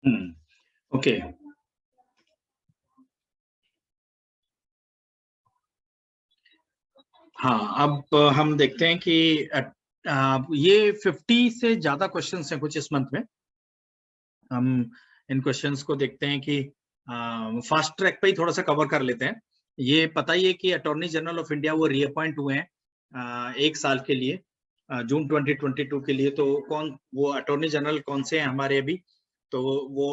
Okay, हाँ, अब हम देखते हैं कि ये 50 से ज्यादा क्वेश्चंस हैं कुछ इस मंथ में। हम इन क्वेश्चंस को देखते हैं कि फास्ट ट्रैक पे ही थोड़ा सा कवर कर लेते हैं। ये पता ही है कि अटॉर्नी जनरल ऑफ इंडिया वो रीअपॉइंट हुए हैं 1 साल के लिए, जून 2022 के लिए। तो कौन वो अटॉर्नी जनरल कौन से हैं हमारे अभी? तो वो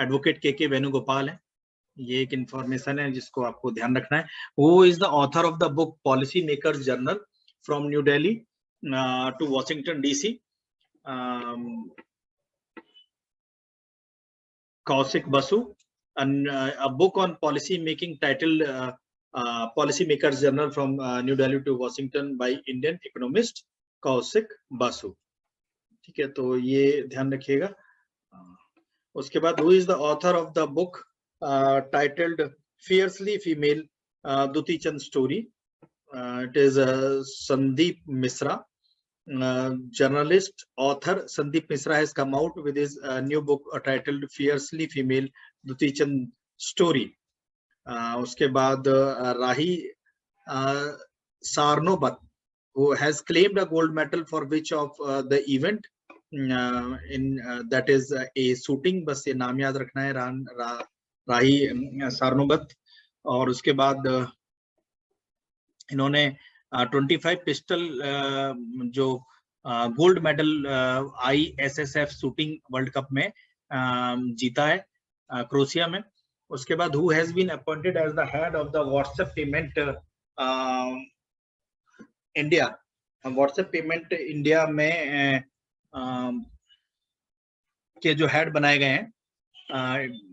एडवोकेट के वेणुगोपाल है। ये एक इंफॉर्मेशन है जिसको आपको ध्यान रखना है। वो is the author of the book policy makers journal from New Delhi to Washington DC। Kaushik Basu, and a book on policy making titled Policy Makers Journal from New Delhi to Washington by Indian economist Kaushik Basu। ठीक है, तो ये ध्यान रखिएगा। उसके बाद who is the author of the book titled Fiercely Female Duti Chand Story? It is Sandeep Misra. Journalist, author Sandeep Misra has come out with his new book titled Fiercely Female Duti Chand Story. उसके बाद Rahi Sarnobat, who has claimed a gold medal for which of the event in that is a shooting। बस ये नाम याद रखना है, राही सारनोबत। और उसके बाद इन्होंने 25 पिस्टल जो gold medal ISSF shooting world cup में जीता है क्रोएशिया में। उसके बाद who has been appointed as the head of the WhatsApp payment India. WhatsApp payment India में के जो हेड बनाए गए हैं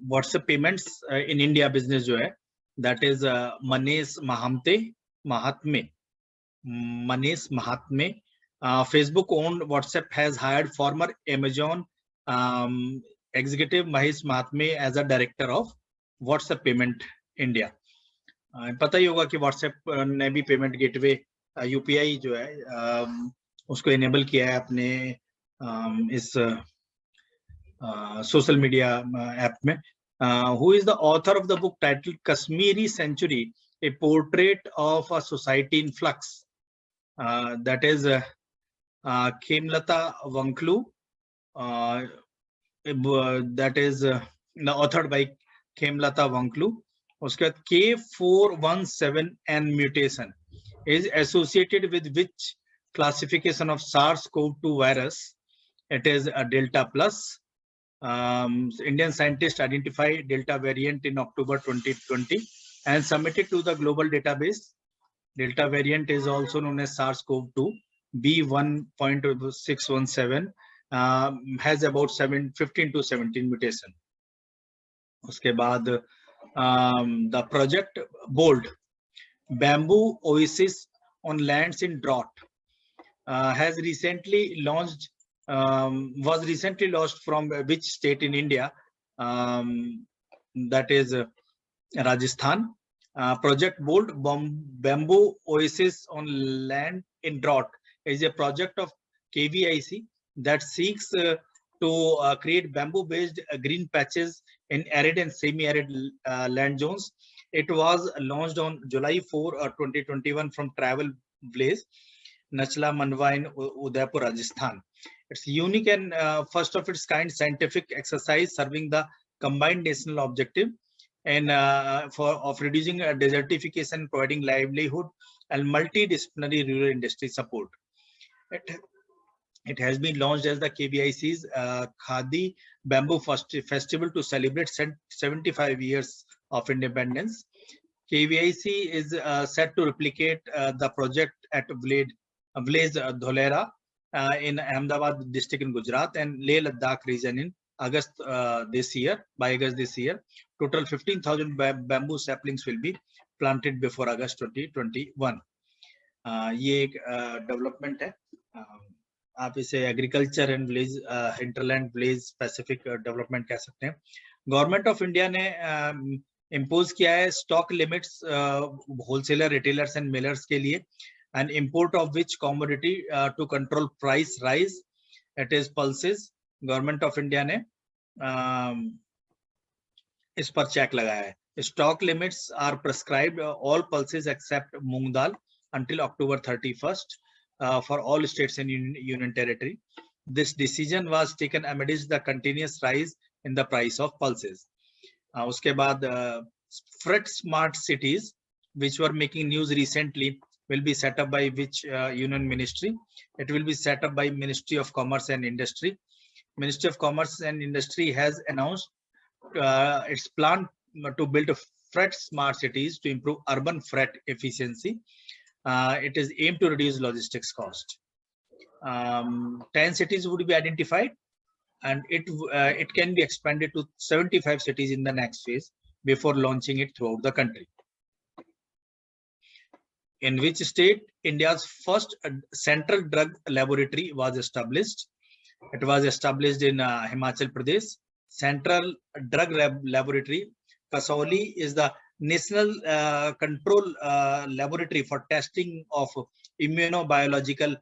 WhatsApp payments in India business जो है, that is Manish Mahatme. Facebook owned WhatsApp has hired former Amazon executive Mahesh Mahatme as a director of WhatsApp Payment India। पता ही होगा कि WhatsApp ने भी पेमेंट गेटवे UPI जो है उसको इनेबल किया है अपने इस सोशल मीडिया ऐप में। Who is the author of the book titled Kashmiri Century, a portrait of a society in flux? That is Khemlata Wanklu. That is authored by Khemlata Wanklu. उसके बाद K417N mutation is associated with which classification of SARS-CoV-2 virus? It is a Delta plus. Indian scientists identified Delta variant in October 2020 and submitted to the global database. Delta variant is also known as SARS-CoV-2 B1.617, has about 15 to 17 mutation. उसके बाद the project Bold, Bamboo Oasis on lands in drought, has recently launched. Was recently launched from which state in India? That is Rajasthan. Project Bold, Bamboo Oasis on land in drought, is a project of KVIC that seeks to create bamboo-based green patches in arid and semi-arid land zones. It was launched on July 4, 2021 from Travel Blaze, Nachla Manwa in Udaipur, Rajasthan. It's unique and first of its kind scientific exercise serving the combined national objective and of reducing desertification, providing livelihood and multidisciplinary rural industry support. It has been launched as the KVIC's Khadi Bamboo Festival to celebrate 75 years of independence. KVIC is set to replicate the project at Blaze Dholera in Ahmedabad district in Gujarat and Leh Ladakh region in August this year. By August this year, total 15,000 bamboo saplings will be planted before August 2021. ये एक development है, आप इसे agriculture and village hinterland village specific development कह सकते हैं। Government of India ने impose किया है stock limits wholesaler, retailers and millers के लिए, and import of which commodity to control price rise. It is pulses. Government of India ने इस पर चेक लगाया है। Stock limits are prescribed all pulses except moong dal until October 31st for all states and union territory. This decision was taken amidst the continuous rise in the price of pulses. उसके बाद fret smart cities which were making news recently will be set up by which union ministry? It will be set up by Ministry of Commerce and Industry. Ministry of Commerce and Industry has announced its plan to build fret smart cities to improve urban fret efficiency. It is aimed to reduce logistics cost. 10 cities would be identified, and it can be expanded to 75 cities in the next phase before launching it throughout the country. In which state India's first central drug laboratory was established? It was established in Himachal Pradesh. Central Drug Laboratory Kasauli is the national control laboratory for testing of immunobiological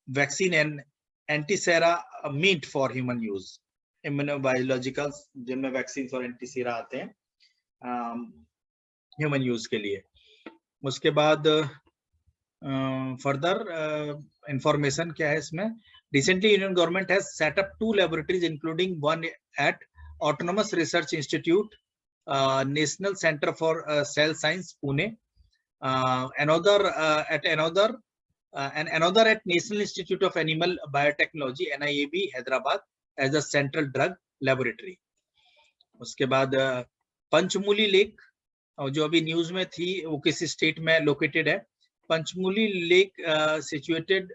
vaccine and antisera meat for human use. Immunobiologicals जिनमें vaccines और antisera आते हैं human use के लिए. उसके बाद further information क्या है इसमें? Recently, Union Government has set up 2 laboratories, including one at Autonomous Research Institute, National Center for Cell Science, Pune, another at National Institute of Animal Biotechnology, NIAB, Hyderabad, as a Central Drug Laboratory. उसके बाद पंचमूली lake जो अभी news में थी वो किसी state में located है. Panchmuli Lake situated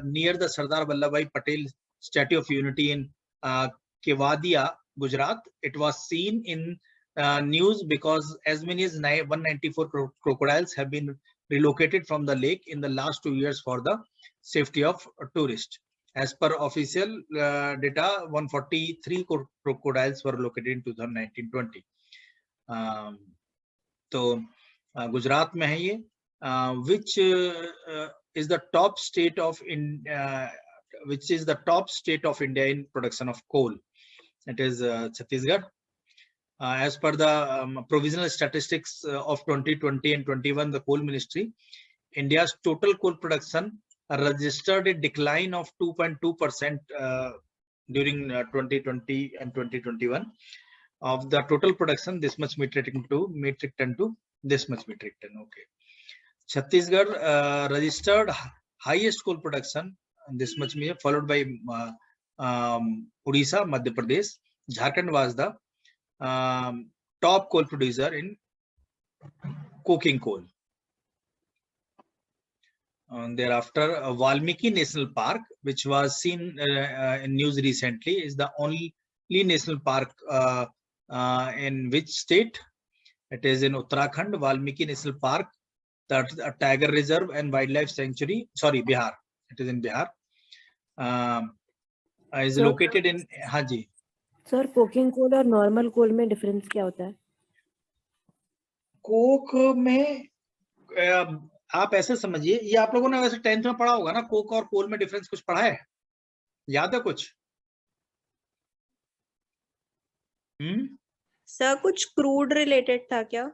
near the Sardar Vallabhbhai Patel Statue of Unity in Kewadia, Gujarat. It was seen in news because as many as 194 crocodiles have been relocated from the lake in the last 2 years for the safety of tourists. As per official data, 143 crocodiles were located in 2019-20. तो गुजरात में है ये. Which is the top state of India in production of coal? It is Chhattisgarh. As per the provisional statistics of 2020 and 21, the coal ministry, India's total coal production registered a decline of 2.2% during 2020 and 2021. Of the total production, this much metric ton to this much metric ton. Okay. Chhattisgarh registered highest coal production, this much meter, followed by Odisha, Madhya Pradesh. Jharkhand was the top coal producer in coking coal. Thereafter, Valmiki National Park, which was seen in news recently, is the only national park in which state? It is in Uttarakhand, Valmiki National Park. That's a tiger reserve and wildlife sanctuary. Sorry, Bihar. It is in Bihar. Is located in Haji. Sir, coking coal और normal coal में difference क्या होता है? Coke में आप ऐसे समझिए, ये आप लोगों ने वैसे 10th में पढ़ा होगा ना, कोक और कोल में डिफरेंस कुछ पढ़ा है? याद है कुछ? सर कुछ क्रूड रिलेटेड था क्या?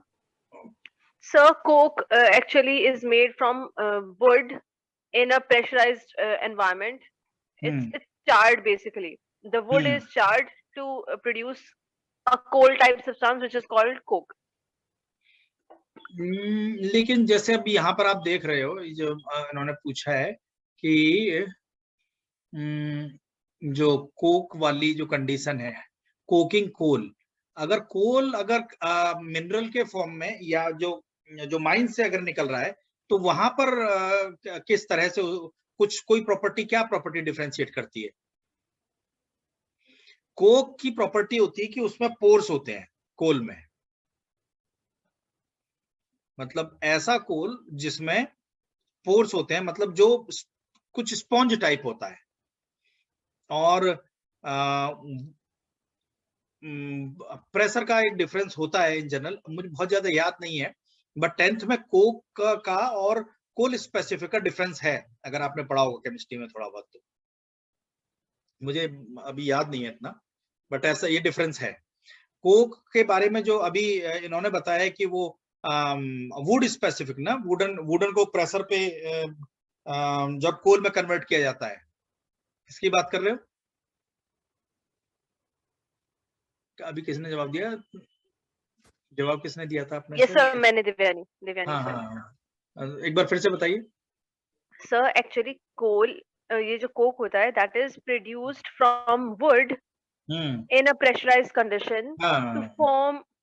Sir, coke actually is made from wood in a pressurized environment. It's charred basically. The wood is charred to produce a coal type substance which is called coke. लेकिन जैसे अभी यहाँ पर आप देख रहे हो, जो इन्होंने पूछा है कि जो कोक वाली जो कंडीशन है, कोकिंग कोल, अगर कोल मिनरल के फॉर्म में या जो माइन से अगर निकल रहा है तो वहां पर किस तरह से कोई प्रॉपर्टी, क्या प्रॉपर्टी डिफरेंशिएट करती है? कोक की प्रॉपर्टी होती है कि उसमें पोर्स होते हैं कोल में, मतलब ऐसा कोल जिसमें पोर्स होते हैं, मतलब जो कुछ स्पॉन्ज टाइप होता है. और प्रेशर का एक डिफरेंस होता है इन जनरल, मुझे बहुत ज्यादा याद नहीं है, बट 10th में कोक का और कोल स्पेसिफिक का डिफरेंस है, अगर आपने पढ़ा होगा केमिस्ट्री में थोड़ा बहुत. तो मुझे अभी याद नहीं है इतना, बट ऐसा ये डिफरेंस है। कोक के बारे में जो अभी इन्होंने बताया कि वो वुड स्पेसिफिक ना, वुडन को प्रेशर पे जब कोल में कन्वर्ट किया जाता है, इसकी बात कर रहे हो? अभी किसने जवाब दिया? जवाब किसने दिया था आपने? यस सर, मैंने दिव्यानी हाँ सर। हाँ, एक बार फिर से बताइए। सर एक्चुअली कोल, ये जो कोक होता है that is produced from would in a pressurized condition to हाँ,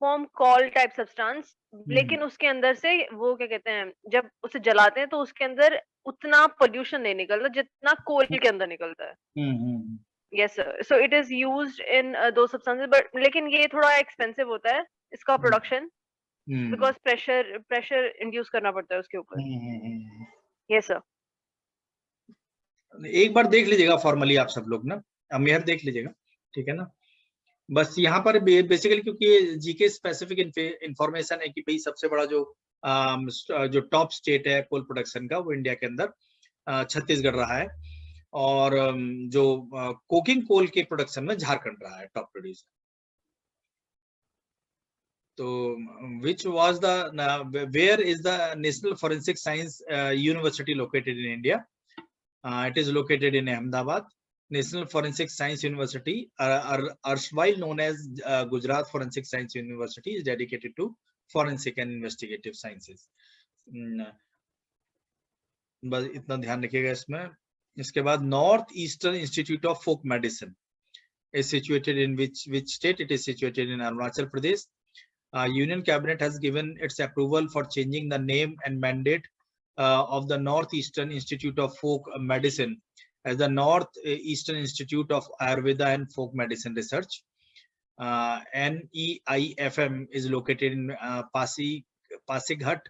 form coal type substance, लेकिन उसके अंदर से वो क्या कहते हैं, जब उसे जलाते हैं तो उसके अंदर उतना पोल्यूशन नहीं निकलता जितना कोल के अंदर निकलता है। Yes sir, so it is used in दो सब्सटेंसेस, बट लेकिन ये थोड़ा एक्सपेंसिव होता है इसका प्रोडक्शन, बिकॉज प्रेशर इंड्यूस करना पड़ता है उसके ऊपर। यस सर, एक बार देख लीजिएगा फॉर्मली आप सब लोग ना, अमेयर देख लीजिएगा, ठीक है ना। बस यहाँ पर बेसिकली क्योंकि जीके स्पेसिफिक इंफॉर्मेशन है कि भाई सबसे बड़ा जो टॉप स्टेट है कोल प्रोडक्शन का वो इंडिया के अंदर छत्तीसगढ़ रहा है, और जो कोकिंग कोल के प्रोडक्शन में झारखंड रहा है टॉप प्रोड्यूसर। तो which was the where is the national forensic science university located in India? It is located in Ahmedabad. National Forensic Science University, erstwhile known as Gujarat Forensic Science University, is dedicated to forensic and investigative sciences. बस इतना ध्यान रखिएगा इसमें। इसके बाद North Eastern Institute of Folk Medicine is situated in which state? It is situated in Arunachal Pradesh. Union Cabinet has given its approval for changing the name and mandate of the Northeastern Institute of Folk Medicine as the Northeastern Institute of Ayurveda and Folk Medicine Research. NEIFM is located in Pasighat,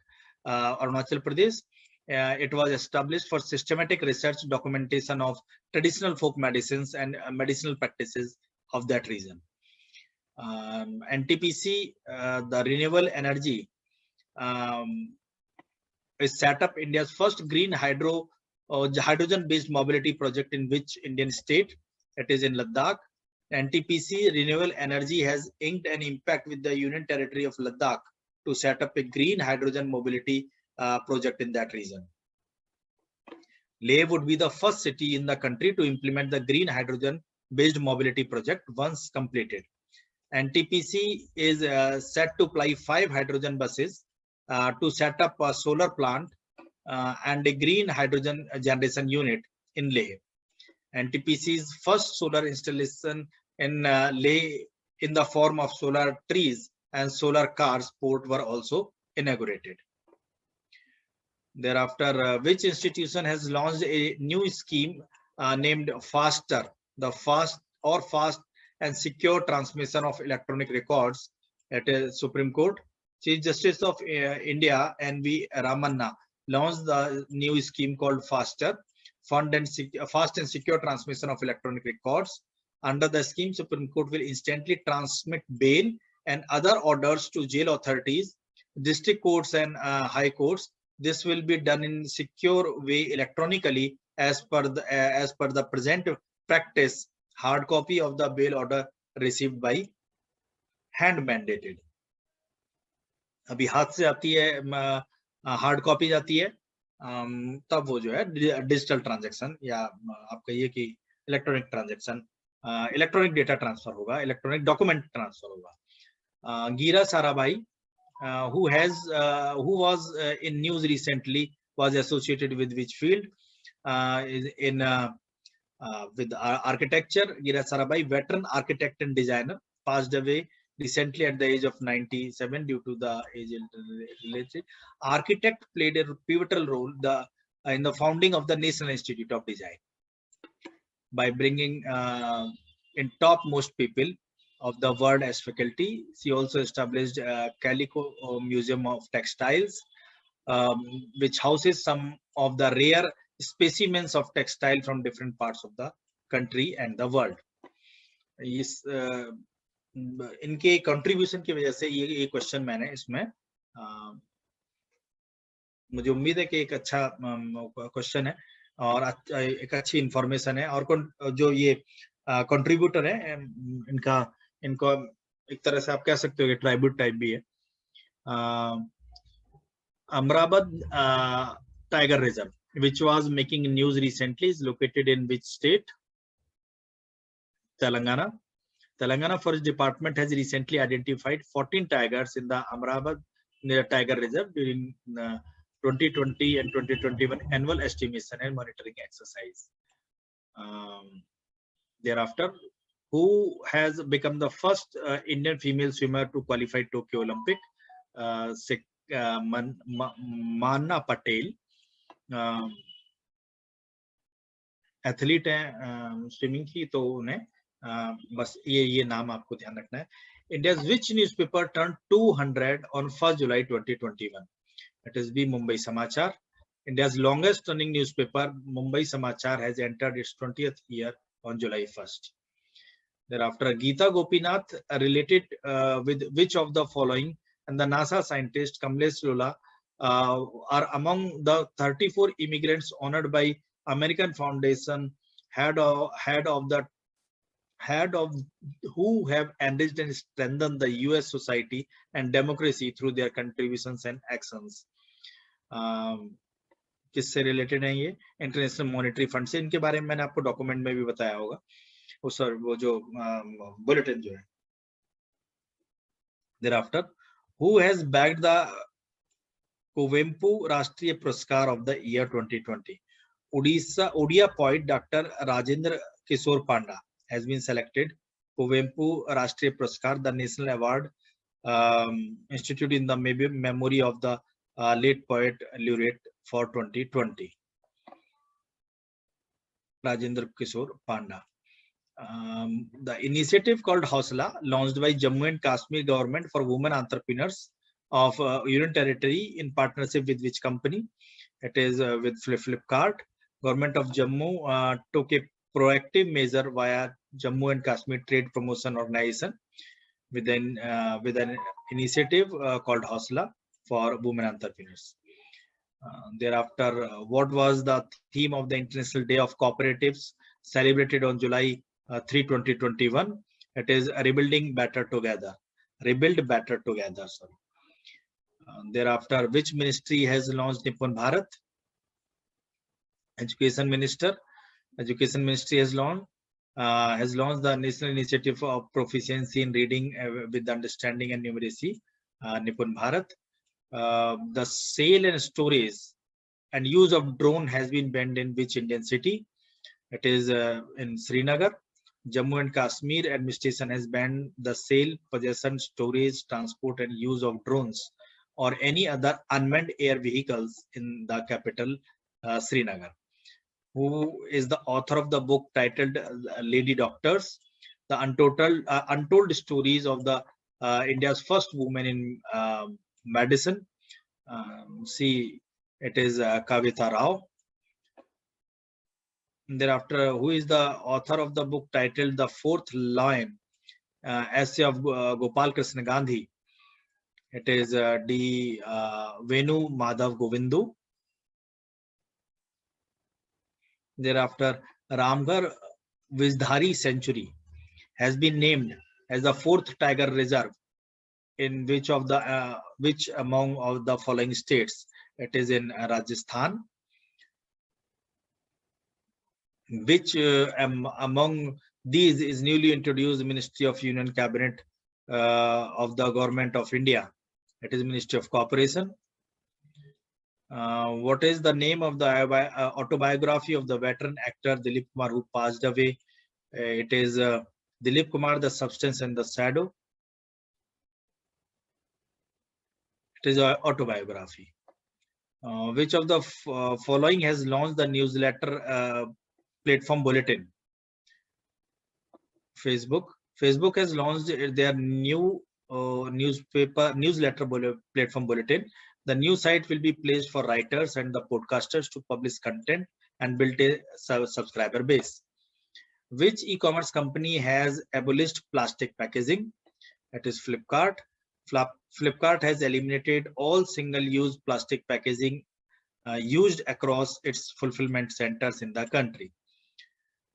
Arunachal Pradesh. It was established for systematic research documentation of traditional folk medicines and medicinal practices of that region. NTPC, the renewable energy, is set up India's first green hydrogen-based mobility project in which Indian state? It is in Ladakh. NTPC renewable energy has inked an impact with the Union Territory of Ladakh to set up a green hydrogen mobility project in that region. Leh would be the first city in the country to implement the green hydrogen-based mobility project once completed. NTPC is set to fly 5 hydrogen buses to set up a solar plant and a green hydrogen generation unit in Leh. NTPC's first solar installation in Leh in the form of solar trees and solar cars port were also inaugurated. Thereafter, which institution has launched a new scheme named FASTER, the fast and secure transmission of electronic records at a Supreme Court? Chief Justice of India N.V. Ramanna launched the new scheme called FASTER, Fast and Secure Transmission of Electronic Records. Under the scheme, Supreme Court will instantly transmit bail and other orders to jail authorities, district courts and high courts. This will be done in secure way electronically as per the present practice. Hard copy of the bail order received by hand mandated. अभी हाथ से आती है, hard copy जाती है, तब वो जो है डिजिटल ट्रांजैक्शन या आप कहिए कि electronic transaction, electronic data transfer होगा, इलेक्ट्रॉनिक डॉक्यूमेंट ट्रांसफर होगा। गीरा Sarabhai, who was in news recently, was associated with which field? With architecture. Gíra Sarabhai, veteran architect and designer, passed away recently at the age of 97 due to the age related. Architect played a pivotal role in the founding of the National Institute of Design by bringing in topmost people of the world as faculty. She also established Calico Museum of Textiles, which houses some of the rare specimens of textile from different parts of the country and the world. इस इनके contribution की वजह से ये question मैंने इसमें मुझे उम्मीद है कि एक अच्छा क्वेश्चन है और एक अच्छी इंफॉर्मेशन है। और जो ये कंट्रीब्यूटर है इनको एक तरह से आप कह सकते हो कि ट्राइब्यूट टाइप भी है। Amrabad tiger reserve which was making news recently is located in which state? Telangana. Telangana Forest Department has recently identified 14 tigers in the Amravati Tiger Reserve during 2020 and 2021 annual estimation and monitoring exercise. Thereafter, who has become the first Indian female swimmer to qualify Tokyo Olympic? Mana Patel. Athlete है swimming की, तो उन्हें बस ये नाम आपको ध्यान रखना है। India's which newspaper turned 200 on 1st July 2021? It is the Mumbai Samachar. India's longest running newspaper, Mumbai Samachar, has entered its 20th year on July 1st. Thereafter, Geeta Gopinath related with which of the following, and the NASA scientist Kamlesh Lola are among the 34 immigrants honored by American Foundation head of who have enriched and strengthened the US society and democracy through their contributions and actions. किससे related है ये? International monetary fund से। इनके बारे में मैंने आपको document में भी बताया होगा, वो जो बुलेटिन जो है। Thereafter, who has bagged the Kuvempu Rashtriya Puraskar of the year 2020? Odia poet Dr. Rajendra Kishore Panda has been selected Kuvempu Rashtriya Puraskar, the national award instituted in the memory of the late poet laureate for 2020. Rajendra Kishore Panda. The initiative called Hausla, launched by Jammu and Kashmir government for women entrepreneurs of Union Territory in partnership with which company? It is with Flipkart. Government of Jammu took a proactive measure via Jammu and Kashmir Trade Promotion Organization with an initiative called Hausla for women entrepreneurs. Thereafter, what was the theme of the International Day of Cooperatives celebrated on July 3, 2021? It is Rebuilding Better Together. Rebuild Better Together. Sorry. Thereafter, which ministry has launched Nippon Bharat? Education Ministry has launched the National Initiative of Proficiency in Reading with Understanding and Numeracy, Nippon Bharat. The sale and storage and use of drone has been banned in which Indian city? It is in Srinagar. Jammu and Kashmir administration has banned the sale, possession, storage, transport and use of drones or any other unmanned air vehicles in the capital Srinagar. Who is the author of the book titled Lady Doctors, the untold stories of the India's first woman in medicine? See, it is Kavita Rao. Thereafter, who is the author of the book titled The Fourth Lion, essay of Gopal Krishna Gandhi? It is D. Venu Madhav Govindu. Thereafter, Ramgarh Vizdhari Sanctuary has been named as the 4th Tiger Reserve in which among of the following states? It is in Rajasthan. Which among these is newly introduced Ministry of Union Cabinet of the Government of India? It is Ministry of Cooperation. What is the name of the autobiography of the veteran actor Dilip Kumar who passed away? It is Dilip Kumar, The Substance and the Shadow. It is an autobiography. Which of the following has launched the newsletter platform Bulletin? Facebook. Facebook has launched their new newsletter platform Bulletin. The new site will be placed for writers and the podcasters to publish content and build a subscriber base. Which e-commerce company has abolished plastic packaging? It is Flipkart. Flipkart has eliminated all single-use plastic packaging used across its fulfillment centers in the country.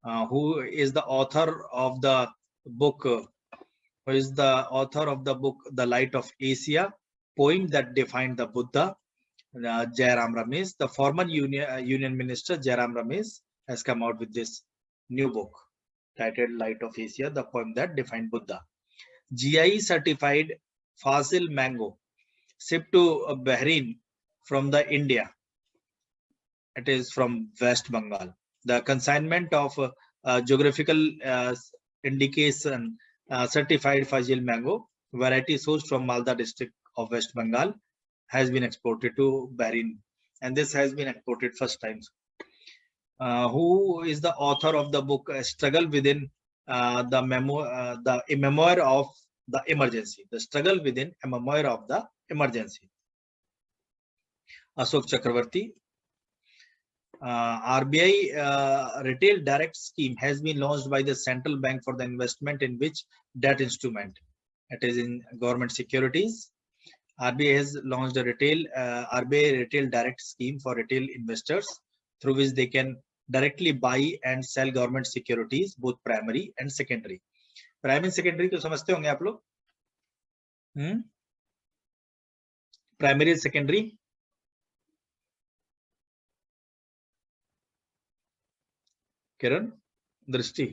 who is the author of the book? Who is the author of the book The Light of Asia, poem that defined the Buddha? Jairam Ramesh. The former Union Minister Jairam Ramesh has come out with this new book titled Light of Asia, the poem that defined Buddha. GI certified fossil mango shipped to Bahrain from the India. It is from West Bengal. The consignment of geographical indication certified fossil mango variety sourced from Malda district of West Bengal has been exported to Bahrain, and this has been exported first time. Who is the author of the book Struggle Within the Memoir of the Emergency? The Struggle Within a Memoir of the Emergency. Ashok Chakravarti. RBI retail direct scheme has been launched by the central bank for the investment in which debt instrument? It is in government securities. RBI has launched a RBI retail direct scheme for retail investors through which they can directly buy and sell government securities, both primary and secondary. Primary and secondary तो समझते होंगे आप लोग? Primary and secondary. किरण, दृष्टि,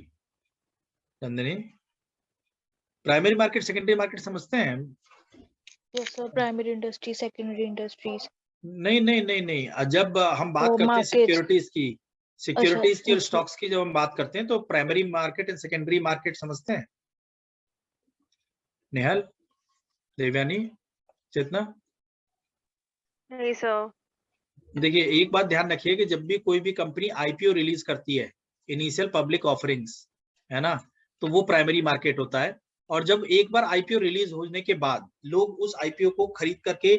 चंदनी, primary market secondary market समझते हैं? Yes sir, primary industry, secondary industries. नहीं, जब हम बात करते हैं सिक्योरिटीज की और स्टॉक्स की, जब हम बात करते हैं तो primary market and secondary market समझते हैं? निहाल, देवयानी, चेतना? नहीं सर। देखिए, एक बात ध्यान रखिए कि जब भी कोई भी कंपनी आईपीओ रिलीज करती है, इनिशियल पब्लिक ऑफरिंग्स, है ना, तो वो प्राइमरी मार्केट होता है। और जब एक बार आईपीओ रिलीज होने के बाद लोग उस आईपीओ को खरीद करके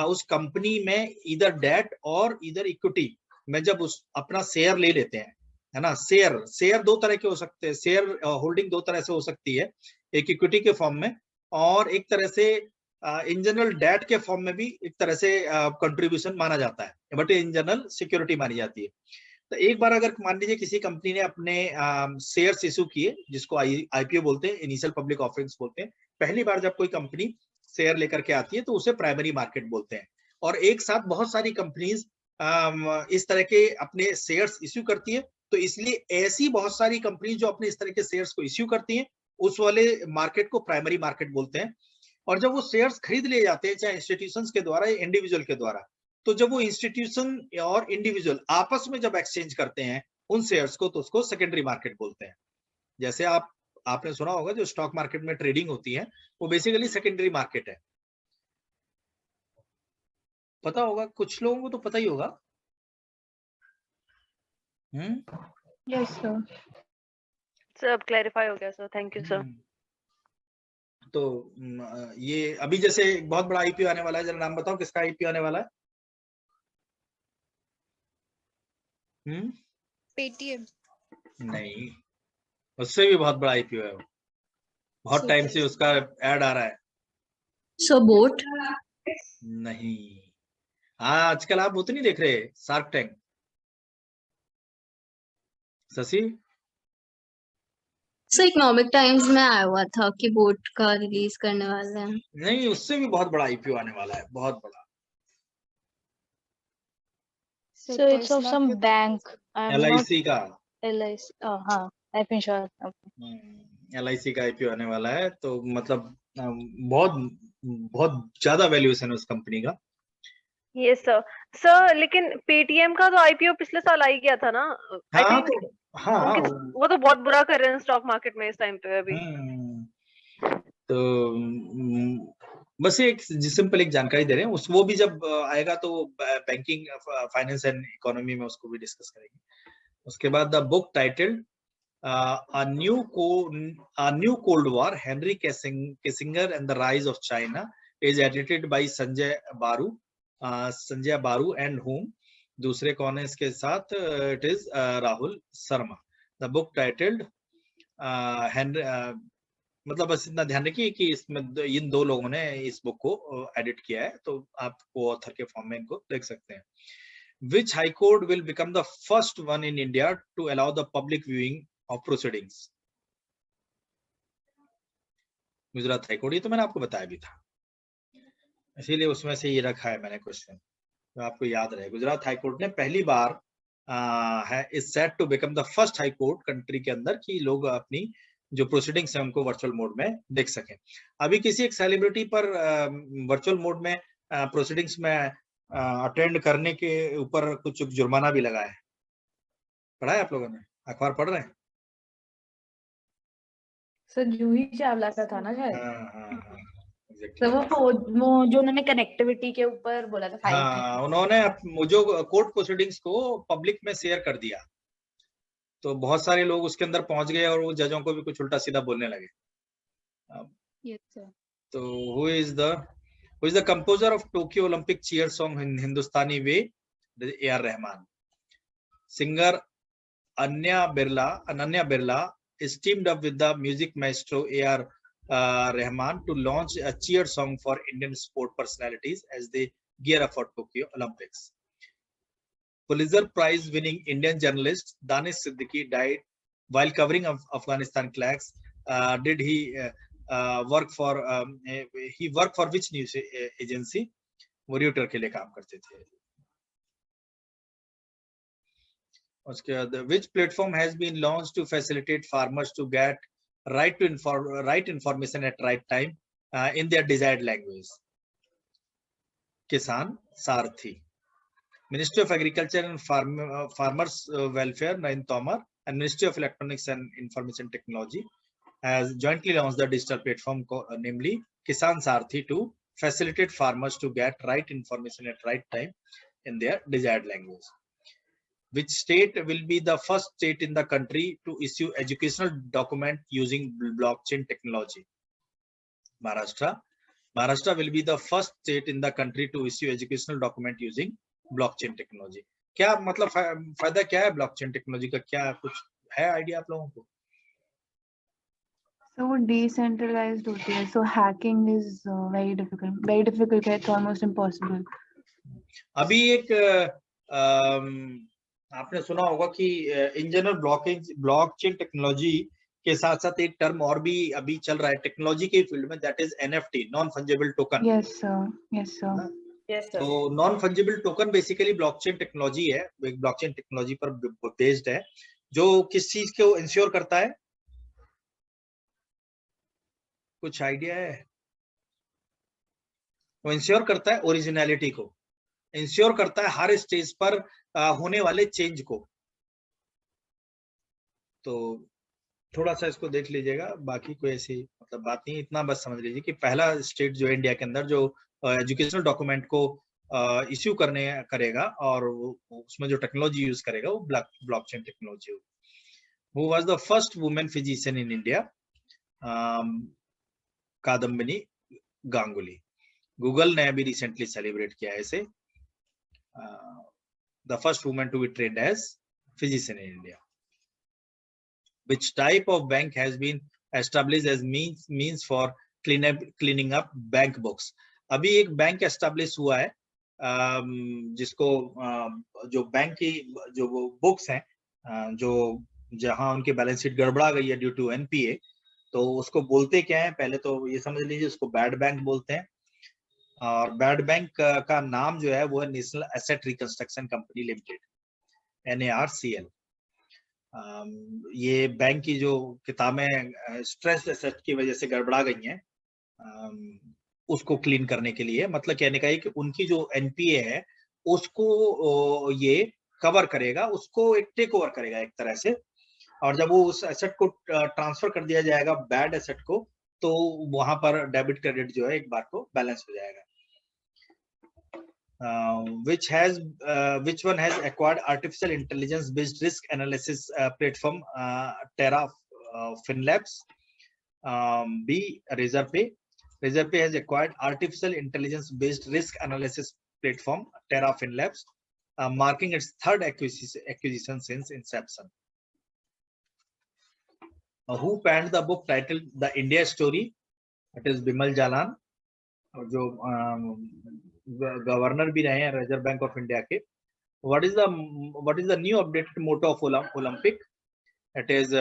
उस कंपनी में इधर डेट और इधर इक्विटी में जब उस अपना शेयर ले लेते हैं, है ना। शेयर दो तरह के हो सकते हैं, शेयर होल्डिंग दो तरह से हो सकती है, एक इक्विटी के फॉर्म में और एक तरह से इन जनरल डेट के फॉर्म में भी एक तरह से कंट्रीब्यूशन माना जाता है, बट इन जनरल सिक्योरिटी मानी जाती है। तो एक बार अगर मान लीजिए किसी कंपनी ने अपने शेयर्स इशू किए, जिसको आईपीओ बोलते हैं, इनिशियल पब्लिक ऑफरिंग्स बोलते हैं, पहली बार जब कोई कंपनी शेयर लेकर के आती है तो उसे प्राइमरी मार्केट बोलते हैं। और एक साथ बहुत सारी कंपनीज इस तरह के अपने शेयर्स इश्यू करती है, तो इसलिए ऐसी बहुत सारी कंपनी जो अपने इस तरह के शेयर्स को इश्यू करती हैं, उस वाले मार्केट को प्राइमरी मार्केट बोलते हैं। और जब वो शेयर्स खरीद लिए जाते हैं, चाहे इंस्टीट्यूशंस के द्वारा या इंडिविजुअल के द्वारा, तो जब वो इंस्टीट्यूशन और इंडिविजुअल आपस में जब एक्सचेंज करते हैं उन शेयर्स को, तो उसको सेकेंडरी मार्केट बोलते हैं। जैसे आपने सुना होगा जो स्टॉक मार्केट में ट्रेडिंग होती है, वो बेसिकली सेकेंडरी मार्केट है। पता होगा कुछ लोगों को, तो पता ही होगा। Yes sir. सब क्लैरिफाई हो गया सर, थैंक यू सर। तो ये अभी जैसे एक बहुत बड़ा आईपीओ आने वाला है, जरा नाम बताओ किसका आईपीओ आने वाला है? पेटीएम। नहीं, उससे भी बहुत बड़ा आईपीओ है, बहुत टाइम से उसका ऐड आ रहा है। सो बोट? नहीं, हाँ, आजकल आप वो तो नहीं देख रहे शार्क टैंक? शशि? सो इकोनॉमिक टाइम्स में आया हुआ था कि बोट का रिलीज करने वाले हैं। नहीं, उससे भी बहुत बड़ा आईपीओ आने वाला है, बहुत बड़ा। So it's of some bank. LIC का। LIC, हाँ, लाइफ इंश्योरेंस। LIC का आईपीओ आने वाला है, तो मतलब बहुत ज्यादा वैल्यूएशन है उस कंपनी का। यस सर, लेकिन पेटीएम का तो आईपीओ पिछले साल आई गया था ना। आई थिंक हाँ, वो तो बहुत बुरा कर रहे हैं स्टॉक मार्केट में इस टाइम पे अभी। तो बस एक सिंपल एक जानकारी दे रहे हैं, वो भी जब आएगा तो बैंकिंग, फाइनेंस एंड इकोनॉमी में उसको भी डिस्कस करेंगे। उसके बाद the book titled A New Cold War, Henry Kissinger and the Rise of China is edited by Sanjay Baru and whom? दूसरे कौन है इसके साथ? It is Rahul Sharma. The book titled Henry, मतलब बस इतना ध्यान रखिए कि इसमें इन दो लोगों ने इस बुक को एडिट किया है, तो आप को ऑथर के फॉर्म में इनको देख सकते हैं। Which high court will become the first one in India to allow the public viewing of proceedings? Gujarat high court. ये तो मैंने आपको बताया भी था, इसीलिए उसमें से ये रखा है मैंने क्वेश्चन, तो आपको याद रहे। गुजरात हाई कोर्ट ने पहली बार है is set to become the first high court country के अंदर कि लोग अपनी जो प्रोसीडिंग्स है उनको वर्चुअल मोड में देख सकें। अभी किसी एक सेलिब्रिटी पर वर्चुअल मोड में प्रोसीडिंग्स में अटेंड करने के ऊपर कुछ जुर्माना भी लगा है, पढ़ा है आप लोगों ने, अखबार पढ़ रहे हैं? सर जूही चावला का था ना शायद। हाँ, तो वो जो उन्होंने कनेक्टिविटी के ऊपर बोला था फाइल हाँ, उन्होंने जो कोर्ट प्रोसीडिंग्स को पब्लिक में शेयर कर दिया, तो बहुत सारे लोग उसके अंदर पहुंच गए और वो जजों को भी कुछ उल्टा सीधा बोलने लगे। Yes, sir. तो who is the composer of Tokyo Olympic cheer song in Hindustani way? A.R. Rahman. Singer Ananya Birla is teamed up with the music maestro A.R. Rahman to launch a cheer song for Indian sport personalities as they gear up for Tokyo Olympics. Pulitzer Prize winning Indian journalist Danish Siddiqui died while covering Afghanistan flags. Did he work for which news agency? वो Reuters के लिए काम करते थे। उसके बाद which platform has been launched to facilitate farmers to get right information at right time in their desired language? Kisan Sarthi. Ministry of Agriculture and Farmers Welfare, Narendra Tomar, and Ministry of Electronics and Information Technology has jointly launched the digital platform, namely Kisan Sarthi, to facilitate farmers to get right information at right time in their desired language. Which state will be the first state in the country to issue educational document using blockchain technology? Maharashtra. Maharashtra will be the first state in the country to issue educational document using blockchain technology. क्या मतलब फायदा क्या है blockchain technology का, क्या कुछ है idea आप लोगों को? So decentralized होती है, so hacking is very difficult है, it's almost impossible. अभी एक आपने सुना होगा कि इन जनरल ब्लॉकचेन टेक्नोलॉजी के साथ साथ एक टर्म और भी अभी चल रहा है टेक्नोलॉजी के फील्ड में, that is NFT, non fungible token. Yes sir, yes sir. तो non fungible token basically blockchain technology है, एक ब्लॉकचेन टेक्नोलॉजी पर बेस्ड है, जो किस चीज को इंश्योर करता है, कुछ आइडिया है? वो इंश्योर करता है ओरिजिनलिटी को, इंश्योर करता है हर स्टेज पर होने वाले चेंज को। तो थोड़ा सा इसको देख लीजिएगा, बाकी कोई ऐसी मतलब बात नहीं, इतना बस समझ लीजिए कि पहला स्टेट जो इंडिया के अंदर जो एजुकेशनल डॉक्यूमेंट को इश्यू करेगा और उसमें जो टेक्नोलॉजी यूज करेगा वो ब्लॉकचेन टेक्नोलॉजी होगी। Who was the first women physician in India? Kadambini Ganguly. Google ने अभी रिसेंटली सेलिब्रेट किया है इसे, the first women to be trained as physician in India. Which type of bank has been established as means for cleaning up bank books? अभी एक bank establish हुआ है जिसको जो बैंक की जो बुक्स हैं जो जहां उनकी बैलेंस शीट गड़बड़ा गई है ड्यू टू एनपीए, तो उसको बोलते क्या है, पहले तो ये समझ लीजिए उसको बैड बैंक बोलते हैं, और बैड बैंक का नाम जो है वो है national asset reconstruction company limited, NARCL। ये बैंक की जो किताबें स्ट्रेस एसेट की वजह से गड़बड़ा गई हैं उसको क्लीन करने के लिए, मतलब कहने का है कि उनकी जो एनपीए है उसको ये कवर करेगा, उसको एक टेक ओवर करेगा एक तरह से, और जब वो उस एसेट को ट्रांसफर कर दिया जाएगा बैड एसेट को, तो वहां पर डेबिट क्रेडिट जो है एक बार को बैलेंस हो जाएगा। Which one has acquired artificial intelligence based risk analysis platform Terra FinLabs? B. Razorpay. Razorpay has acquired artificial intelligence based risk analysis platform Terra FinLabs, marking its third acquisition since inception. Who penned the book titled The India Story? It is Bimal Jalan, जो governor भी रहे हैं reserve bank of India के, what is the new updated motto of Olympic? It is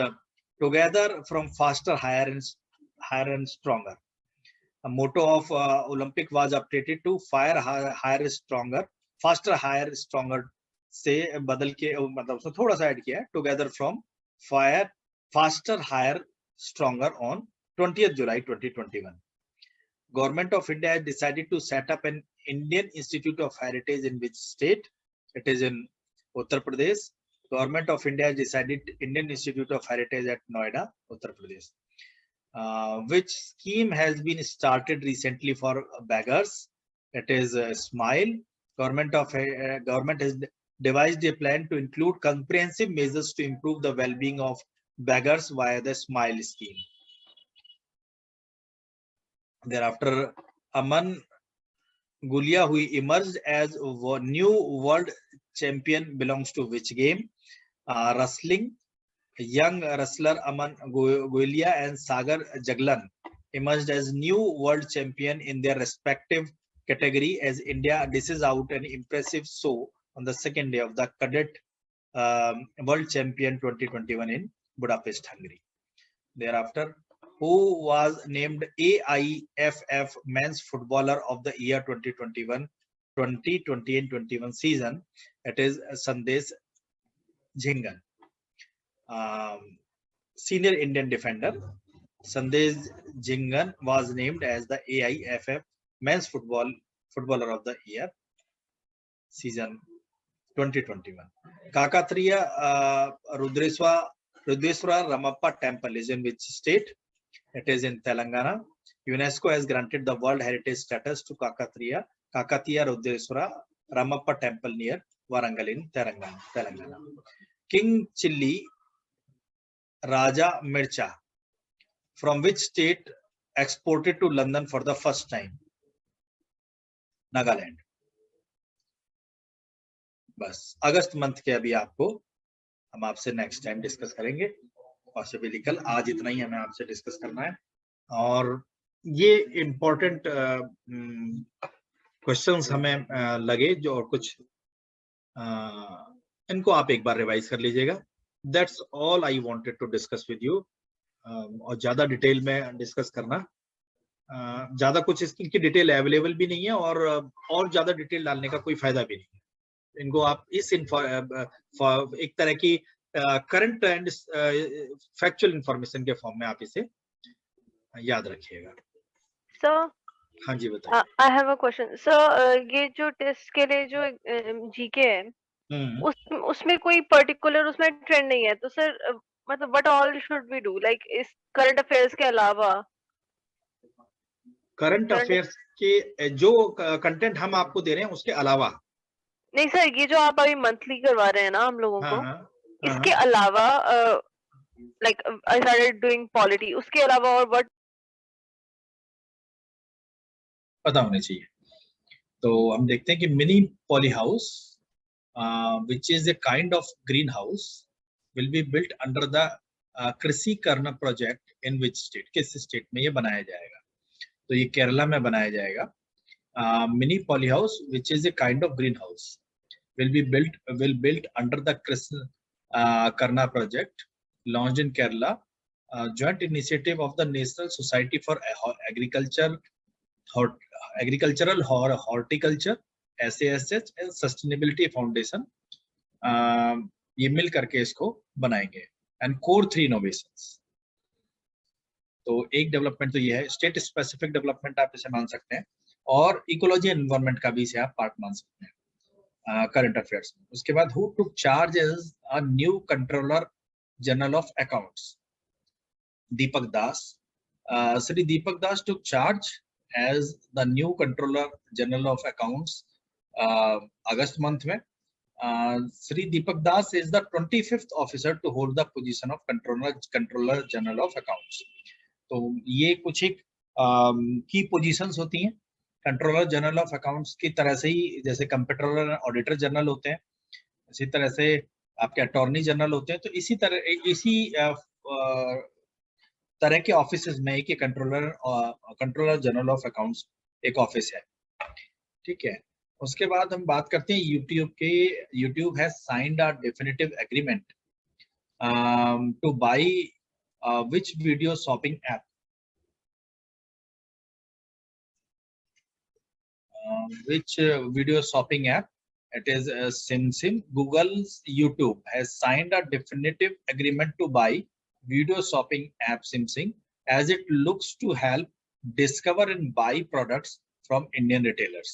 together from faster, higher and stronger. The motto of Olympic was updated to fire, higher, stronger, faster, higher, stronger से बदल के मतलब उसमें थोड़ा सा add किया है, together from fire, faster, higher, stronger on 20th July 2021. Government of India has decided to set up an Indian Institute of Heritage in which state? It is in Uttar Pradesh. Government of India has decided Indian Institute of Heritage at Noida, Uttar Pradesh. Which scheme has been started recently for beggars? It is Smile. Government has devised a plan to include comprehensive measures to improve the well-being of beggars via the Smile scheme. Thereafter, Aman Gulia, who emerged as a new world champion, belongs to which game? Wrestling. Young wrestler Aman Gulia and Sagar Jaglan emerged as new world champion in their respective category as India dishes out an impressive show on the second day of the Cadet World Champion 2021 in Budapest, Hungary. Thereafter, who was named AIFF Men's Footballer of the Year 2021, 2020 and 21 season? It is Sandesh Jhingan. Senior Indian defender Sandesh Jhingan was named as the AIFF Men's Footballer of the Year season 2021. Kakatiya Rudreswara Ramappa Temple is in which state? It is in Telangana. UNESCO has granted the World Heritage status to Kakatiya Rudreswara Ramappa Temple near Warangal in Telangana. King Chilli Raja Mircha from which state exported to London for the first time? Nagaland. बस अगस्त month के अभी आपको हम आपसे next time discuss करेंगे, possibly कल. आज इतना ही हमें आपसे डिस्कस करना है और ये इम्पोर्टेंट क्वेश्चंस हमें लगे जो, और कुछ इनको आप एक बार रिवाइज कर लीजिएगा. That's all I wanted to discuss with you. और ज्यादा डिटेल में डिस्कस करना, ज्यादा कुछ इसकी डिटेल अवेलेबल भी नहीं है और ज्यादा डिटेल डालने का कोई फायदा भी नहीं है. इनको आप इस एक तरह की करंट एंड फैक्चुअल इंफॉर्मेशन के फॉर्म में आप इसे याद रखिएगा. सर हाँ जी बताइए. I have a question sir. ये जो टेस्ट के लिए जो जीके है उसमें कोई पर्टिकुलर उसमें ट्रेंड नहीं है, तो सर मतलब what all should we do, like इस करंट अफेयर्स के अलावा? करंट अफेयर्स के जो कंटेंट हम आपको दे रहे हैं उसके अलावा नहीं सर, ये जो आप अभी मंथली करवा रहे हैं ना हम लोगों को, इसके अलावा like I started doing polity, उसके अलावा और व्हाट पता होने चाहिए. तो हम देखते हैं कि mini poly house which is a kind of greenhouse will be built under the कृषि कर्ण project in which state? किस स्टेट में ये बनाया जाएगा? तो ये केरला में बनाया जाएगा. Mini poly house which is a kind of greenhouse will built under the कृषि करना project launched in Kerala, joint initiative of the National Society for Agricultural Horticulture SASH and Sustainability Foundation. ये मिल करके इसको बनाएंगे. And core 3 innovations. तो एक development तो ये है, स्टेट स्पेसिफिक डेवलपमेंट आप इसे मान सकते हैं, और इकोलॉजी एंड एनवायरनमेंट का भी इसे आप पार्ट मान सकते हैं करंट अफेयर्स में. उसके बाद who took charge as a new controller general of accounts? Deepak Das. Shri Deepak Das took charge as the new controller general of accounts August month में. Sri Deepak Das is the 25th officer to hold the position of controller general of accounts. तो ये कुछ एक की positions होती हैं controller general of accounts की तरह से ही, जैसे कंप्ट्रोलर ऑडिटर जनरल होते हैं, इसी तरह से आपके अटॉर्नी जनरल होते हैं. तो इसी तरह के ऑफिसेज में एक कंट्रोलर जनरल ऑफ अकाउंट्स एक ऑफिस है. ठीक है. उसके बाद हम बात करते हैं यूट्यूब के। YouTube has signed a definitive agreement to buy which video shopping app? Which video shopping app? It is SimSim. Google's YouTube has signed a definitive agreement to buy video shopping app SimSim, as it looks to help discover and buy products from Indian retailers.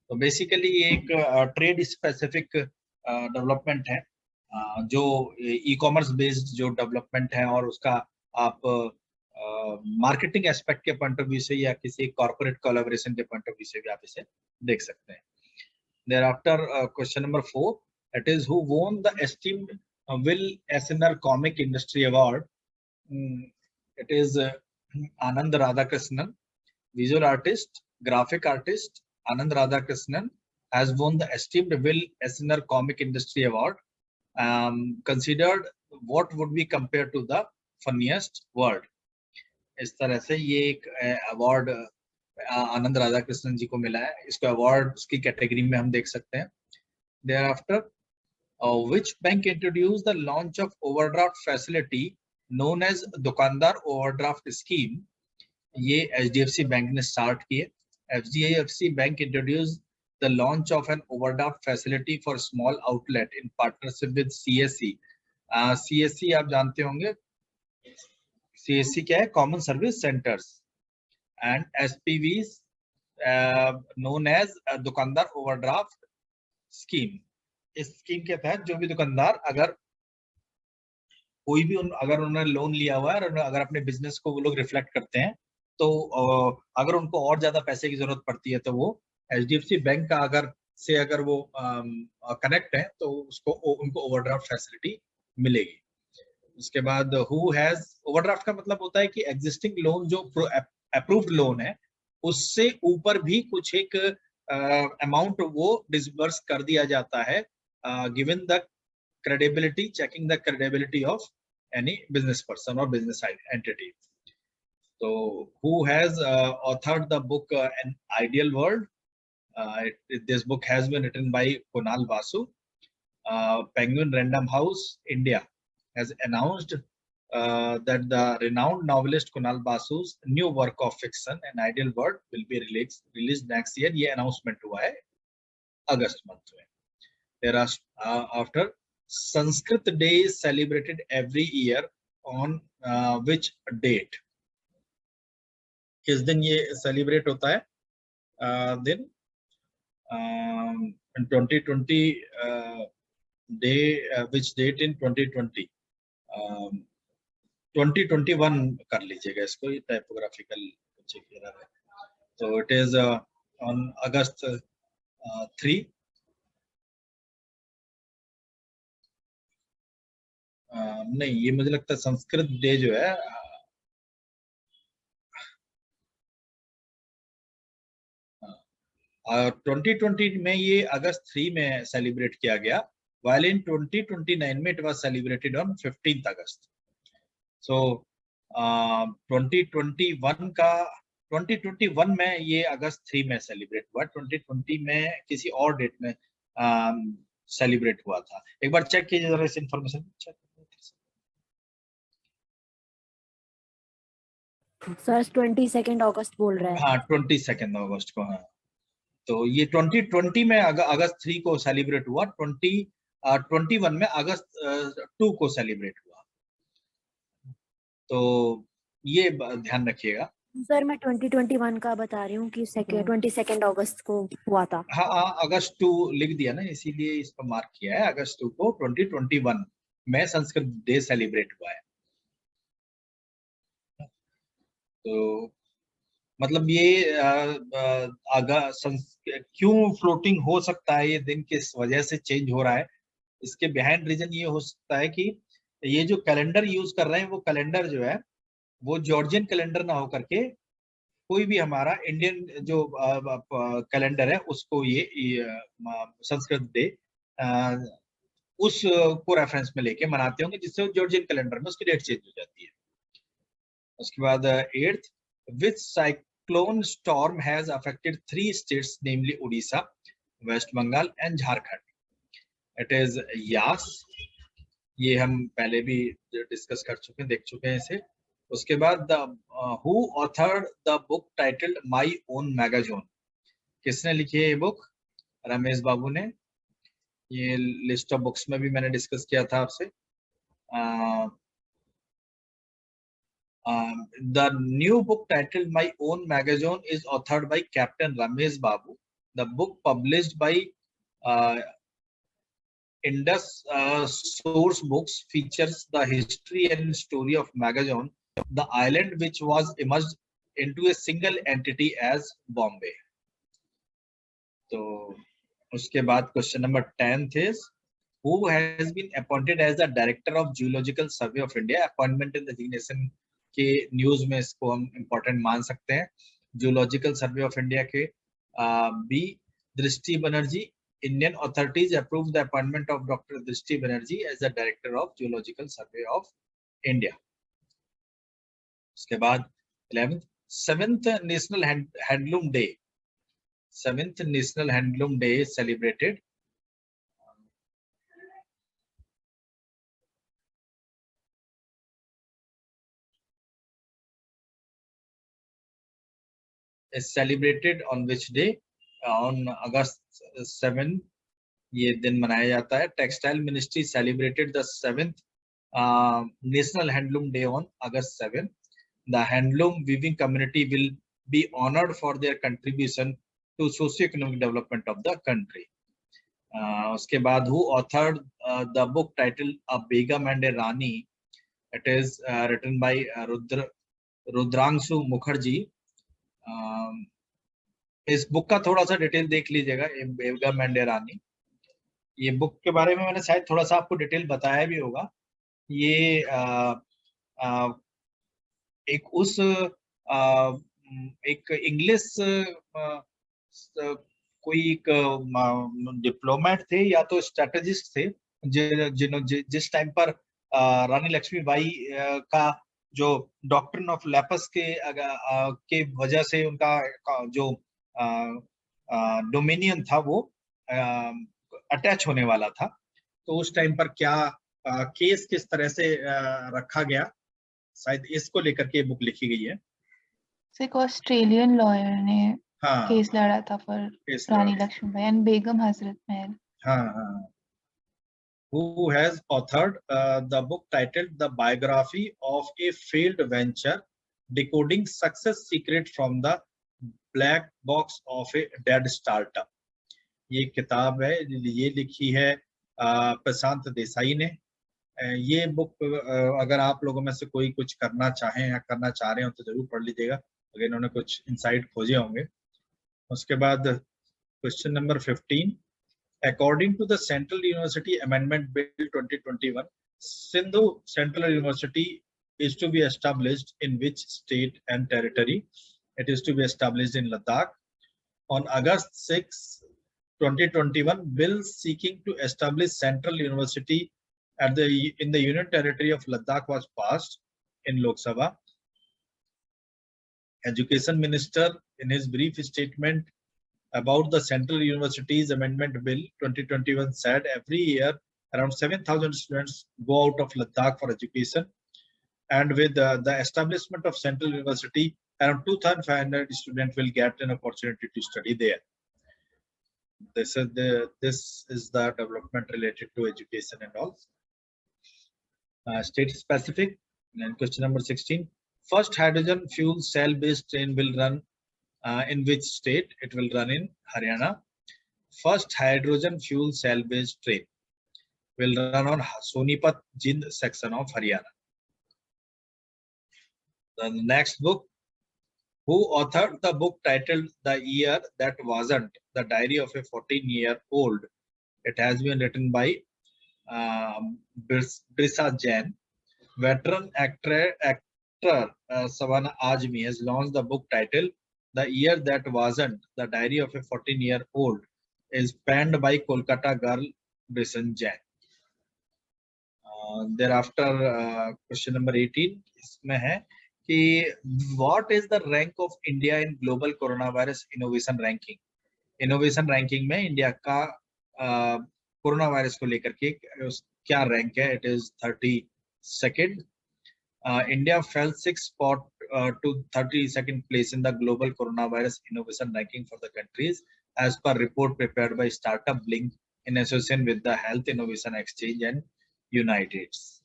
तो basically ये एक trade specific development है, जो e commerce based जो development है, और उसका आप मार्केटिंग एस्पेक्ट के पॉइंट ऑफ व्यू से या किसी कॉर्पोरेट कोलैबोरेशन के पॉइंट ऑफ व्यू से भी आप इसे देख सकते हैं। Thereafter, question number 4, it is who won the esteemed Will Eisner Comic Industry Award? It is Anand Radhakrishnan, visual artist, graphic artist. Anand Radhakrishnan has won the esteemed Will Eisner Comic Industry Award, considered what would be compared to the funniest word. इस तरह से ये एक award आनंद राधाकृष्णन जी को मिला है। इसको award उसकी कैटेगरी में हम देख सकते हैं। Thereafter, which bank introduced the launch of overdraft facility known as दुकानदार overdraft scheme? ये HDFC बैंक ने स्टार्ट किए। HDFC Bank introduced the launch of an overdraft facility for small outlet in partnership with CSC. CSC आप जानते होंगे, CSC क्या है? Common Service Centers, and SPVs known as दुकानदार overdraft scheme. इस स्कीम के तहत जो भी दुकानदार अगर कोई भी अगर उन्होंने लोन लिया हुआ है और अगर अपने बिजनेस को वो लोग रिफ्लेक्ट करते हैं, तो अगर उनको और ज्यादा पैसे की जरूरत पड़ती है तो वो HDFC बैंक का अगर वो कनेक्ट है तो उसको उनको ओवरड्राफ्ट फैसिलिटी मिलेगी। उसके बाद हु हैज, ओवरड्राफ्ट का मतलब होता है कि एग्जिस्टिंग लोन जो अप्रूव्ड लोन है उससे ऊपर भी कुछ एक अमाउंट वो डिसबर्स कर दिया जाता है, given the credibility, checking the credibility of any business person or business entity. So who has authored the book An Ideal World? This book has been written by Kunal Basu. Penguin Random House India has announced that the renowned novelist Kunal Basu's new work of fiction, An Ideal World, will be released next year. ये announcement हुआ है अगस्त month में। Thereafter, Sanskrit Day is celebrated every year on which date? किस दिन ये celebrate होता है? दिन in 2020 day, which date in 2020? 2021 कर लीजिएगा इसको, ये टाइपोग्राफिकल कुछ एरर है, तो it is on August 3. नहीं, ये मुझे लगता है संस्कृत डे जो है 2020 में ये अगस्त 3 में सेलिब्रेट किया गया, while in 2029 में it was celebrated on 15th August. So 2021 में ये अगस्त 3 में सेलिब्रेट हुआ, 2020 में किसी और डेट में सेलिब्रेट हुआ था। एक बार चेक कीजिए जरा इस इंफॉर्मेशन चेक। सर 22 अगस्त बोल रहा है। हाँ, 22 अगस्त को। हाँ, तो ये 2020 में अगस्त 3 को सेलिब्रेट हुआ, 2021 में अगस्त 2 को सेलिब्रेट हुआ, तो ये ध्यान रखिएगा। सर मैं 2021 का बता रही हूँ कि 22 अगस्त को हुआ था। हाँ, अगस्त 2 लिख दिया ना, इसीलिए इसको मार्क किया है। अगस्त 2 को 2021 में संस्कृत डे सेलिब्रेट हुआ है। तो मतलब ये क्यों फ्लोटिंग हो सकता है, ये दिन किस वजह से चेंज हो रहा है, इसके बिहाइंड रीजन ये हो सकता है कि ये जो कैलेंडर यूज कर रहे हैं वो कैलेंडर जो है वो जॉर्जियन कैलेंडर ना हो करके कोई भी हमारा इंडियन जो कैलेंडर है उसको ये संस्कृत डे उस को रेफरेंस में लेके मनाते होंगे, जिससे जॉर्जियन कैलेंडर में उसकी डेट चेंज हो जाती है। उसके बाद 8th, which cyclone storm has affected 3 states, namely Odisha, West Bengal and Jharkhand. It is Yaas, ये हम पहले भी डिस्कस कर चुके हैं, देख चुके हैं इसे। उसके बाद who authored the book titled my own magazine, किसने लिखी है ये बुक? रमेश बाबू ने। ये लिस्ट ऑफ बुक्स में भी मैंने डिस्कस किया था आपसे। The new book titled My Own Magazine is authored by Captain Ramesh Babu. The book published by Indus Source Books features the history and story of Magazine, the island which was emerged into a single entity as Bombay. तो उसके बाद question number 10 is who has been appointed as the director of Geological Survey of India? Appointment in designation के news में इसको हम important मान सकते हैं। जियोलॉजिकल सर्वे ऑफ इंडिया के बी Drishti Banerjee, Indian authorities approve the appointment of doctor Drishti Banerjee as the director of geological survey of India. उसके बाद 11th 7th national handloom day, 7th national handloom day celebrated. is celebrated on which day? On August 7 ये दिन मनाया जाता है। Textile ministry celebrated the 7th National Handloom Day on August 7. The handloom weaving community will be honored for their contribution to socio-economic development of the country. उसके बाद who authored the book titled A Begum and a Rani? It is written by Rudrangshu Mukherjee. इस book का थोड़ा सा detail देख लीजिएगा, बेगम and रानी। ये book के बारे में मैंने शायद थोड़ा सा आपको डिटेल बताया भी होगा। ये एक इंग्लिश कोई एक डिप्लोमेट थे या तो स्ट्रेटेजिस्ट थे जिस टाइम पर रानी लक्ष्मीबाई का जो डॉक्ट्रिन ऑफ लेपस के वजह से उनका जो डोमिनियन था वो अटैच होने वाला था, तो उस टाइम पर क्या केस किस तरह से रखा गया, शायद इसको लेकर के बुक लिखी गई है। एक ऑस्ट्रेलियन लॉयर ने केस लड़ा था for Rani Lakshmibai and Begum Hazrat Mahal. हाँ। Who has authored the book titled The Biography of a Failed Venture, Decoding Success Secret from the Black Box of a Dead Startup? ये किताब है, ये लिखी है प्रशांत देसाई ने। ये बुक अगर आप लोगों में से कोई कुछ करना चाहें या करना चाह रहे हो तो जरूर पढ़ लीजिएगा, अगर इन्होंने कुछ इंसाइट खोजे होंगे। उसके बाद question number 15, According to the Central University Amendment Bill 2021, Sindhu Central University is to be established in which state and territory? It is to be established in Ladakh. On August 6, 2021, bill seeking to establish Central University in the Union Territory of Ladakh was passed in Lok Sabha. Education Minister, in his brief statement about the Central Universities Amendment Bill 2021, said every year around 7,000 students go out of Ladakh for education, and with the establishment of Central University, around 2,500 students will get an opportunity to study there. This is the development related to education and all. State specific. And question number 16. First hydrogen fuel cell based train will run in which state? It will run in Haryana. First hydrogen fuel cell based train will run on Sonipat Jind section of Haryana. The next book. Who authored the book titled The Year That Wasn't, The Diary of a 14-Year-Old? It has been written by Brisa Jain. Veteran actor Savannah Ajmi has launched the book titled The Year That Wasn't, The Diary of a 14-Year-Old, is penned by Kolkata girl Brisa Jain. Thereafter, question number 18 इसमें है कि what is the rank of India in global coronavirus innovation ranking? Innovation ranking में India का corona virus को लेकर के क्या rank है? It is 32nd. India fell 6 spot to 32nd place in the global coronavirus innovation ranking for the countries, as per report prepared by Startup Link in association with the Health Innovation Exchange and UNAIDS.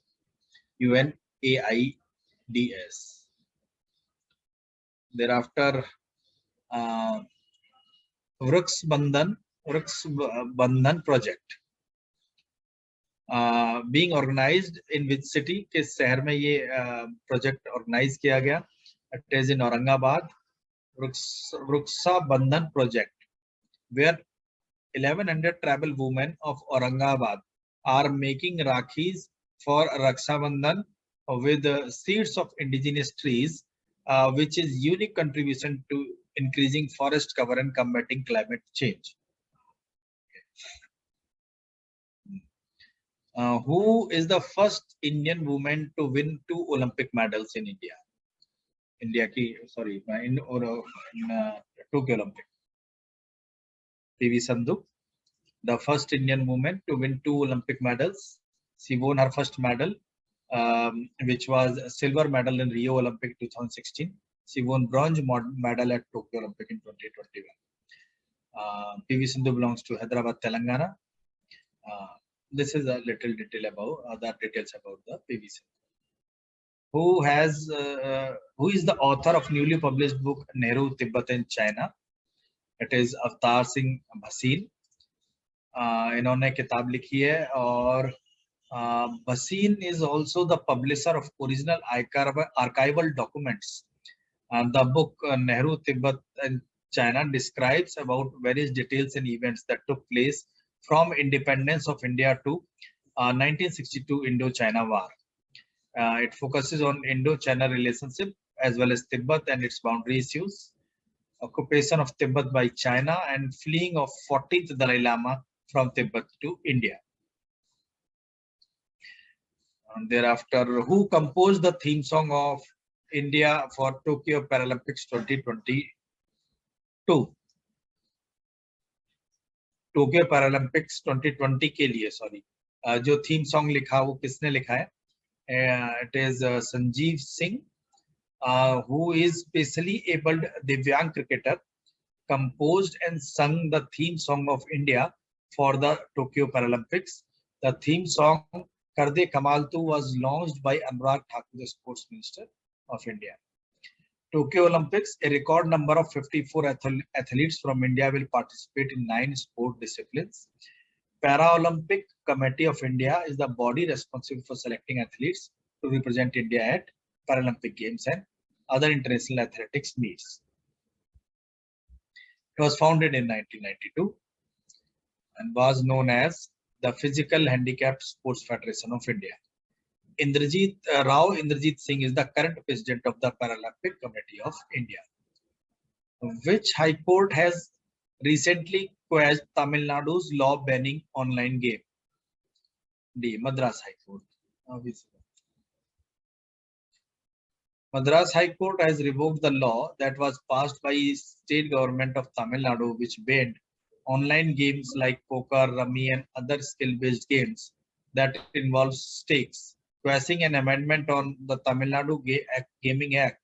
Thereafter, Vruksh Bandhan project being organized in which city? किस शहर में ये project organize किया गया? It is in Aurangabad. Vruksh Bandhan project, where 1100 tribal women of Aurangabad are making rakhis for Raksha Bandhan with seeds of indigenous trees, which is unique contribution to increasing forest cover and combating climate change. Who is the first Indian woman to win 2 Olympic medals in India? In Tokyo Olympic. PV Sandhu, the first Indian woman to win 2 Olympic medals. She won her first medal, which was a silver medal in Rio Olympic 2016. She won bronze medal at Tokyo Olympic in 2021. PV Sandhu belongs to Hyderabad, Telangana. This is a little detail about other details about the PV Sandhu. Who is the author of newly published book Nehru, Tibet and China? It is Avtar Singh Bhasin. इन्होंने किताब लिखी है और Bhasin is also the publisher of original archival documents. The book Nehru, Tibet and China describes about various details and events that took place from independence of India to 1962 Indo-China War. It focuses on Indo-China relationship as well as Tibet and its boundary issues, occupation of Tibet by China, and fleeing of 14th Dalai Lama from Tibet to India. And thereafter, who composed the theme song of India for Tokyo Paralympics 2022? Tokyo Paralympics 2020 के लिए जो theme song लिखा वो किसने लिखा है? It is Sanjeev Singh, who is specially abled Divyang cricketer, composed and sung the theme song of India for the Tokyo Paralympics. The theme song Karde Kamal Tu was launched by Anurag Thakur, the Sports Minister of India. Tokyo Olympics, a record number of 54 athletes from India will participate in 9 sport disciplines. Paralympic Committee of India is the body responsible for selecting athletes to represent India at Paralympic Games and other international athletics meets. It was founded in 1992 and was known as the Physical Handicapped Sports Federation of India. Rao Indrajit Singh is the current president of the Paralympic Committee of India. Which High Court has recently quashed Tamil Nadu's law banning online game? D. Madras High Court. Madras High Court has revoked the law that was passed by state government of Tamil Nadu, which banned online games like poker, rummy and other skill-based games that involve stakes. Quashing an amendment on the Tamil Nadu Gaming Act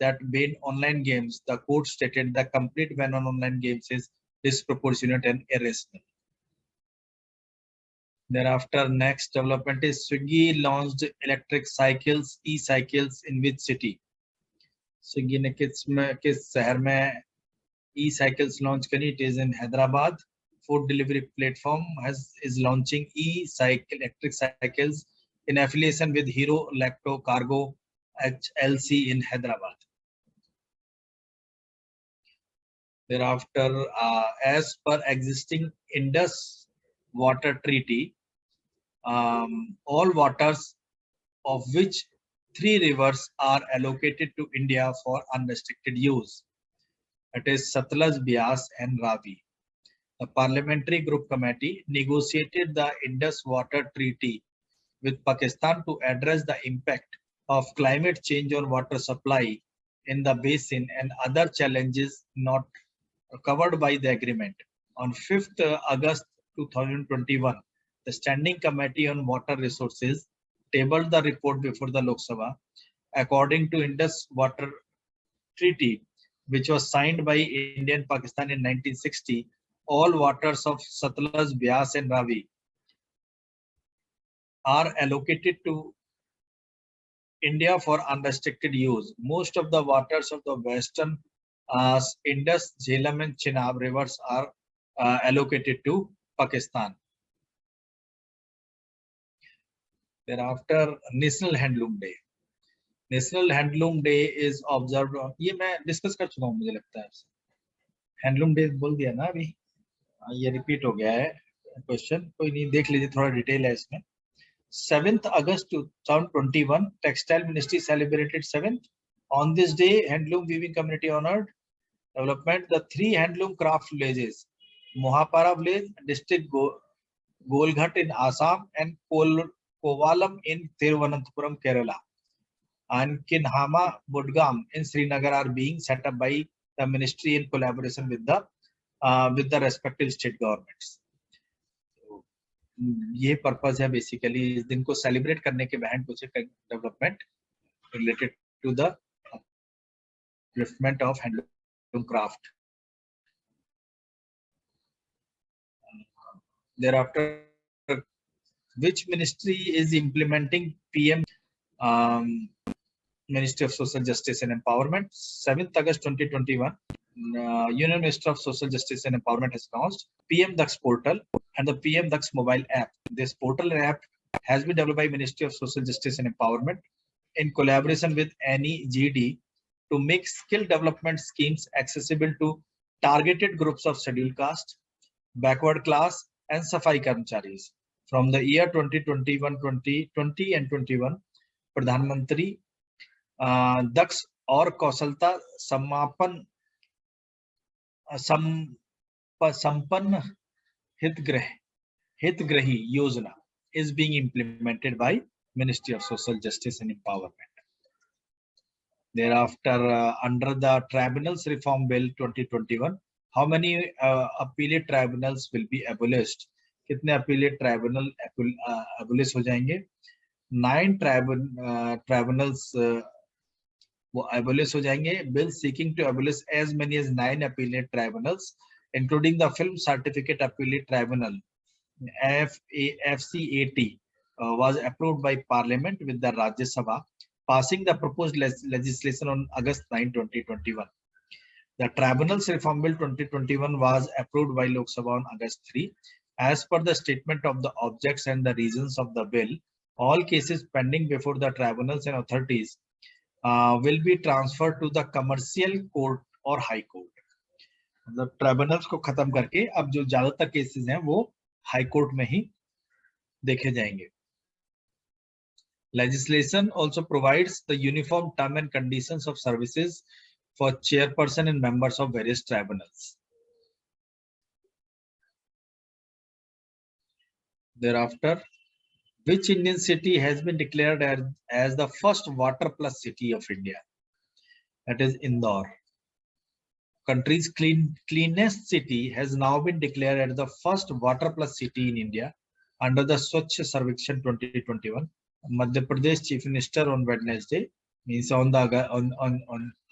that banned online games, the court stated the complete ban on online games is disproportionate and irrational. Thereafter, next development is Swiggy launched electric cycles, e-cycles in which city? Swiggy ने किस शहर में e-cycles launch करी? It is in Hyderabad. Food delivery platform is launching electric cycles in affiliation with Hero Lacto Cargo LC in Hyderabad. Thereafter, as per existing Indus Water Treaty, all waters of which 3 rivers are allocated to India for unrestricted use. It is Satluj, Beas and Ravi. The Parliamentary Group Committee negotiated the Indus Water Treaty with Pakistan to address the impact of climate change on water supply in the basin and other challenges not covered by the agreement. On 5th August 2021, the Standing Committee on Water Resources tabled the report before the Lok Sabha. According to Indus Water Treaty, which was signed by India and Pakistan in 1960, all waters of Satluj, Beas and Ravi are allocated to India for unrestricted use. Most of the waters of the western Indus, Jhelum and Chenab rivers are allocated to Pakistan. Thereafter, National Handloom Day. National Handloom Day is observed on, ये मैं discuss कर चुका हूँ मुझे लगता है. Handloom day बोल दिया ना अभी, ये रिपीट हो गया है क्वेश्चन, कोई नहीं, देख लीजिए, थोड़ा डिटेल है इसमें. 7th August 2021, Textile Ministry celebrated 7th. On this day, handloom weaving community honored development the 3 handloom craft villages, Mohapara village, district Golghat in Assam, and Kovalam in Thiruvananthapuram, Kerala, and Kinhama Budgam in Srinagar are being set up by the ministry in collaboration with the respective state governments. ये purpose है basically इस दिन को celebrate करने के बहन कुछ development related to the upliftment of handloom craft. Thereafter, which ministry is implementing PM Ministry of Social Justice and Empowerment? 7th August 2021, Union Minister of Social Justice and Empowerment has launched PM Daksh portal and the PM Daksh mobile app. This portal and app has been developed by Ministry of Social Justice and Empowerment in collaboration with NEGD to make skill development schemes accessible to targeted groups of scheduled caste, backward class, and Safai Karmacharis. From the year 2021, 2020 and 21, Pradhan Mantri Daksh और कौशलता संपन्न हितग्रही योजना is being implemented by Ministry of Social Justice and Empowerment. Thereafter, under the Tribunals Reform Bill 2021, how many appellate tribunals will be abolished? कितने appellate tribunal abolish हो जाएंगे? 9 tribunals वो abolish हो जाएंगे. Bill seeking to abolish as many as 9 appellate tribunals, including the Film Certificate Appellate Tribunal FCAT, was approved by Parliament with the Rajya Sabha passing the proposed legislation on August 9, 2021. The Tribunals Reform Bill 2021 was approved by Lok Sabha on August 3. As per the statement of the objects and the reasons of the bill, all cases pending before the tribunals and authorities will be transferred to the commercial court or high court. मतलब tribunals को खत्म करके अब जो ज्यादातर cases हैं वो high court में ही देखे जाएंगे. Legislation also provides the uniform term and conditions of services for chairperson and members of various tribunals. Thereafter, which Indian city has been declared as the first water plus city of India? That is Indore. Country's cleanest city has now been declared as the first water plus city in India under the Swachh Sarvekshan 2021. Madhya Pradesh Chief Minister on Wednesday, means on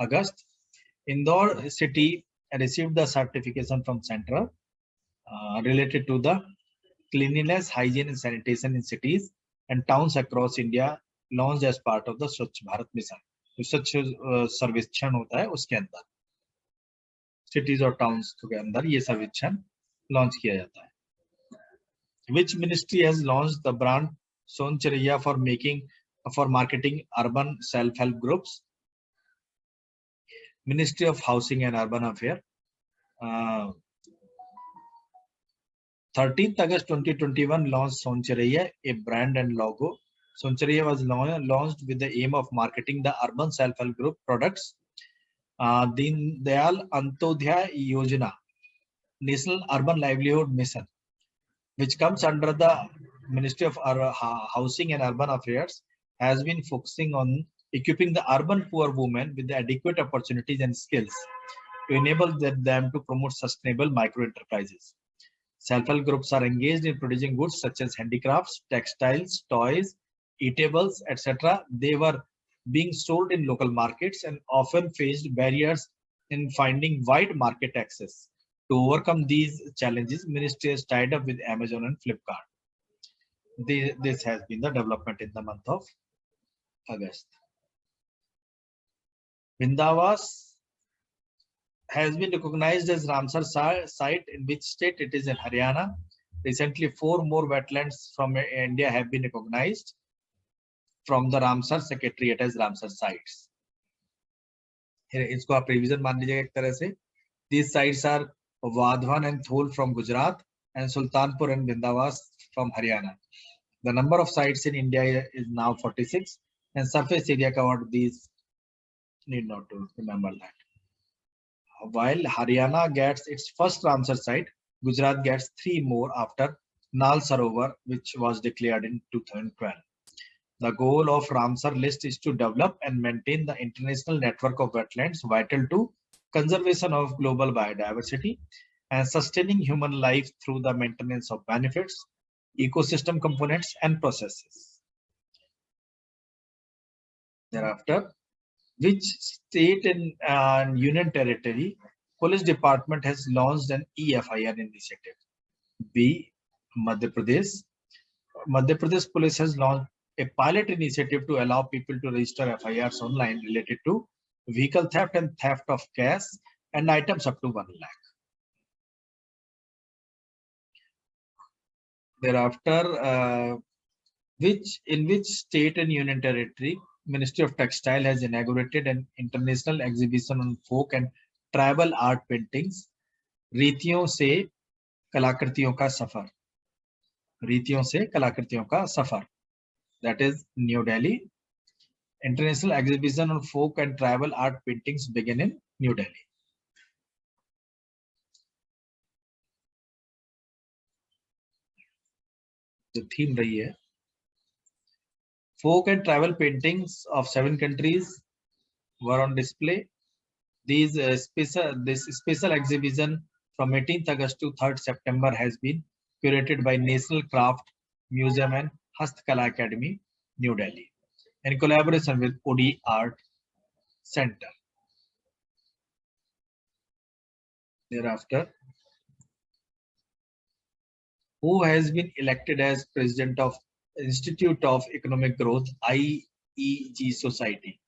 August, Indore city received the certification from Central related to the cleanliness, hygiene and sanitation in cities and towns across India, launched as part of the Swachh Bharat Mission. Swachh सर्वेक्षण होता है उसके अंदर cities और towns के अंदर ये सर्वेक्षण launch किया जाता है. Which ministry has launched the brand Soncharaiya for marketing urban self-help groups? Ministry of Housing and Urban Affairs. 13th August 2021 launched Soncharaiya, a brand and logo. Soncharaiya was launched with the aim of marketing the urban self-help group products. Deen Dayal Antyodaya Yojana, National Urban Livelihood Mission, which comes under the Ministry of Housing and Urban Affairs, has been focusing on equipping the urban poor women with the adequate opportunities and skills to enable them to promote sustainable micro enterprises. Self-help groups are engaged in producing goods such as handicrafts, textiles, toys, eatables, etc. They were being sold in local markets and often faced barriers in finding wide market access. To overcome these challenges, Ministry has tied up with Amazon and Flipkart. This has been the development in the month of August. Vindavas has been recognized as Ramsar site. In which state? It is in Haryana. Recently, 4 more wetlands from India have been recognized from the Ramsar Secretariat as Ramsar sites. इसको आप revision मान लीजिएगा एक तरह से. These sites are Wadhwan and Thol from Gujarat and Sultanpur and Vindavas from Haryana. The number of sites in India is now 46 and surface area covered. These need not to remember that. While Haryana gets its first Ramsar site, Gujarat gets 3 more after Nal Sarovar, which was declared in 2012. The goal of Ramsar list is to develop and maintain the international network of wetlands vital to conservation of global biodiversity and sustaining human life through the maintenance of benefits, ecosystem components and processes. Thereafter, which state and union territory police department has launched an EFIR initiative? B. Madhya Pradesh. Madhya Pradesh police has launched a pilot initiative to allow people to register FIRs online related to vehicle theft and theft of cash and items up to 1 lakh. Thereafter, in which state and union territory Ministry of Textile has inaugurated an international exhibition on folk and tribal art paintings, रीतियों से कलाकृतियों का सफर. रीतियों से कलाकृतियों का सफर. That is New Delhi. International exhibition on folk and tribal art paintings begin in New Delhi. The theme रही है. Folk and tribal paintings of 7 countries were on display. This special exhibition from 18th August to 3rd September has been curated by National Craft Museum and Hastkala Academy, New Delhi, in collaboration with Odi Art Center. Thereafter, who has been elected as President of Institute of Economic Growth, IEG Society?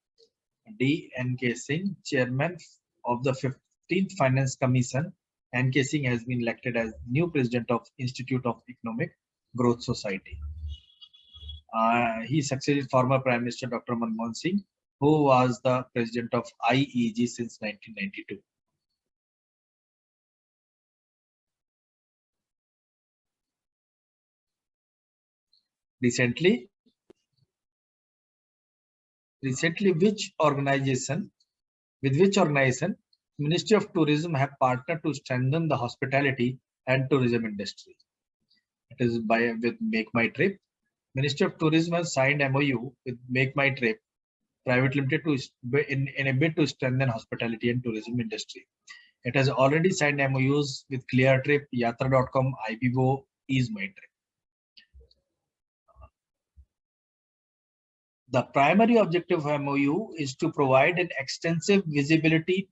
D. N.K. Singh, Chairman of the 15th Finance Commission. N.K. Singh has been elected as new President of Institute of Economic Growth Society. He succeeded former Prime Minister Dr. Manmohan Singh, who was the President of IEG since 1992. Recently, with which organization Ministry of Tourism have partnered to strengthen the hospitality and tourism industry? It is with Make My Trip. Ministry of Tourism has signed MOU with Make My Trip Private Limited in a bid to strengthen hospitality and tourism industry. It has already signed MOUs with ClearTrip, Yatra.com, IBO, Ease My Trip. The primary objective of MOU is to provide an extensive visibility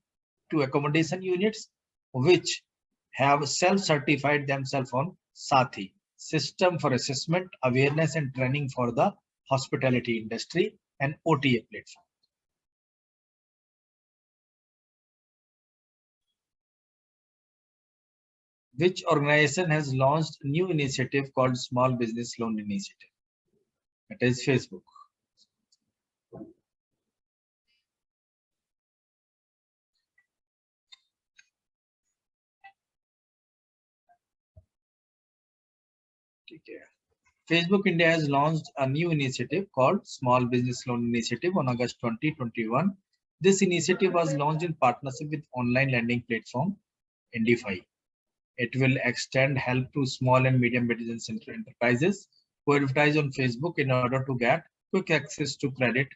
to accommodation units which have self-certified themselves on Sathi, System for Assessment, Awareness and Training for the Hospitality Industry, and OTA platform. Which organization has launched a new initiative called Small Business Loan Initiative? It is Facebook. Facebook India has launched a new initiative called Small Business Loan Initiative on August 2021. This initiative was launched in partnership with online lending platform Indify. It will extend help to small and medium business enterprises who advertise on Facebook in order to get quick access to credit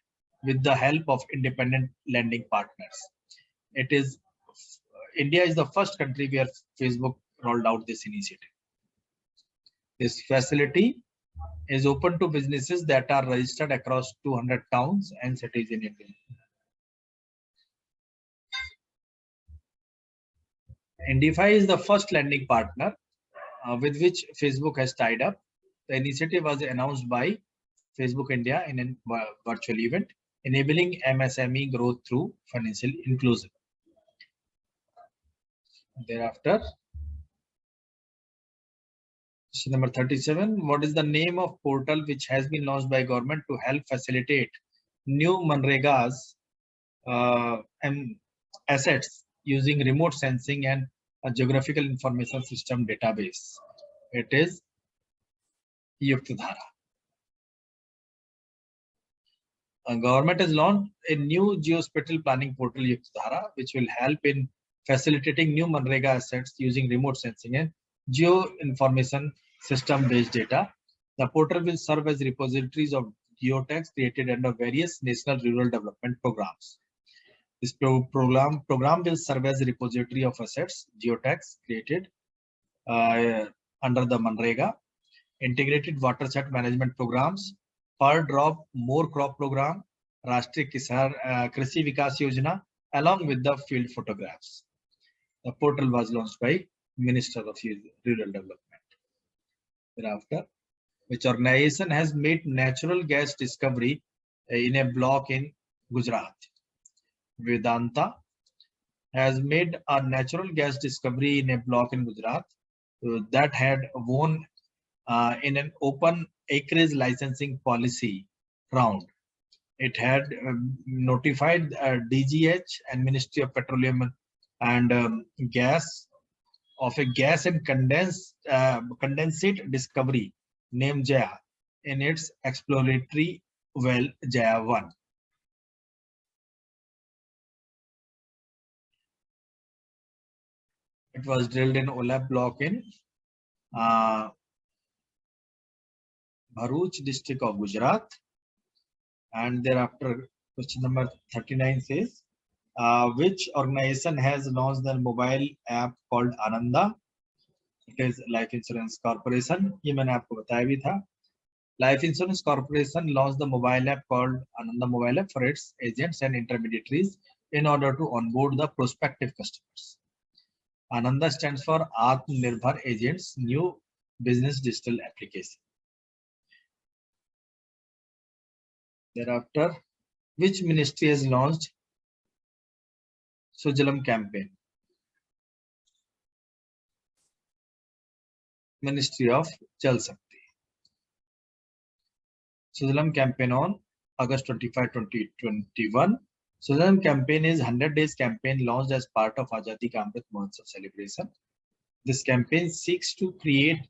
with the help of independent lending partners. It is India is the first country where Facebook rolled out this initiative. This facility is open to businesses that are registered across 200 towns and cities in India. Indify is the first lending partner with which Facebook has tied up. The initiative was announced by Facebook India in a virtual event, enabling MSME growth through financial inclusion. Thereafter, question number 37. What is the name of portal which has been launched by government to help facilitate new Manrega's and assets using remote sensing and a geographical information system database? It is Yuktadhara. Government has launched a new geospatial planning portal, Yuktadhara, which will help in facilitating new Manrega assets using remote sensing and geo information system based data. The portal will serve as repositories of geotags created under various national rural development programs. This program will serve as a repository of assets, geotags created under the Manrega, integrated watershed management programs, per drop more crop program, Rashtriya Krishi Vikas Yojana, along with the field photographs. The portal was launched by Minister of Rural Development. Thereafter, which organization has made natural gas discovery in a block in Gujarat? Vedanta has made a natural gas discovery in a block in Gujarat that had won in an open acreage licensing policy round. It had notified DGH and Ministry of Petroleum and Gas of a gas and condensate discovery named Jaya in its exploratory well Jaya 1. It was drilled in Olab block in Bharuch district of Gujarat. And thereafter, question number 39 says, which organization has launched the mobile app called Ananda? It is Life Insurance Corporation. ये मैंने आपको बताया भी था. Life Insurance Corporation launched the mobile app called Ananda Mobile App for its agents and intermediaries in order to onboard the prospective customers. Ananda stands for Atmanirbhar Agents New Business Digital Application. Thereafter, which ministry has launched Sujalam campaign? Ministry of Jal Shakti. Sujalam campaign on August 25, 2021. Sujalam campaign is 100 days campaign launched as part of Azadi Ka Amrit Mahotsav celebration. This campaign seeks to create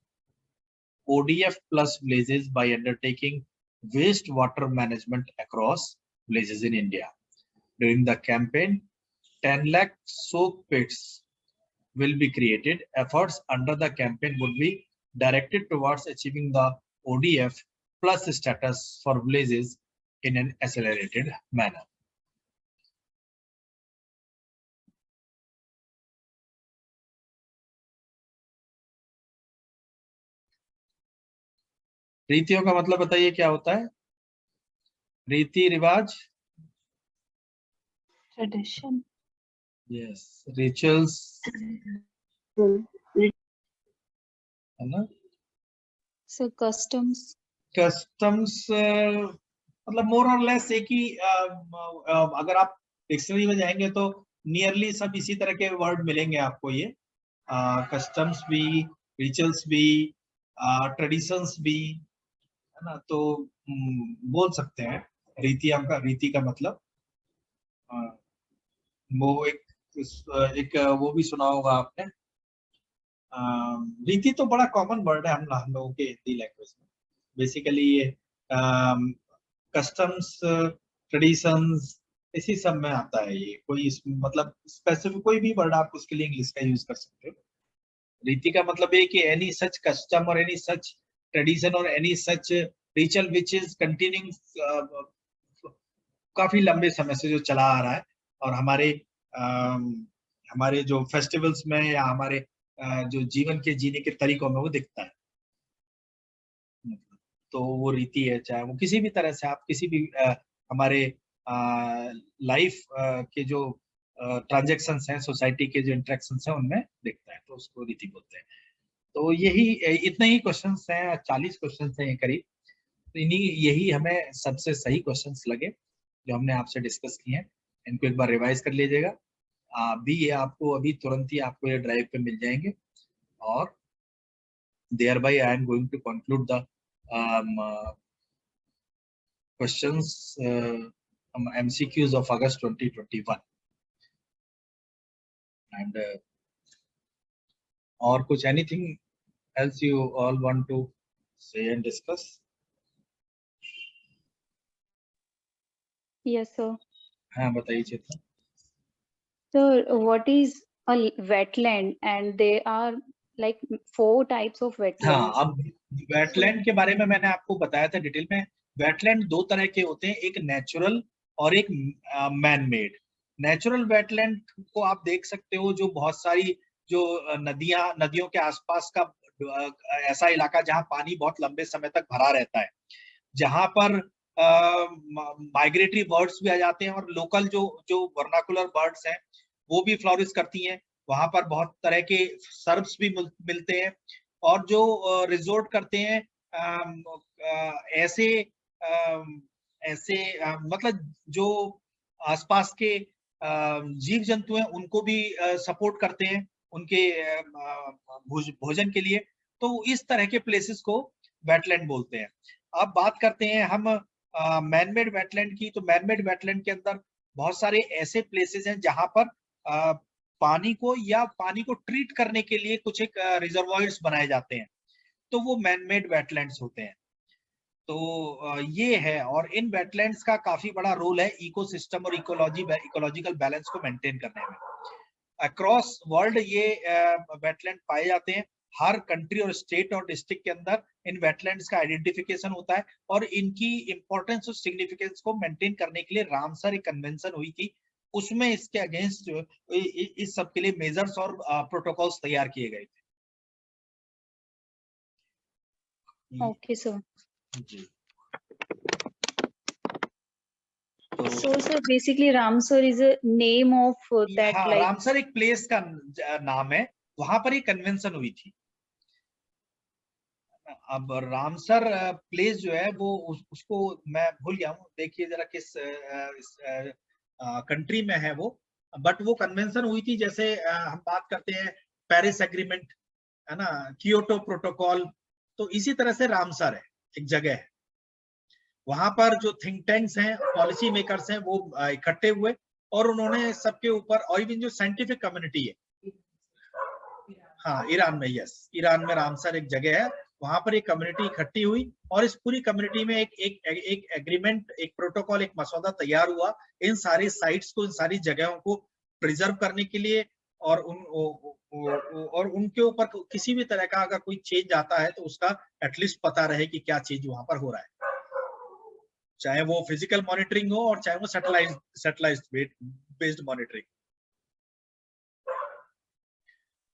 ODF plus villages by undertaking wastewater management across villages in India. During the campaign, 10 lakh soak pits will be created. Efforts under the campaign would be directed towards achieving the ODF plus status for villages in an accelerated manner. रीतियों का मतलब बताइए क्या होता है? रीति रिवाज, Tradition. yes, rituals, है ना? So customs. Customs मतलब more or less एक ही अगर आप डिक्शनरी में जाएंगे तो नियरली सब इसी तरह के वर्ड मिलेंगे आपको. ये कस्टम्स भी, रिचुअल्स भी, ट्रेडिशंस भी, है ना? तो बोल सकते हैं रीति का मतलब वो एक वो भी सुना होगा आपने. रीति तो बड़ा कॉमन वर्ड है हम लोगों के हिंदी लैंग्वेज में. बेसिकली ये कस्टम्स, ट्रेडिशंस इसी सब में आता है. ये कोई मतलब स्पेसिफिक कोई भी वर्ड आप उसके लिए इंग्लिश का यूज कर सकते हो. रीति का मतलब है कि एनी सच कस्टम और एनी सच ट्रेडिशन और any such ritual which is continuing काफी लंबे समय से जो चला आ रहा है और हमारे जो फेस्टिवल्स में या हमारे जो जीवन के जीने के तरीकों में वो दिखता है। तो वो रीति है, चाहे वो किसी भी तरह से आप किसी भी हमारे लाइफ के जो ट्रांजैक्शंस हैं, सोसाइटी के जो इंटरेक्शंस हैं, उनमें दिखता है, तो उसको रीति बोलते हैं। तो यही इतने ही क्वेश्चंस हैं, 40 क्वेश्चंस हैं करीब। तो यही हमें सबसे सही क्वेश्चंस लगे जो हमने आपसे डिस्कस किए हैं। इनको एक बार रिवाइज कर लीजिएगा। अभी ये आपको अभी तुरंत ही आपको ये ड्राइव पे मिल जाएंगे। और thereby I am going to conclude the questions MCQs of August 2021 and और कुछ anything else you all want to say and discuss? Yes, sir. हाँ बताइए चेतन। So, what is a wetland? And there are like 4 types of wetlands. हाँ, अब wetland के बारे में मैंने आपको बताया था डिटेल में। वेटलैंड 2 तरह के होते हैं, एक नेचुरल और एक मैन मेड। नेचुरल वेटलैंड को आप देख सकते हो, जो बहुत सारी जो नदियों के आसपास का ऐसा इलाका जहाँ पानी बहुत लंबे समय तक भरा रहता है, जहाँ पर माइग्रेटरी बर्ड्स भी आ जाते हैं और लोकल जो वर्नाकुलर बर्ड्स हैं वो भी फ्लोरिश करती हैं। वहां पर बहुत तरह के सर्ब्स भी मिलते हैं, और जो रिजोर्ट करते हैं ऐसे मतलब जो आसपास के जीव जंतु हैं उनको भी सपोर्ट करते हैं उनके भोजन के लिए। तो इस तरह के प्लेसेस को वेटलैंड बोलते हैं। अब बात करते हैं हम मैन मेड वेटलैंड की। तो मैन मेड वेटलैंड के अंदर बहुत सारे ऐसे प्लेसेस हैं जहां पर पानी को ट्रीट करने के लिए कुछ एक रिजर्वॉयर्स बनाए जाते हैं, तो वो मैन मेड वेटलैंड्स होते हैं। तो ये है, और इन वेटलैंड्स का काफी बड़ा रोल है इकोसिस्टम और इकोलॉजिकल बैलेंस को मेंटेन करने में। अक्रॉस वर्ल्ड ये वेटलैंड पाए जाते हैं। हर कंट्री और स्टेट और डिस्ट्रिक्ट के अंदर इन वेटलैंड्स का आइडेंटिफिकेशन होता है, और इनकी इंपॉर्टेंस और सिग्निफिकेंस को मेंटेन करने के लिए रामसर एक कन्वेंशन हुई थी। उसमें इसके अगेंस्ट इस सब के लिए मेजर्स और प्रोटोकॉल्स तैयार किए गए थे। Okay, sir. Ji. So, sir, basically Ramsar is a name of that हाँ, like. रामसर एक प्लेस का नाम है, वहां पर एक कन्वेंशन हुई थी। अब रामसर प्लेस जो है वो उसको मैं भूल गया हूँ, देखिए जरा किस कंट्री में है वो, बट वो कन्वेंशन हुई थी। जैसे हम बात करते हैं पेरिस एग्रीमेंट, है ना, कियोटो प्रोटोकॉल, तो इसी तरह से रामसर है, एक जगह है। वहां पर जो थिंक टैंक्स हैं, पॉलिसी मेकर्स हैं, वो इकट्ठे हुए और उन्होंने सबके ऊपर, और इवन जो साइंटिफिक कम्युनिटी है, हाँ ईरान में, यस, ईरान में रामसर एक जगह है, वहां पर एक कम्युनिटी इकट्ठी हुई और इस पूरी कम्युनिटी में एक एग्रीमेंट, एक प्रोटोकॉल, एक मसौदा तैयार हुआ इन सारी साइट्स को, इन सारी जगहों को प्रिजर्व करने के लिए, और उनके ऊपर किसी भी तरह का अगर कोई चेंज आता है तो उसका एटलीस्ट पता रहे कि क्या चीज वहां पर हो रहा है, चाहे वो फिजिकल मॉनिटरिंग हो और चाहे वो satellite based monitoring.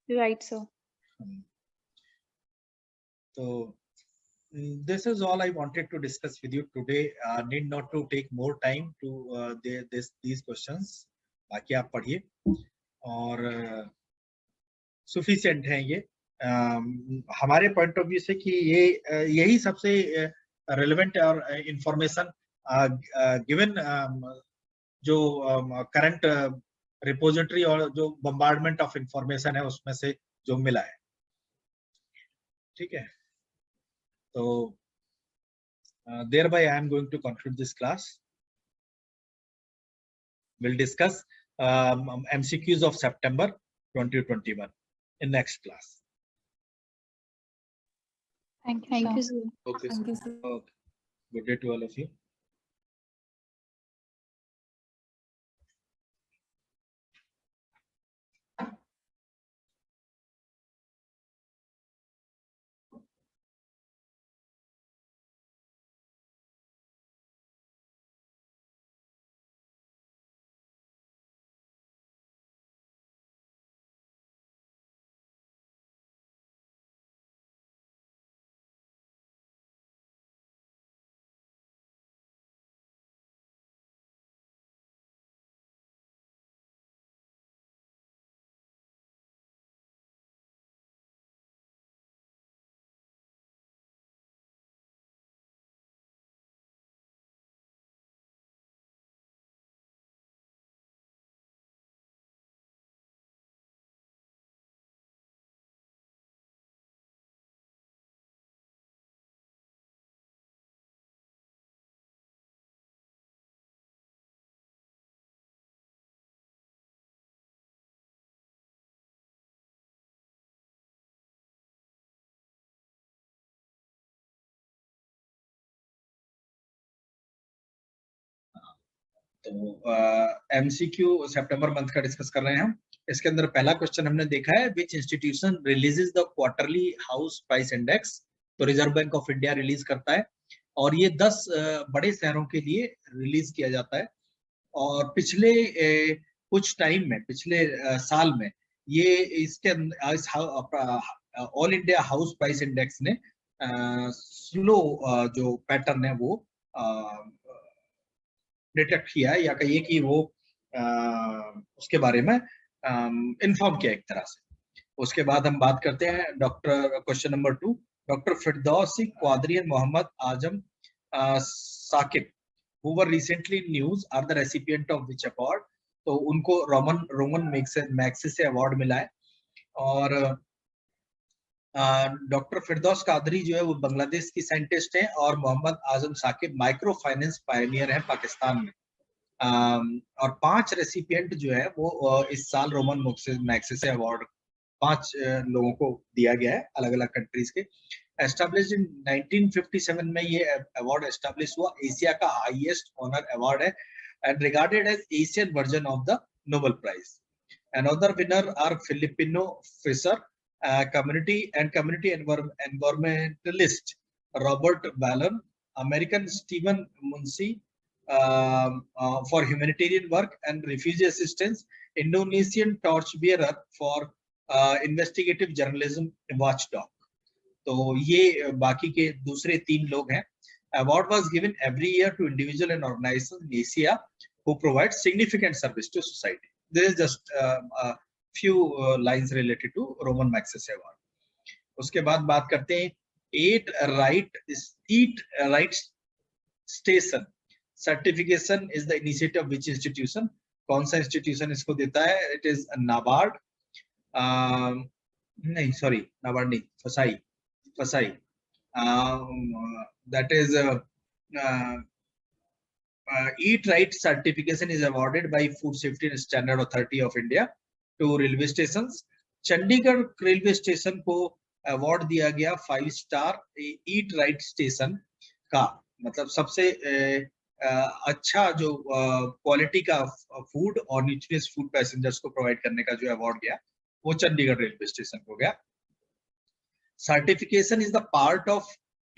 Right, sir. So this is all I wanted to discuss with you today. Need not to take more time to these questions. बाकी आप पढ़िए और sufficient है ये हमारे पॉइंट ऑफ व्यू से कि यही सबसे relevant और information given जो current repository और जो bombardment of information है उसमें से जो मिला है, ठीक है। So thereby I am going to conclude this class. We'll discuss MCQs of September 2021 in next class. Thank you, Thank sir. you, sir. Okay, Thank you, sir. sir. Okay. Good day to all of you. तो MCQ सितंबर month का discuss कर रहे हैं हम। इसके अंदर पहला question हमने देखा है, which institution releases the quarterly house price index. तो reserve bank of India release करता है और ये 10 बड़े शहरों के लिए रिलीज किया जाता है। और पिछले कुछ टाइम में, पिछले साल में ये इसके all India house price index ने स्लो जो पैटर्न है वो डिटेक्ट किया है, या कहिए कि वो उसके बारे में इन्फॉर्म किया एक तरह से। उसके बाद हम बात करते हैं question number 2, doctor Firdausi Qadri and Mohammad Azam Saqib who were recently in news are the recipient of which award। तो उनको रोमन मैग्सेसे से अवार्ड मिला है। और डॉक्टर फिरदौस कादरी जो है वो बांग्लादेश की साइंटिस्ट हैं और Mohammad Azam Saqib micro finance Pioneer हैं पाकिस्तान में। और 5 रेसिपिएंट जो है वो इस साल रोमन मैग्सेसे अवार्ड 5 लोगों को दिया गया है अलग अलग कंट्रीज के। एस्टैब्लिश्ड इन 1957 में ये अवार्ड एस्टैब्लिश हुआ, एशिया का हाईएस्ट ऑनर अवार्ड है and regarded as Asian version of the Nobel prize. Another winner are Filipino fisher community environmentalist Robert Ballon, American Stephen Munsi for humanitarian work and refugee assistance, Indonesian torchbearer for investigative journalism watchdog। तो ये बाकी के दूसरे 3 लोग हैं। Award was given every year to individual and organizations in Asia who provide significant service to society. There is just a few lines related to Roman Magsaysay Award। उसके बाद बात करते हैं Eat Right Station certification is the initiative of which institution। कौन सा institution इसको देता है? It is NABARD, नहीं sorry NABARD नहीं, FSAI। That is Eat Right certification is awarded by Food Safety and Standard Authority of India to railway stations। Chandigarh railway station को award दिया गया 5 स्टार ईट राइट स्टेशन का, मतलब सबसे अच्छा जो क्वालिटी का फूड और न्यूट्रिशियस फूड पैसेंजर्स को प्रोवाइड करने का जो अवार्ड गया वो चंडीगढ़ रेलवे स्टेशन को गया। Certification is the part of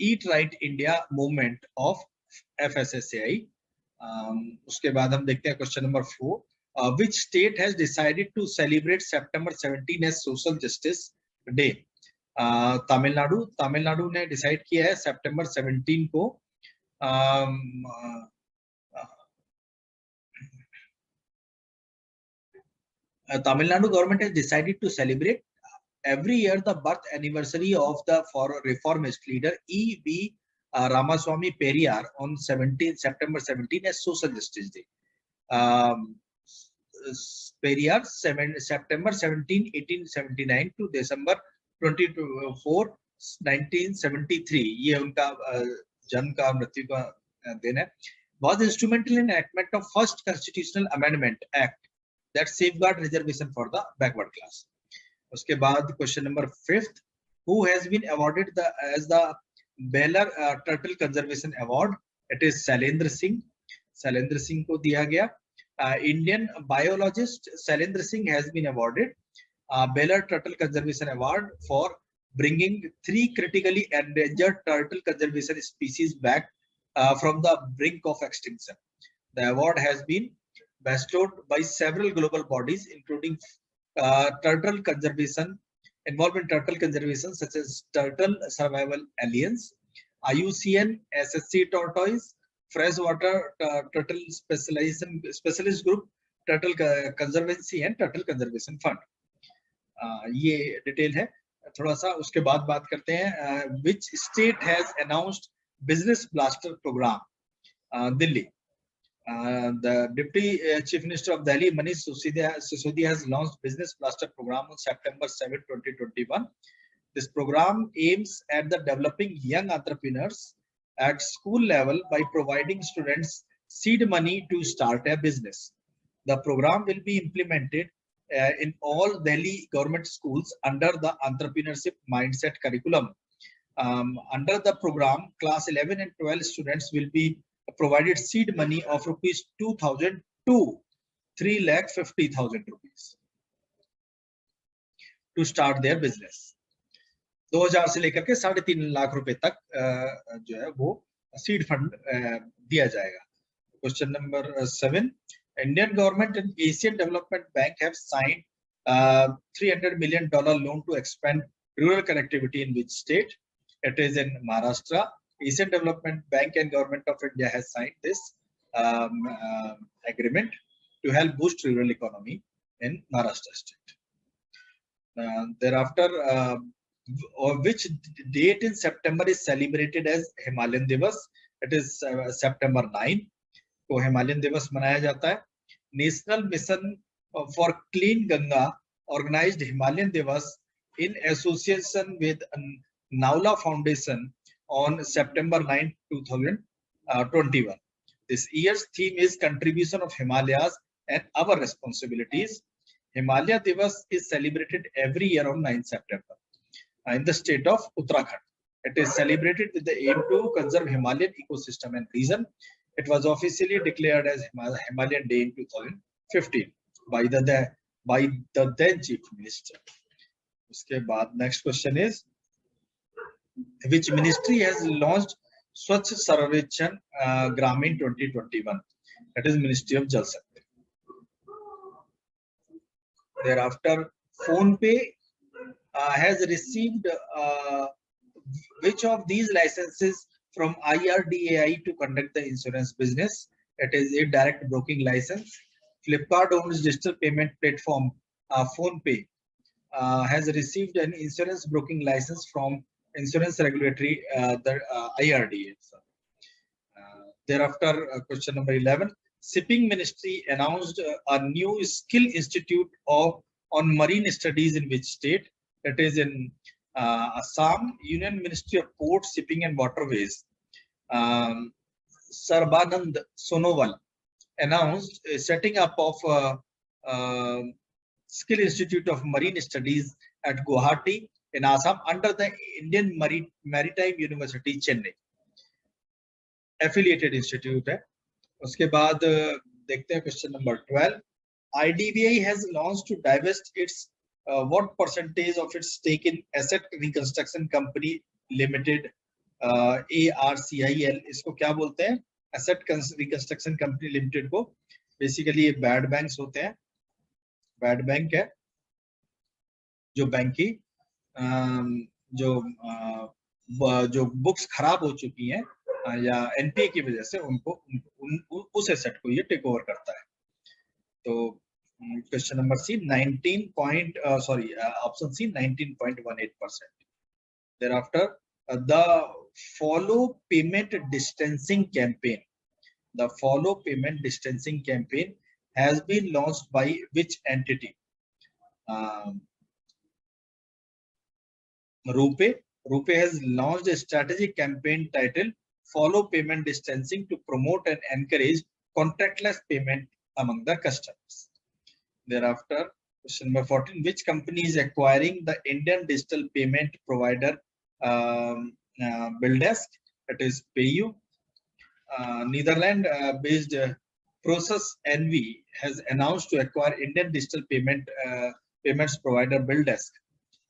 eat right India movement of FSSAI। उसके बाद हम देखते हैं question number 4, which state has decided to celebrate September 17 as Social Justice Day। Tamil Nadu ने डिसाइड किया है सितंबर 17 को Tamil Nadu government has decided to celebrate every year the birth anniversary of the reformist leader E.V. Ramaswamy Periyar on September 17 as Social Justice Day। Periyar September 17, 1879 to December 24, 1973 ये उनका जन्म का मृत्यु का दिन है। Was instrumental in enactment of first constitutional amendment act that safeguard reservation for the backward class। उसके बाद question number 5th, who has been awarded as the Baylor Turtle Conservation Award? It is Shailendra Singh को दिया गया। Indian biologist Shailendra Singh has been awarded Baylor Turtle Conservation Award for bringing 3 critically endangered turtle conservation species back from the brink of extinction। The award has been bestowed by several global bodies including turtle conservation, involved in turtle conservation such as Turtle Survival Alliance, IUCN, SSC Tortoise, Freshwater Turtle Specialist Group, Turtle Conservancy and Turtle Conservation Fund। ये detail है थोड़ा सा। उसके बाद बात करते हैं which state has announced business blaster program? Delhi. The Deputy Chief Minister of Delhi, Manish Sisodia, has launched Business Blaster program on September 7, 2021. This program aims at the developing young entrepreneurs at school level by providing students seed money to start a business. The program will be implemented in all Delhi government schools under the entrepreneurship mindset curriculum. Under the program, class 11 and 12 students will be provided seed money of rupees 2,000 to 3,50,000 rupees to start their business. 2000 से लेकर के 3.5 लाख रुपए तक जो है वो seed fund दिया जाएगा. Question number 7. Indian government and Asian Development Bank have signed $300 million loan to expand rural connectivity in which state? It is in Maharashtra. Asian Development Bank and Government of India has signed this agreement to help boost rural economy in Maharashtra state. Thereafter, which date in September is celebrated as Himalayan Divas? It is September 9. को Himalayan दिवस मनाया जाता है. National mission for clean Ganga organised Himalayan दिवस in association with Naula Foundation on September 9, 2021. This year's theme is Contribution of Himalayas and Our Responsibilities. Himalaya Divas is celebrated every year on 9 September in the state of Uttarakhand. It is celebrated with the aim to conserve Himalayan ecosystem and region. It was officially declared as Himalayan Day in 2015 by the then Chief Minister. उसके बाद next question is, which ministry has launched Swachh Sarvechan Gramin 2021? That is Ministry of Jal Shakti. Thereafter, PhonePe has received which of these licenses from IRDAI to conduct the insurance business? It is a direct broking license. Flipkart owns digital payment platform PhonePe has received an insurance broking license from insurance regulatory the IRDA. Thereafter, question number 11. Shipping Ministry announced a new skill institute on marine studies in which state? It is in Assam. Union Ministry of Ports, Shipping and Waterways, Sarbanand Sonowal, announced setting up of Skill Institute of Marine Studies at Guwahati in Assam under the Indian Maritime University, Chennai. Affiliated institute है. उसके बाद देखते हैं question number 12. IDBI has launched to divest its what percentage of its stake in Asset Reconstruction Company Limited, ARCIL. इसको क्या बोलते हैं? Asset Reconstruction Company Limited को basically ये bad banks होते हैं. बैड बैंक है जो बैंक की जो बुक्स खराब हो चुकी हैं या एनपीए की वजह से उनको उस एसेट को ये टेक ओवर करता है. तो question number C option C 19.18%. thereafter the follow payment distancing campaign has been launched by which entity? RuPay has launched a strategic campaign titled Follow Payment Distancing to promote and encourage contactless payment among the customers. Thereafter, question number 14. Which company is acquiring the Indian digital payment provider BillDesk? It is PayU. Netherlands-based Process NV has announced to acquire Indian digital payments provider BillDesk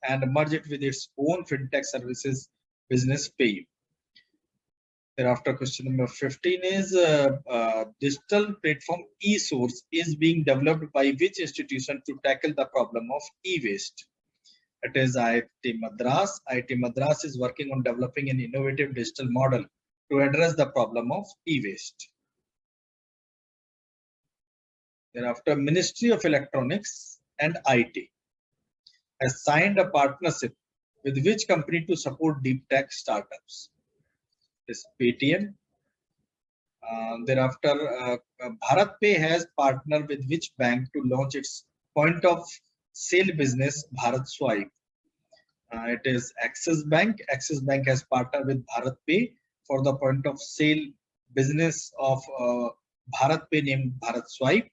and merge it with its own fintech services business PayU. Thereafter, question number 15 is digital platform Esource is being developed by which institution to tackle the problem of e-waste? It is IIT Madras. IIT Madras is working on developing an innovative digital model to address the problem of e-waste. Thereafter, Ministry of Electronics and IT has signed a partnership with which company to support deep tech startups? It is Paytm. Thereafter, BharatPe has partnered with which bank to launch its point of sale business, Bharat Swipe? It is Axis Bank. Axis Bank has partnered with BharatPe for the point of sale business of BharatPe named Bharat Swipe.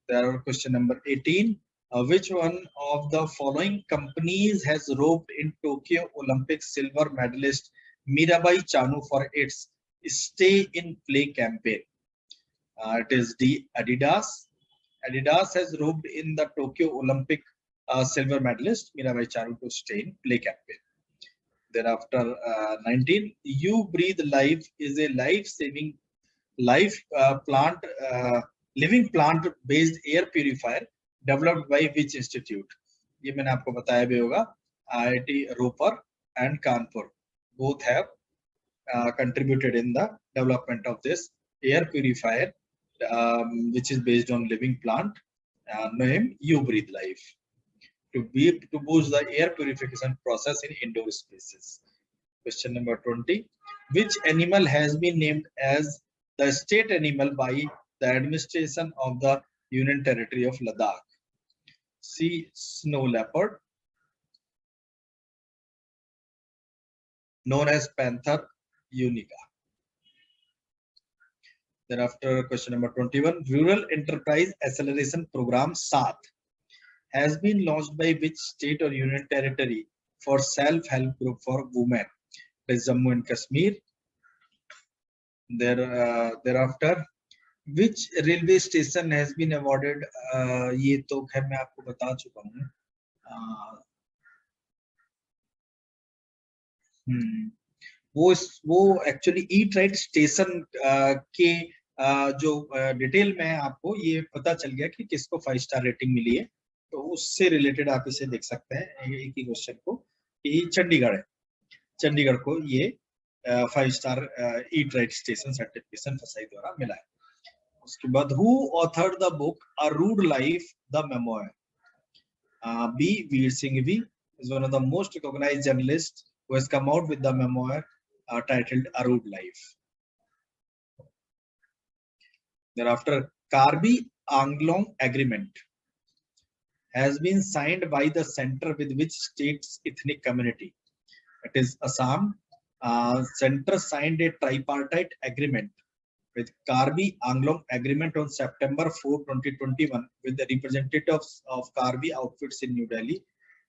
There are question number 18. Which one of the following companies has roped in Tokyo Olympics silver medalist Mirabai Chanu for its stay in play campaign? It is D, Adidas. Adidas has roped in the Tokyo Olympic silver medalist Mirabai Charu to stay in play campaign. Thereafter, 19, You Breathe Life is a life-saving living plant-based air purifier developed by which institute? ये मैंने आपको बताया भी होगा. IIT Ropar and Kanpur both have contributed in the development of this air purifier, which is based on living plant, named You Breathe Life, to boost the air purification process in indoor spaces. Question number 20. Which animal has been named as the state animal by the administration of the Union Territory of Ladakh? C, snow leopard, known as Panther unica. Thereafter, question number 21. Rural Enterprise Acceleration Program SAT has been launched by which state or union territory for self-help group for women? It is Jammu and Kashmir. Thereafter, which railway station has been awarded? ये तो खैर मैं आपको बता चुका हूँ. वो actually ईट right station के जो डिटेल में आपको ये पता चल गया कि किसको 5 स्टार रेटिंग मिली है, तो उससे रिलेटेड आप इसे देख सकते हैं एक ही क्वेश्चन को. ये चंडीगढ़ है, चंडीगढ़ को ये 5 star eat right station certification FSSAI द्वारा मिला है. उसके बाद who authored the book a rude life the memoir? B, Vir Sanghvi is one of the most recognized journalists who has come out with the memoir titled A Rude Life. Thereafter, Karbi Anglong Agreement has been signed by the center with which state's ethnic community? It is Assam. Center signed a tripartite agreement with Karbi Anglong Agreement on September 4, 2021 with the representatives of Karbi outfits in New Delhi.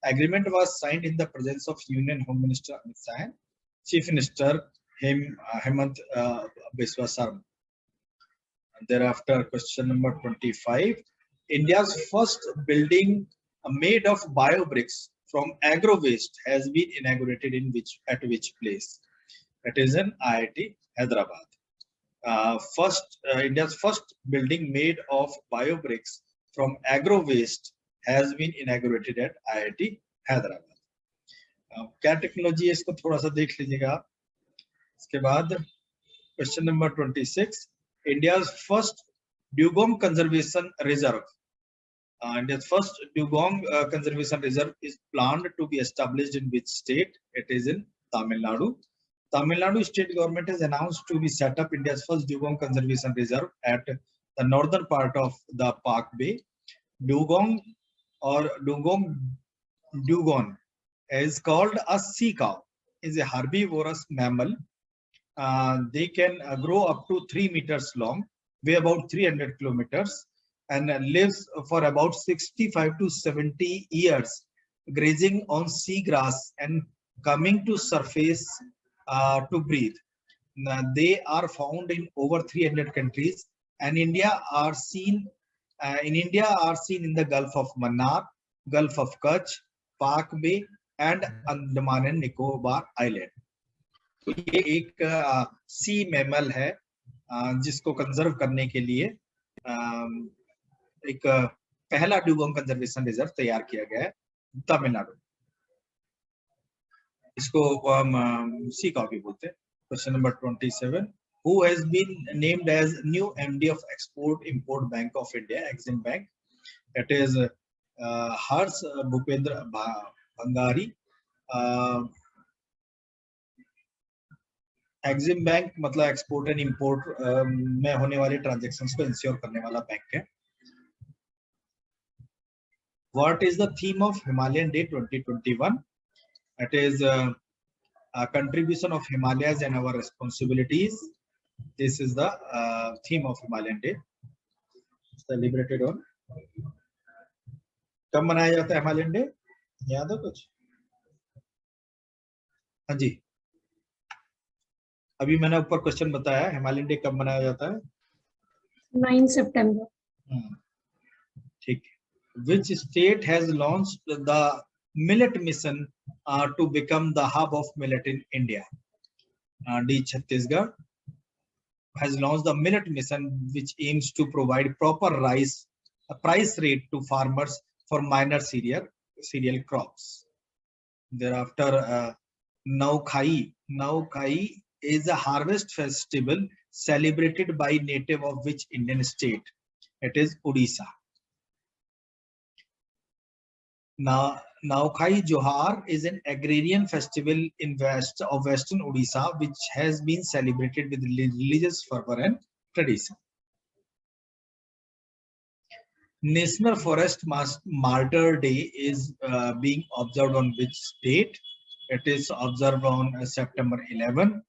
Agreement was signed in the presence of Union Home Minister Amit Shah and Chief Minister Hemant Biswa Sarma. Thereafter, question number 25. India's first building made of bio-bricks from agro waste has been inaugurated in which place? It is in IIT Hyderabad. India's first building made of bio-bricks from agro waste has been inaugurated at IIT Hyderabad. क्या technology है इसको थोड़ा सा देख लीजिएगा आप. इसके बाद question number 26. India's first dugong conservation reserve. India's first dugong conservation reserve is planned to be established in which state? It is in Tamil Nadu. Tamil Nadu state government has announced to be set up India's first dugong conservation reserve at the northern part of the Park Bay. Dugong or dugong is called a sea cow. Is a herbivorous mammal. They can grow up to 3 meters long, weigh about 300 kilometers, and lives for about 65 to 70 years, grazing on seagrass and coming to surface to breathe. They are found in over 300 countries, and in India are seen in the Gulf of Mannar, Gulf of Kutch, Park Bay, and Andaman and Nicobar Island. तो ये एक सी mammal है जिसको conserve करने के लिए एक पहला ड्यूगोंग कंजर्वेशन रिजर्व तैयार किया गया है तमिलनाडु. इसको हम सी काउ भी बोलते हैं. Question number 27. Who has been named as new MD of Export Import Bank of India, Exim Bank? It is Harsh Bhupendra Bhangari. Exim bank मतलब एक्सपोर्ट एंड इंपोर्ट में होने वाले ट्रांजैक्शंस को इंश्योर करने वाला बैंक है. What is the theme of Himalayan day 2021? It is a contribution of Himalayas and our responsibilities. This is the theme of Himalayan Day, celebrated on. कब मनाया जाता है हिमालयन डे, याद है कुछ? हाँ जी, अभी मैंने ऊपर क्वेश्चन बताया, हिमालयन डे कब मनाया जाता है? 9 सितंबर। ठीक है। Which state has launched the millet mission to become the hub of millet in India? D. Chhattisgarh has launched the millet mission, which aims to provide proper rice price rate to farmers for minor cereal crops. Thereafter, Naukhai is a harvest festival celebrated by native of which Indian state? It is Odisha. Now, Naukhai Johar is an agrarian festival in western Odisha, which has been celebrated with religious fervor and tradition. National Forest Martyr Day is being observed on which date? It is observed on September 11.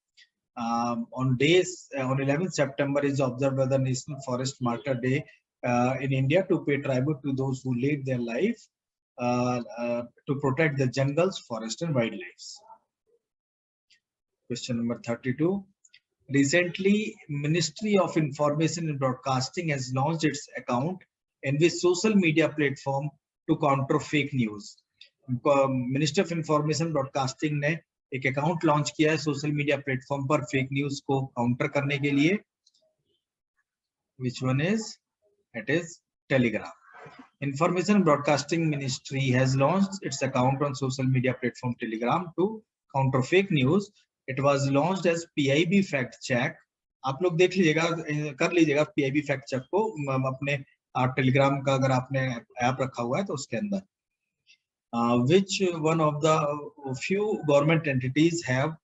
On 11th September is observed as the National Forest Martyr Day in India to pay tribute to those who laid their life to protect the jungles, forest and wildlife. Question number 32. Recently, Ministry of Information and Broadcasting has launched its account in which social media platform to counter fake news. Ministry of Information Broadcasting ने एक account launch किया है social media platform पर fake news को counter करने के लिए. Which one is? It is Telegram. Information Broadcasting Ministry has launched its account on social media platform Telegram to counter fake news. It was launched as PIB fact check. आप लोग देख लीजिएगा, कर लीजिएगा PIB fact check को अपने Telegram का अगर आपने ऐप रखा हुआ है तो उसके अंदर. Which one of the few government entities have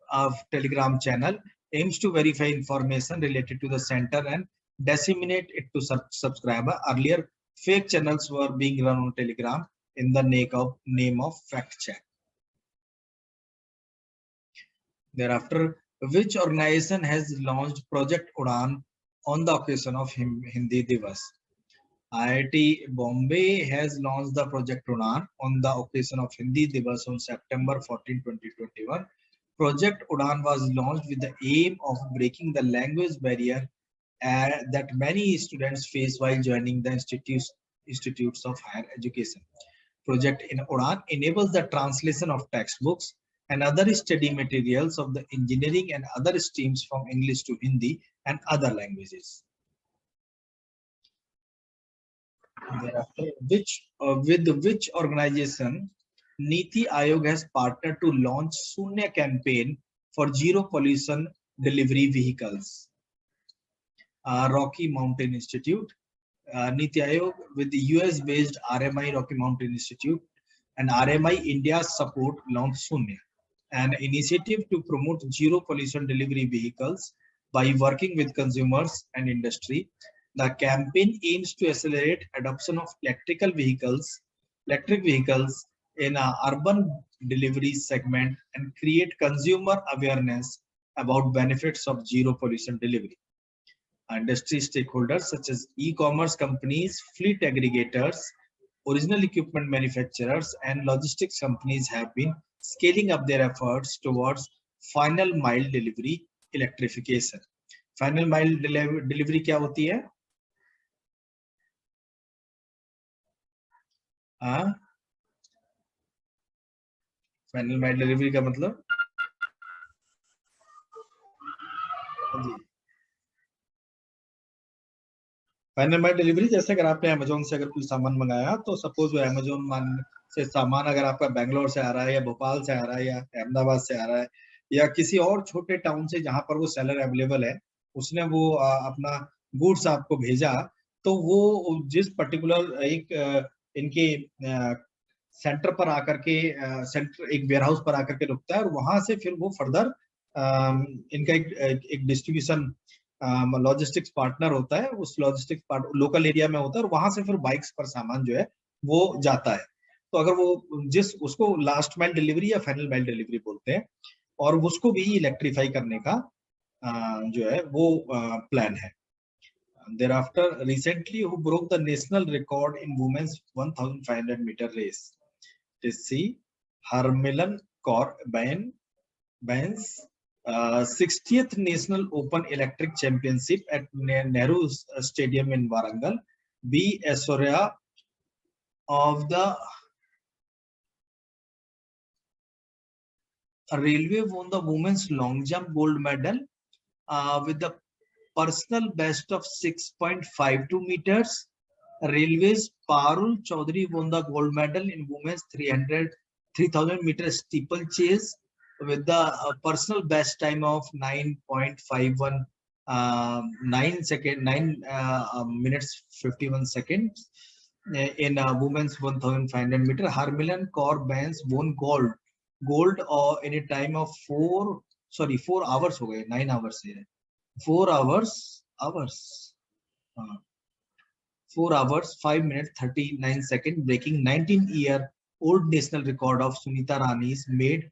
of Telegram channel aims to verify information related to the center and disseminate it to subscriber? Earlier, fake channels were being run on Telegram in the name of fact check. Thereafter, which organization has launched Project Udan on the occasion of Hindi Divas? IIT Bombay has launched the Project Udan on the occasion of Hindi Divas on September 14, 2021. Project Udan was launched with the aim of breaking the language barrier that many students face while joining the institutes of higher education. Project Udan enables the translation of textbooks and other study materials of the engineering and other streams from English to Hindi and other languages. Thereafter, with which organization Niti Aayog has partnered to launch Shunya campaign for zero pollution delivery vehicles? Rocky Mountain Institute. Niti Aayog with the US-based RMI Rocky Mountain Institute and RMI India's support launched Shunya, an initiative to promote zero pollution delivery vehicles by working with consumers and industry. The campaign aims to accelerate adoption of electric vehicles in an urban delivery segment and create consumer awareness about benefits of zero pollution delivery. Industry stakeholders such as e-commerce companies, fleet aggregators, original equipment manufacturers, and logistics companies have been scaling up their efforts towards final mile delivery electrification. Final mile delivery क्या होती है? Final mile delivery का मतलब final mile delivery जैसे अगर आपने Amazon से अगर कोई सामान मंगाया तो सपोज वो अमेजोन से सामान अगर आपका बेंगलोर से आ रहा है या भोपाल से आ रहा है या अहमदाबाद से आ रहा है या किसी और छोटे टाउन से जहां पर वो सेलर अवेलेबल है, उसने वो अपना गुड्स आपको भेजा, तो वो जिस पर्टिकुलर एक इनके सेंटर पर आकर के एक वेयर हाउस पर आकर के रुकता है और वहां से फिर वो फर्दर इनका एक डिस्ट्रीब्यूशन लॉजिस्टिक्स पार्टनर होता है, उस लॉजिस्टिक्स लोकल एरिया में होता है और वहां से फिर बाइक्स पर सामान जो है वो जाता है. तो अगर वो उसको लास्ट माइल डिलीवरी या फाइनल माइल डिलीवरी बोलते हैं और उसको भी इलेक्ट्रीफाई करने का जो है वो प्लान है. Thereafter, recently who broke the national record in women's 1500 meter race? T.C. Harmilan Kaur Bain, Bands. 60th National Open Electric Championship at Nehru Stadium in Warangal. B. Esource of the Railway won the women's long jump gold medal with the personal best of 6.52 meters. Railways Parul Chaudhary won the gold medal in women's 3000 meter steeplechase with the personal best time of 9.51 9 minutes 51 seconds. In women's 1500 meter, Harmilan Kaur Bains won gold in a time of 4 hours हो गए 9 hours है 4 hours 5 minutes 39 seconds, breaking 19-year-old national record of Sunita Rani's made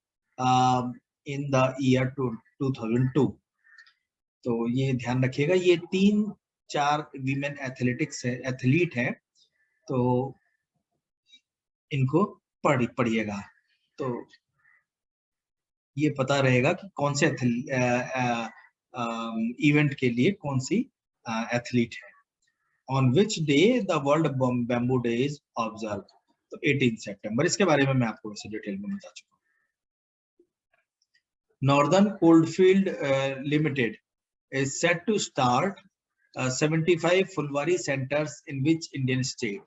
in the year 2002. तो ये ध्यान रखिएगा, ये 3-4 women athlete हैं, तो इनको पढ़िएगा, तो ये पता रहेगा कि कौन से इवेंट के लिए कौन सी एथलीट है. On which day the World Bamboo Day is observed? तो 18 सितंबर. इसके बारे में मैं आपको वैसे डिटेल में बता चुका हूँ. Northern Coalfield Limited is set to start 75 Fulwari centers in which Indian state?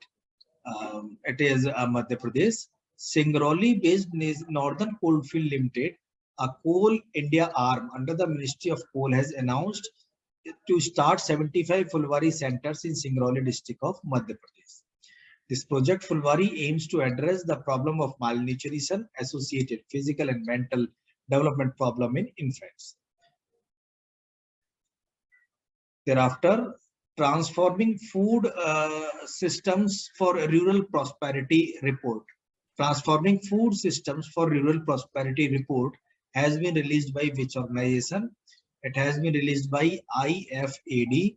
It is Madhya Pradesh. Singrauli based Northern Coalfield Limited, a Coal India arm under the Ministry of Coal, has announced to start 75 Fulwari centers in Singrauli district of Madhya Pradesh. This project Fulwari aims to address the problem of malnutrition associated physical and mental development problem in infants. Thereafter, transforming food systems for rural prosperity report. Transforming food systems for rural prosperity report has been released by which organization? It has been released by IFAD.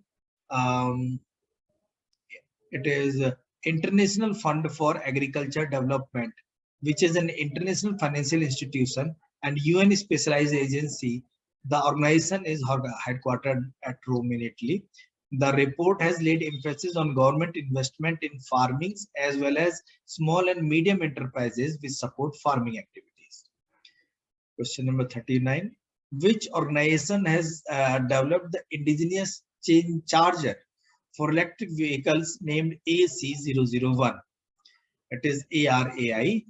It is International Fund for Agriculture Development, which is an international financial institution and UN specialized agency. The organization is headquartered at Rome in Italy. The report has laid emphasis on government investment in farming as well as small and medium enterprises which support farming activities. Question number 39. Which organization has developed the indigenous chain charger for electric vehicles named AC001? It is ARAI.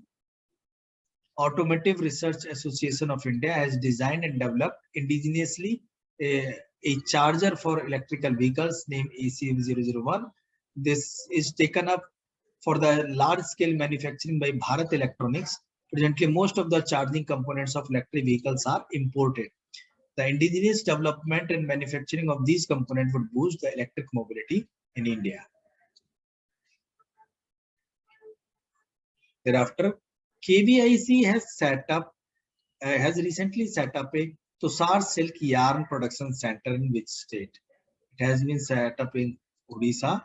Automotive Research Association of India has designed and developed indigenously a charger for electrical vehicles named AC001. This is taken up for the large-scale manufacturing by Bharat Electronics. Presently, most of the charging components of electric vehicles are imported. The indigenous development and manufacturing of these components would boost the electric mobility in India. Thereafter, KVIC has recently set up a Tussar silk yarn production center in which state? It has been set up in Odisha.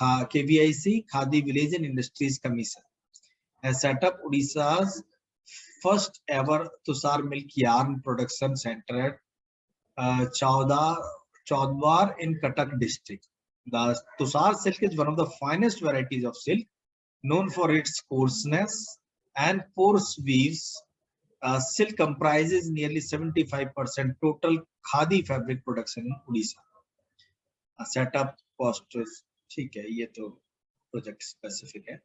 KVIC, Khadi Village and Industries Commission, has set up Odisha's first ever Tussar milk yarn production center at Chaudwar in Cuttack district. The Tussar silk is one of the finest varieties of silk, known for its coarseness and porous weaves. Silk comprises nearly 75% total khadi fabric production in Odisha. Setup cost is ठीक है, ये तो project specific है.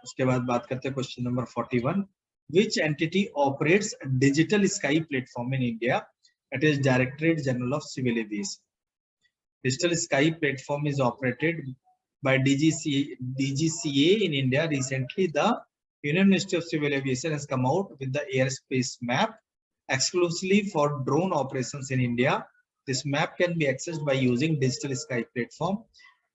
उसके बाद बात करते हैं question number 41. Which entity operates a digital sky platform in India? It is Directorate General of Civil Aviation. Digital sky platform is operated by DGCA in India. Recently, the Union Ministry of Civil Aviation has come out with the airspace map exclusively for drone operations in India. This map can be accessed by using digital sky platform.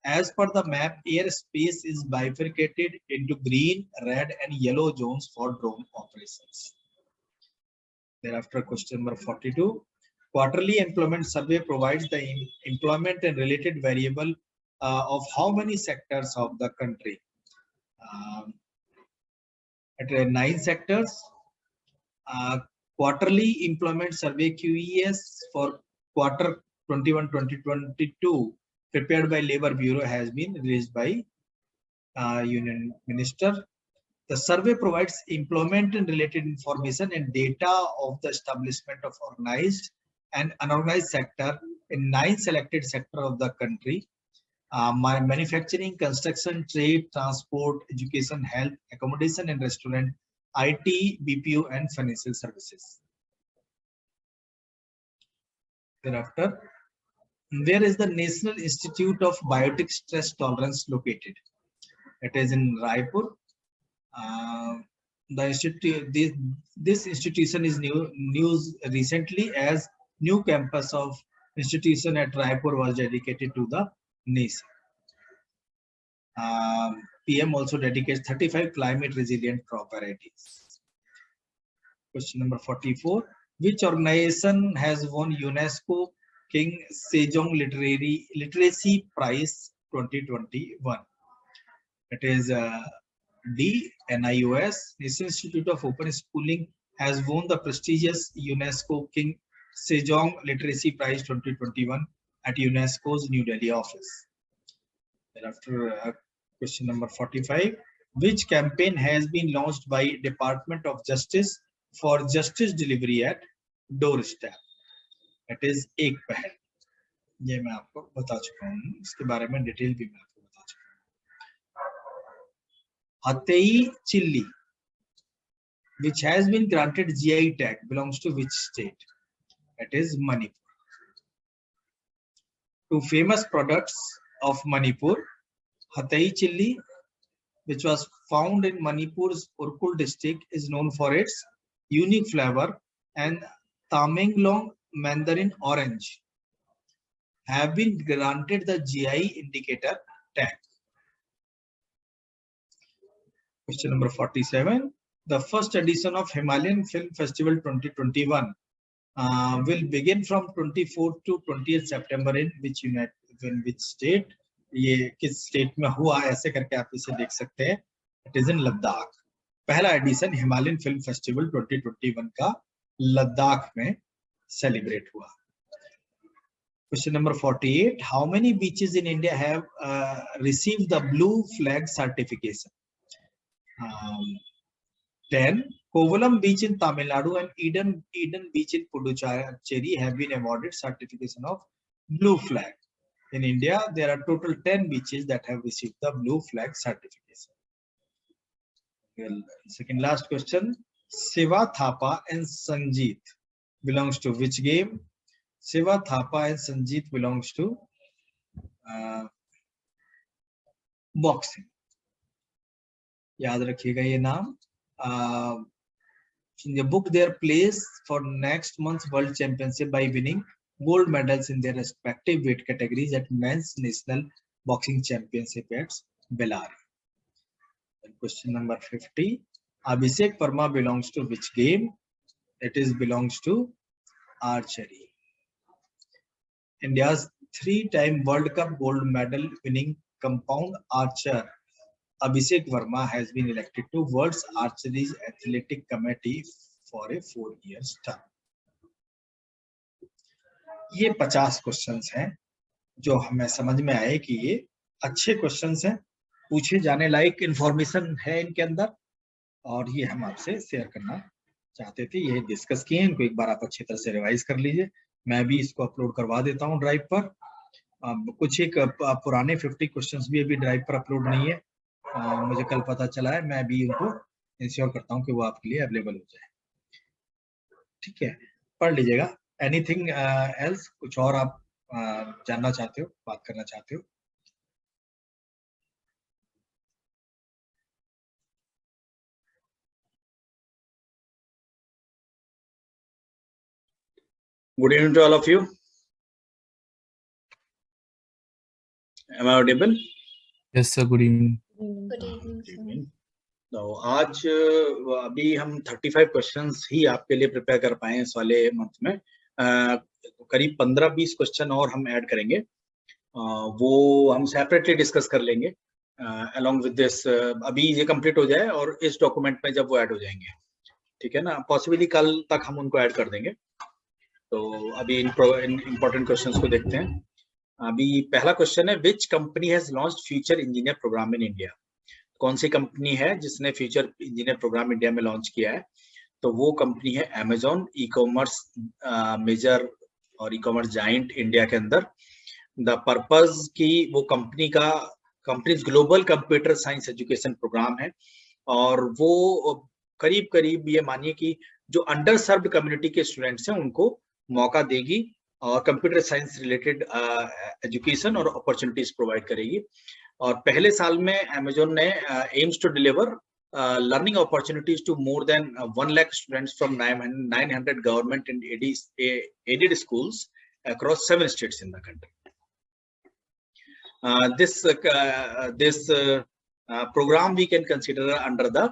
As per the map, airspace is bifurcated into green, red, and yellow zones for drone operations. Thereafter, question number 42. Quarterly employment survey provides the employment and related variable of how many sectors of the country? At 9 sectors. Quarterly Employment Survey QES for quarter 21-2022 prepared by Labour Bureau has been released by Union Minister. The survey provides employment and related information and data of the establishment of organized and unorganized sector in 9 selected sectors of the country: manufacturing, construction, trade, transport, education, health, accommodation and restaurant, IT, BPO and financial services. Thereafter, where is the National Institute of Biotic Stress Tolerance located? It is in Raipur. The institute, this institution is news recently as new campus of institution at Raipur was dedicated to the nation. PM also dedicates 35 climate resilient crop varieties. Question number 44. Which organization has won Unesco King Sejong Literacy Prize 2021? It is D. NIOS, National Institute of Open Schooling, has won the prestigious UNESCO King Sejong Literacy Prize 2021 at UNESCO's New Delhi office. Thereafter, question number 45. Which campaign has been launched by Department of Justice for justice delivery at doorstep? It is एक पहल. ये मैं आपको बता चुका हूँ, इसके बारे में डिटेल भी मैं आपको बता चुका हूँ. Hatei chilli, which has been granted GI tag, belongs to which state? It is Manipur. Two famous products of Manipur: Hatei chilli, which was found in Manipur's Urkul district, is known for its unique flavor, and Tamenglong mandarin orange have been granted the GI indicator tag. Question number 47. The first edition of Himalayan Film Festival 2021 will begin from 24th to 20th September in which state? ये किस state में हुआ, ऐसे करके आप इसे देख सकते हैं. It is in Ladakh. पहला एडिशन हिमालयन फिल्म फेस्टिवल 2021 का लद्दाख में सेलिब्रेट हुआ. Question number 48. How many beaches in India have received the blue flag certification? 10. Kovalam Beach in Tamil Nadu and Eden Beach in Puducherry have been awarded certification of blue flag. In India, there are total 10 beaches that have received the blue flag certification. Well, second last question. Shiva Thapa and Sanjeet belongs to which game? Shiva Thapa and Sanjeet belongs to boxing. याद रखिएगा ये नाम. They booked their place for next month's World Championship by winning gold medals in their respective weight categories at Men's National Boxing Championship at Bellary. Question number 50. Abhishek Verma belongs to which game? It belongs to archery. India's 3-time World Cup gold medal winning compound archer Abhishek Verma has been elected to World's Archery Athletic Committee for a 4-year term. ये 50 questions हैं जो हमें समझ में आए कि ये अच्छे क्वेश्चंस हैं, पूछे जाने लायक इंफॉर्मेशन है इनके अंदर, और ये हम आपसे शेयर करना चाहते थे. ये डिस्कस किए, इनको एक बार आप अच्छी तरह से रिवाइज कर लीजिए. मैं भी इसको अपलोड करवा देता हूँ ड्राइव पर. कुछ एक पुराने 50 क्वेश्चंस भी अभी ड्राइव पर अपलोड नहीं है, मुझे कल पता चला है. मैं भी उनको इंश्योर करता हूँ कि वो आपके लिए अवेलेबल हो जाए. ठीक है, पढ़ लीजिएगा. एनीथिंग एल्स, कुछ और आप जानना चाहते हो, बात करना चाहते हो? Good evening to all of you. Am I audible? Yes, sir. Good evening. Good evening, sir. तो आज अभी हम 35 क्वेश्चंस ही आपके लिए प्रिपेयर कर पाए इस वाले मंथ में. करीब 15-20 क्वेश्चन और हम ऐड करेंगे, वो हम सेपरेटली डिस्कस कर लेंगे अलोंग विद दिस. अभी ये कंप्लीट हो जाए और इस डॉक्यूमेंट में जब वो ऐड हो जाएंगे. ठीक है ना, पॉसिबली कल तक हम उनको ऐड कर देंगे। तो अभी इन इंपॉर्टेंट क्वेश्चंस को देखते हैं। अभी पहला क्वेश्चन है, which company has launched future engineer program in India? कौन सी कंपनी है जिसने फ्यूचर इंजीनियर प्रोग्राम इंडिया में लॉन्च किया है? तो वो कंपनी है अमेजॉन, ई कॉमर्स मेजर और ई कॉमर्स जाइंट इंडिया के अंदर। द पर्पस की वो companies global computer science education program है, और वो करीब करीब ये मानिए कि जो अंडर सर्व्ड कम्युनिटी के स्टूडेंट्स हैं उनको मौका देगी और कंप्यूटर साइंस रिलेटेड एजुकेशन और अपॉर्चुनिटीज प्रोवाइड करेगी। और पहले साल में अमेजोन ने aims to deliver learning opportunities to more than 1 lakh students from 900 government and aided schools across 7 states in the country. This program we can consider under the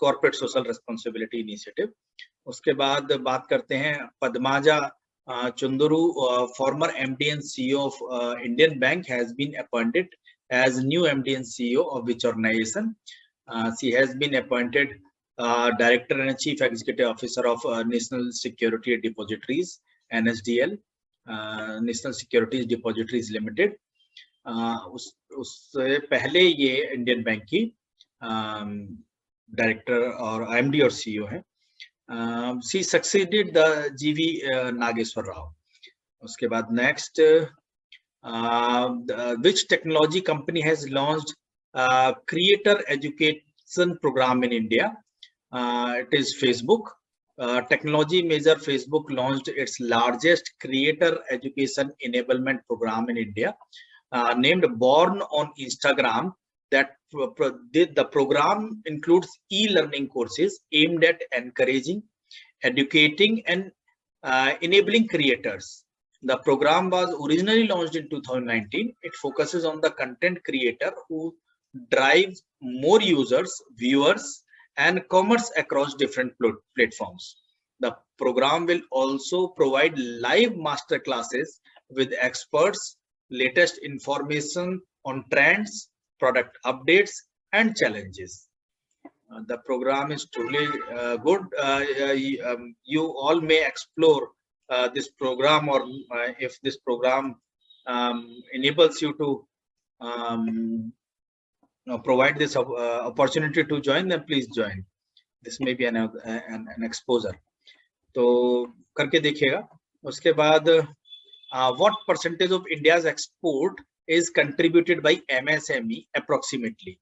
corporate social responsibility initiative. उसके बाद बात करते हैं Padmaja चुंदरू, former MD and CEO of Indian Bank, has been appointed as new MD and CEO of which organization? She has been appointed Director and Chief Executive Officer of National Security Depositories, NSDL, National Securities Depositories Limited. उससे पहले ये Indian bank की director और MD और CEO है। She succeeded the GV Nageswara Rao. उसके बाद next, which technology company has launched creator education program in India? It is Facebook. Technology major Facebook launched its largest creator education enablement program in India, named Born on Instagram. That the program includes e-learning courses aimed at encouraging, educating, and enabling creators. The program was originally launched in 2019. It focuses on the content creator who drives more users, viewers, and commerce across different platforms. The program will also provide live master classes with experts, latest information on trends, product updates, and challenges. The program is truly good. You all may explore this program, or if this program enables you to provide this opportunity to join, then please join. This may be an exposure. तो करके देखिएगा। उसके बाद what percentage of India's export is contributed by MSME approximately?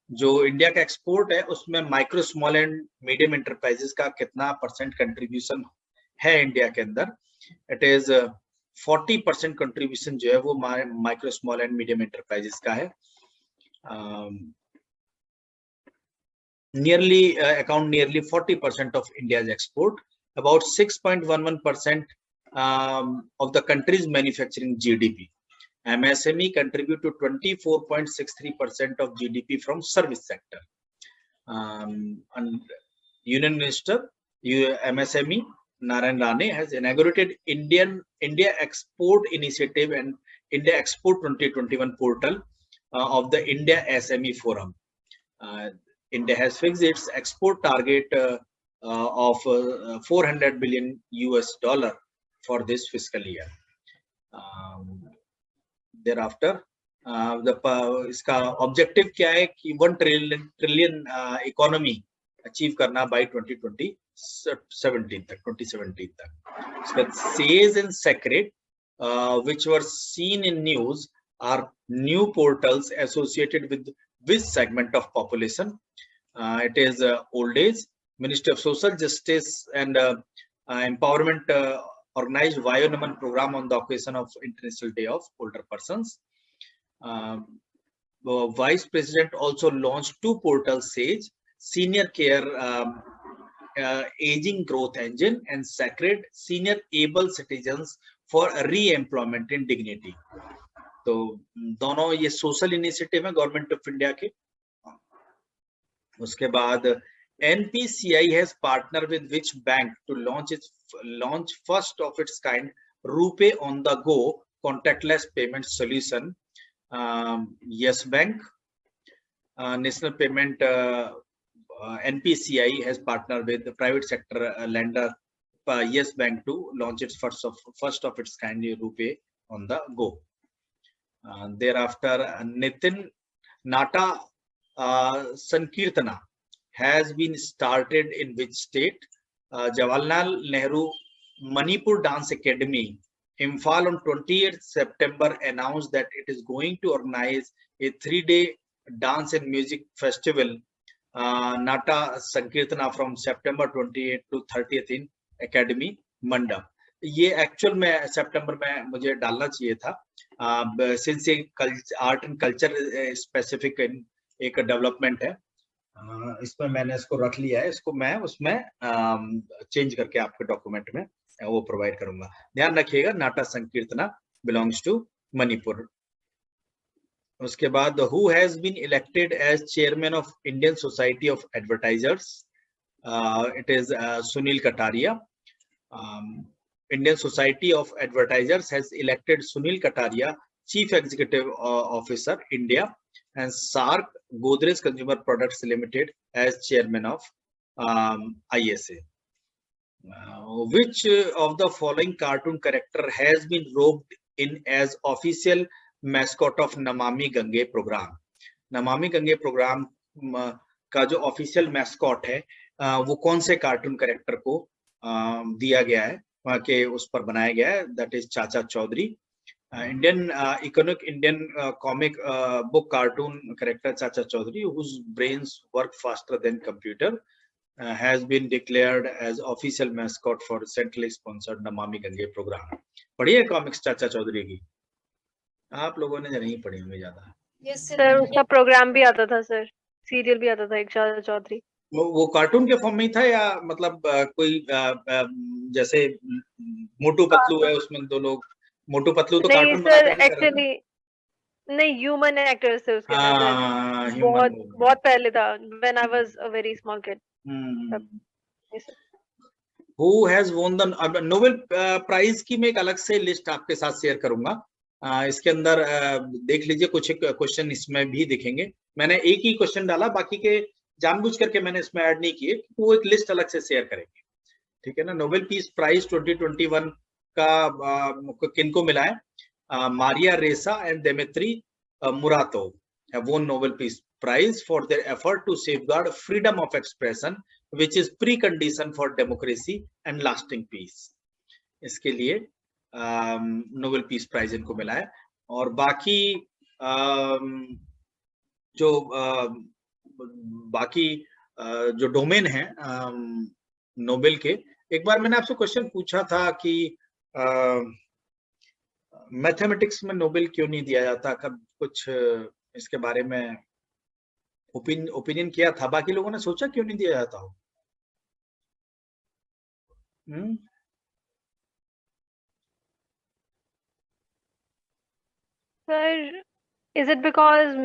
जो India का export है उसमें micro small and medium enterprises का कितना परसेंट कंट्रीब्यूशन है इंडिया के अंदर? इट इज 40% कंट्रीब्यूशन जो है वो micro small and medium enterprises का है। nearly 40% of India's export. About 6.11% of the country's manufacturing GDP. MSME contribute to 24.63% of GDP from service sector. And Union Minister MSME Narayan Rane has inaugurated India Export Initiative and India Export 2021 portal of the India SME Forum. India has fixed its export target of $400 billion for this fiscal year. Thereafter, इसका objective क्या है कि 1 trillion economy achieve करना bye 2017 तक। उसके बाद says and secret which were seen in news are new portals associated with which segment of population? It is old age. Ministry of Social Justice and Empowerment organized Vayonaman program on the occasion of International Day of Older Persons. Vice President also launched 2 portals: Sage, Senior Care Aging Growth Engine, and Sacred, Senior Able Citizens for Re-employment in Dignity. तो दोनों ये social initiative है government of India के। उसके बाद NPCI has partnered with which bank to launch first of its kind RuPay on the go contactless payment solution? Yes Bank, National Payment NPCI has partnered with the private sector lender Yes Bank to launch its first of its kind RuPay on the go. Thereafter, Nitin Nata Sankirtana has been started in which state? Jawaharlal Nehru Manipur Dance Academy, Imphal, on 28th September announced that it is going to organize a 3-day dance and music festival, Nata Sankirtana, from September 28th to 30th in Academy Mandap. ये actual में सितंबर में मुझे डालना चाहिए था, since ये art and culture specific एक development है, इसमें मैंने इसको रख लिया है, इसको मैं उसमें चेंज करके आपके डॉक्यूमेंट में वो प्रोवाइड करूंगा। ध्यान रखिएगा, नाटा संकीर्तना बिलोंग्स टू मणिपुर। उसके बाद who has been elected as chairman of Indian Society of Advertisers? It is Sunil Kataria. Indian Society of Advertisers has elected Sunil Kataria, Chief Executive Officer, India, and Sark Godrej Consumer Products Limited as Chairman of ISA. Which of the following cartoon character has been roped in as official mascot of Namami Gange program? Namami Gange program का जो official mascot है वो कौन से cartoon character को दिया गया है, वहाँ के उस पर बनाया गया है? That is Chacha Chaudhary. Indian economic Indian comic book cartoon character Chacha Chaudhary, whose brains work faster than computer, has been declared as official mascot for centrally sponsored Namami Gange programme. पढ़ी है कॉमिक्स चाचा चौधरी की? आप लोगों ने नहीं पढ़ी होंगी ज्यादा। यस सर, उसका प्रोग्राम भी आता था सर, सीरियल भी आता था एक चाचा चौधरी। वो कार्टून के फॉर्म में ही था या मतलब कोई जैसे मोटू पतलू है उसमें दो लोग, मोटू पतलू तो कार्टून सर एक्चुअली नहीं, ह्यूमन एक्टर्स थे उसके अंदर, बहुत पहले था, when I was a very small kid. Who has won the Nobel prize की मैं एक अलग से लिस्ट आपके साथ शेयर करूंगा, इसके अंदर देख लीजिए, कुछ क्वेश्चन इसमें भी दिखेंगे। मैंने एक ही क्वेश्चन डाला, बाकी के जानबूझ करके मैंने इसमें ऐड नहीं किए, वो एक लिस्ट अलग से शेयर करेंगे, ठीक है ना। नोबेल पीस प्राइज 2021 का किनको मिला है? मारिया रेसा and देमेत्री मुरातो have won Nobel Peace Prize for their effort to safeguard freedom of expression, which is precondition for democracy and lasting peace. इसके लिए नोबेल पीस प्राइज इनको मिला है। और बाकी जो डोमेन है नोबेल के, एक बार मैंने आपसे क्वेश्चन पूछा था कि मैथमेटिक्स में नोबेल क्यों नहीं दिया जाता, कब कुछ इसके बारे में ओपिनियन किया था, बाकी लोगों ने सोचा क्यों नहीं दिया जाता हो? Sir, is it because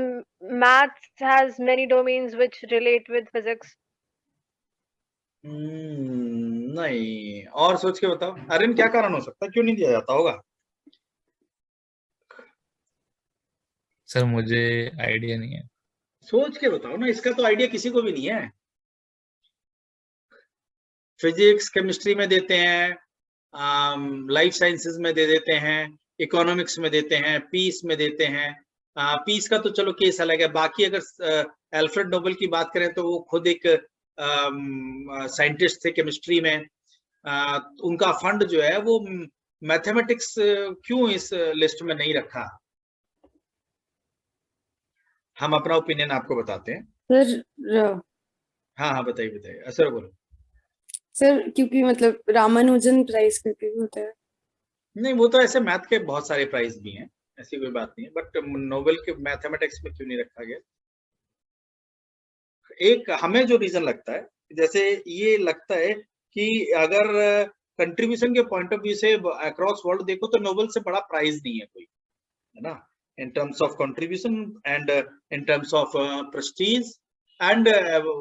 maths has many domains which relate with physics? नहीं, और सोच के बताओ अरिन, क्या कारण हो सकता है, क्यों नहीं दिया जाता होगा? सर मुझे आइडिया नहीं है। सोच के बताओ ना, इसका तो आइडिया किसी को भी नहीं है। फिजिक्स केमिस्ट्री में देते हैं, लाइफ साइंसेस में दे देते हैं, इकोनॉमिक्स में देते हैं, पीस में देते हैं। पीस का तो चलो केस अलग है। बाकी अगर अल्फ्रेड नोबेल की बात करें तो वो खुद एक साइंटिस्ट थे केमिस्ट्री में, उनका फंड जो है वो मैथमेटिक्स क्यों इस लिस्ट में नहीं रखा? हम अपना ओपिनियन आपको बताते हैं सर। हाँ बताइए बताइए, असर बोलो। सर क्योंकि मतलब रामानुजन प्राइज करके होता है। नहीं, वो तो ऐसे मैथ के बहुत सारे प्राइज भी हैं, ऐसी कोई बात नहीं है, बट नोबेल के मैथमेटिक्स में क्यों नहीं रखा गया? एक हमें जो रीजन लगता है, जैसे ये लगता है कि अगर कंट्रीब्यूशन के पॉइंट ऑफ व्यू से अक्रॉस वर्ल्ड देखो तो नोबेल से बड़ा प्राइज नहीं है कोई, है ना, in terms of contribution and in terms of prestige and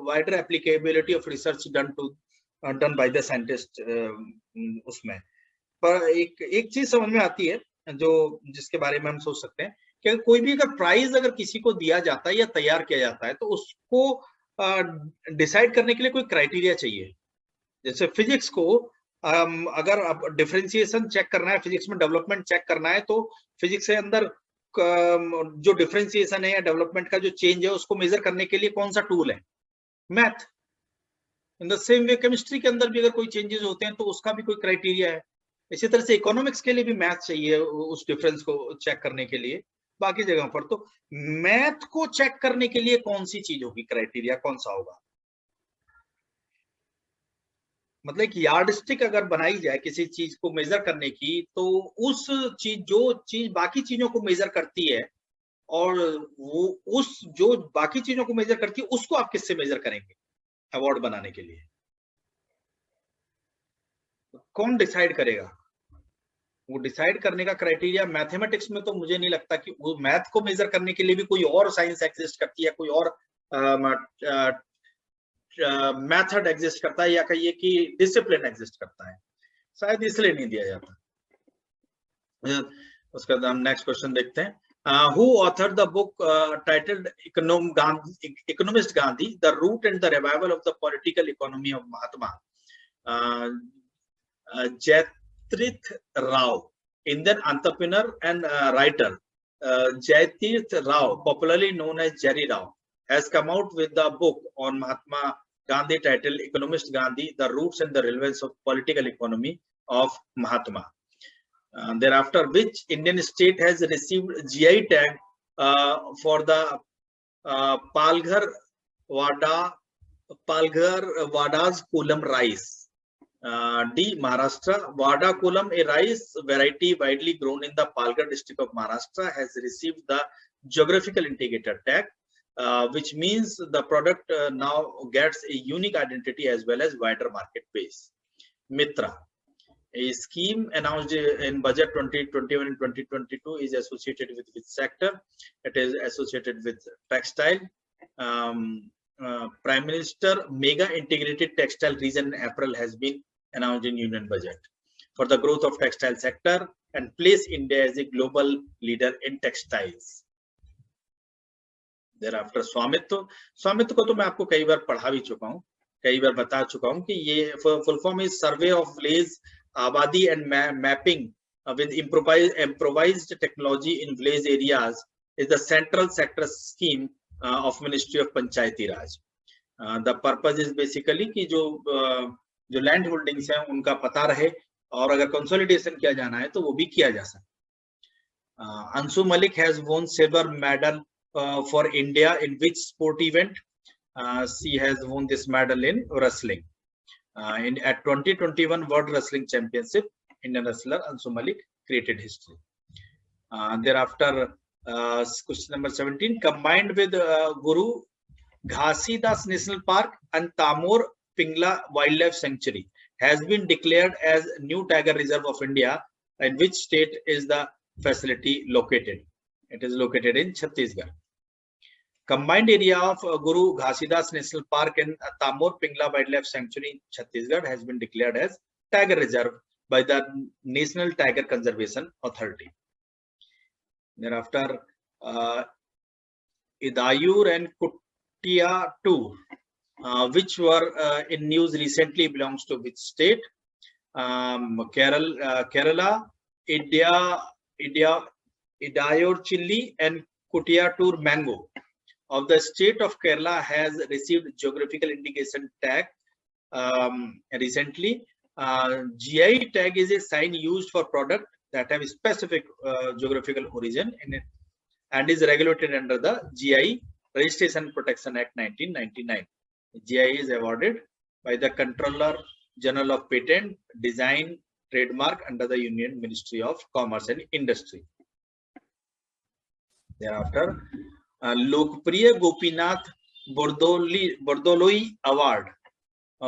wider applicability of research done by the scientist उसमें। पर एक चीज समझ में आती है जो जिसके बारे में हम सोच सकते हैं कि कोई भी अगर प्राइज अगर किसी को दिया जाता है या तैयार किया जाता है तो उसको डिसाइड करने के लिए कोई क्राइटेरिया चाहिए। जैसे फिजिक्स को अगर अब डिफरेंशिएशन चेक करना है, फिजिक्स में डेवलपमेंट चेक करना है, तो फिजिक्स के अंदर जो डिफरेंशिएशन है या डेवलपमेंट का जो चेंज है उसको मेजर करने के लिए कौन सा टूल है? Math. In the same way chemistry के अंदर भी अगर कोई चेंजेस होते हैं तो उसका भी कोई क्राइटेरिया है। इसी तरह से इकोनॉमिक्स के लिए भी मैथ चाहिए उस डिफरेंस को चेक करने के लिए। बाकी जगह पर तो मैथ को चेक करने के लिए कौन सी चीज होगी, क्राइटेरिया कौन सा होगा? मतलब एक यार्डस्टिक अगर बनाई जाए किसी चीज को मेजर करने की, तो उस चीज जो चीज बाकी चीजों को मेजर करती है और वो उस जो बाकी चीजों को मेजर करती है उसको आप किससे मेजर करेंगे अवार्ड बनाने के लिए? कौन डिसाइड करेगा? वो डिसाइड करने का क्राइटेरिया मैथमेटिक्स में तो मुझे नहीं लगता कि वो मैथ को मेजर करने के लिए भी कोई और साइंस एग्जिस्ट करती है, कोई और मेथड एग्जिस्ट करता है, या कहिए कि डिसिप्लिन एग्जिस्ट करता है, शायद इसलिए नहीं दिया जाता। उसका हम नेक्स्ट क्वेश्चन देखते हैं। Who authored the book titled Economist Gandhi, The Root and the Revival of the Political Economy of Mahatma? Jaitirth Rao, Indian entrepreneur and writer. Jaitirth Rao, popularly known as Jerry Rao, has come out with the book on Mahatma Gandhi titled Economist Gandhi, The Roots and the Relevance of Political Economy of Mahatma. Thereafter, which Indian state has received GI tag for the Palghar Vada's kolam rice? D. Maharashtra. Vada kolam, a rice variety widely grown in the Palghar district of Maharashtra, has received the geographical indicator tag, which means the product now gets a unique identity as well as wider market base. Mitra. A scheme announced in budget 2021 and 2022 is associated with which sector? It is associated with textile. Prime Minister Mega Integrated Textile Region in April has been announced in Union Budget for the growth of textile sector and place India as a global leader in textiles. Thereafter, स्वामित्व को तो मैं आपको कई बार पढ़ा भी चुका हूँ, कई बार बता चुका हूँ कि ये full form is Survey of Village Abadi and Mapping with improvised technology in village areas is the central sector scheme of Ministry of Panchayati Raj. The purpose is basically कि जो land holdings हैं उनका पता रहे और अगर consolidation किया जाना है तो वो भी किया जा सकता। Ansu Malik has won silver medal for India in which sport event? She has won this medal in wrestling. At 2021 World Wrestling Championship, Indian wrestler Ansu Malik created history. Thereafter, question number 17, combined with Guru Ghasidas National Park and Tamor Pingla Wildlife Sanctuary, has been declared as new Tiger Reserve of India. In which state is the facility located? It is located in Chhattisgarh. Combined area of Guru Ghasidas National Park and Tamor Pingla Wildlife Sanctuary in Chhattisgarh has been declared as Tiger Reserve by the National Tiger Conservation Authority. Thereafter, Idayur and Kutia-2, which were in news recently, belongs to which state? Kerala, Idayur chili and Kutia-2 mango of the state of Kerala has received geographical indication tag recently. GI tag is a sign used for product that have a specific geographical origin in it and is regulated under the GI Registration Protection Act 1999. GI is awarded by the Controller General of Patent, Design, Trademark under the Union Ministry of Commerce and Industry. Thereafter, Lokpriya Gopinath Bordoloi Award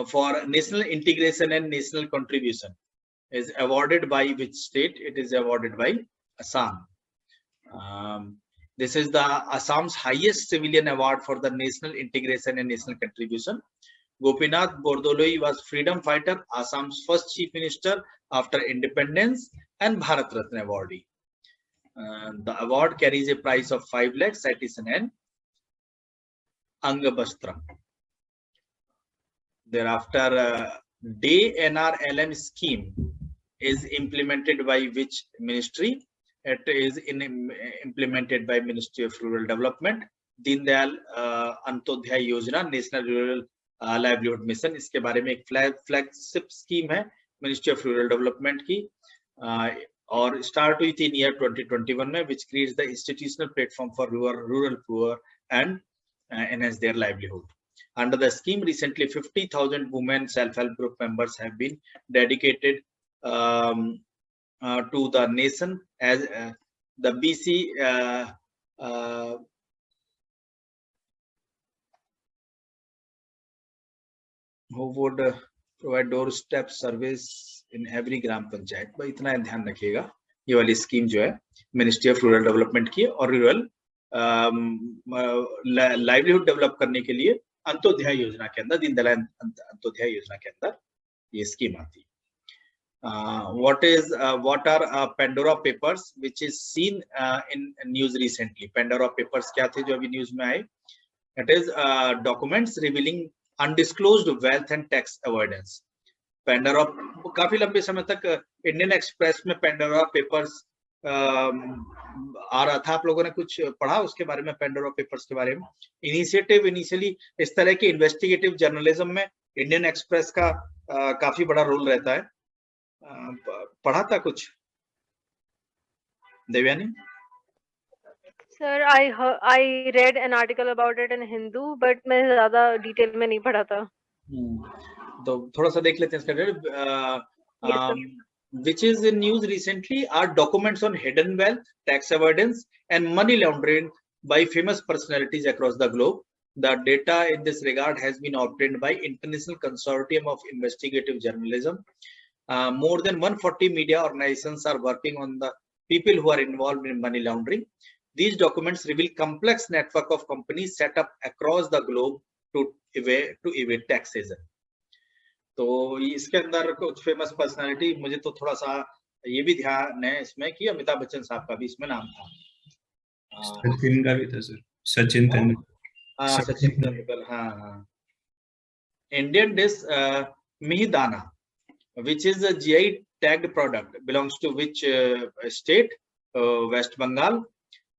for National Integration and National Contribution is awarded by which state? It is awarded by Assam. This is the Assam's highest civilian award for the national integration and national contribution. Gopinath Bordoloi was freedom fighter, Assam's first chief minister after independence and Bharat Ratna awardee. The award carries a price of 5 lakh, citation and Angabastram. Thereafter, Day NRLM scheme is implemented by which ministry? It is implemented by Ministry of Rural Development. Deen Dayal Antyodaya योजना, national rural livelihood mission, इसके बारे में एक flagship scheme है ministry of rural development की, और start हुई थी इन ईयर 2021 में, which creates the institutional platform for rural poor and enhance their livelihood. Under the scheme, recently 50,000 women self-help group members have been dedicated to the nation as the BC who would provide doorstep service in every gram panchayat. भाई इतना ध्यान रखिएगा, ये वाली scheme जो है ministry of rural development की, और रूरल लाइवलीहुड डेवलप करने के लिए अंत्योदय योजना के अंदर, दीनदयाल अंत्योदय योजना के अंदर ये स्कीम आती है. What are Pandora papers which is seen in news recently? Pandora papers क्या थे जो अभी न्यूज में आए? It is documents revealing undisclosed wealth and tax avoidance. Pandora काफी लंबे समय तक इंडियन एक्सप्रेस में Pandora पेपर्स आ रहा था. आप लोगों ने कुछ पढ़ा उसके बारे में, Pandora पेपर्स के बारे में? इनिशियली इस तरह के इन्वेस्टिगेटिव जर्नलिज्म में इंडियन एक्सप्रेस का काफी बड़ा रोल रहता है. पढ़ा था कुछ Devyani? Sir, I read an article about it in Hindu, but मैं ज़्यादा डिटेल में नहीं पढ़ा था. तो थोड़ा सा देख लेते हैं इसका. Which is in news recently are documents on hidden wealth, tax avoidance, and money laundering by famous personalities across the globe. The data in this regard has been obtained by International Consortium of Investigative Journalism. More than 140 media organizations are working on the people who are involved in money laundering. These documents reveal complex network of companies set up across the globe to evade taxation. तो इसके अंदर कुछ famous personality, मुझे तो थोड़ा सा ये भी ध्यान है इसमें कि अमिताभ बच्चन साहब का भी इसमें नाम था. सचिन का भी था सर, सचिन तेंदुलकर. हाँ सचिन तेंदुलकर. हाँ. Indian dish mihidana, which is a GI tagged product, belongs to which state? West Bengal.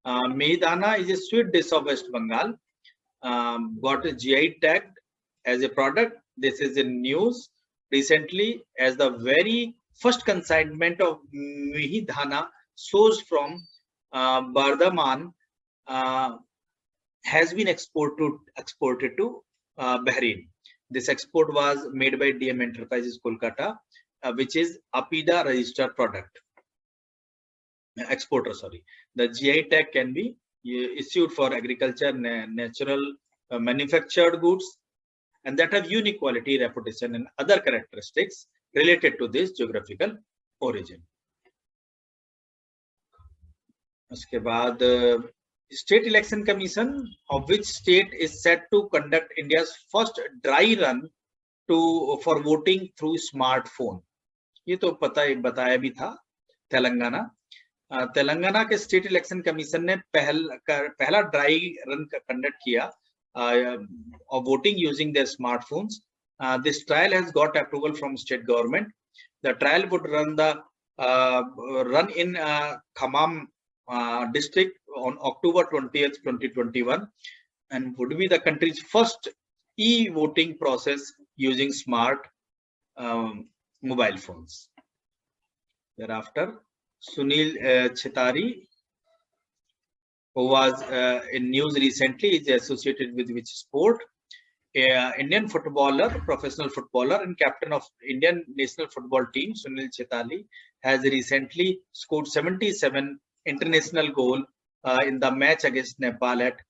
Mihidana is a sweet dish of West Bengal, got a GI tagged as a product. This is in news recently, as the very first consignment of Mihidana sourced from Bardhaman has been exported to Bahrain. This export was made by DM Enterprises Kolkata, which is APIDA registered product. Exporter, sorry. The GI tag can be issued for agriculture, natural manufactured goods, and that have unique quality, reputation, and other characteristics related to this geographical origin. उसके बाद State Election Commission of which state is set to conduct India's first dry run for voting through smartphone? ये तो बताया भी था. तेलंगाना. तेलंगाना के state election commission ने पहला ड्राई रन कंडक्ट किया of voting using their smartphones. This trial has got approval from state government. The trial would run in Khammam district on October 20th, 2021, and would be the country's first e-voting process using smart mobile phones. Thereafter, Sunil Chhetari, who was in news recently, is associated with which sport? Indian footballer, professional footballer, and captain of Indian national football team, Sunil Chhetari, has recently scored 77 international goal in the match against Nepal at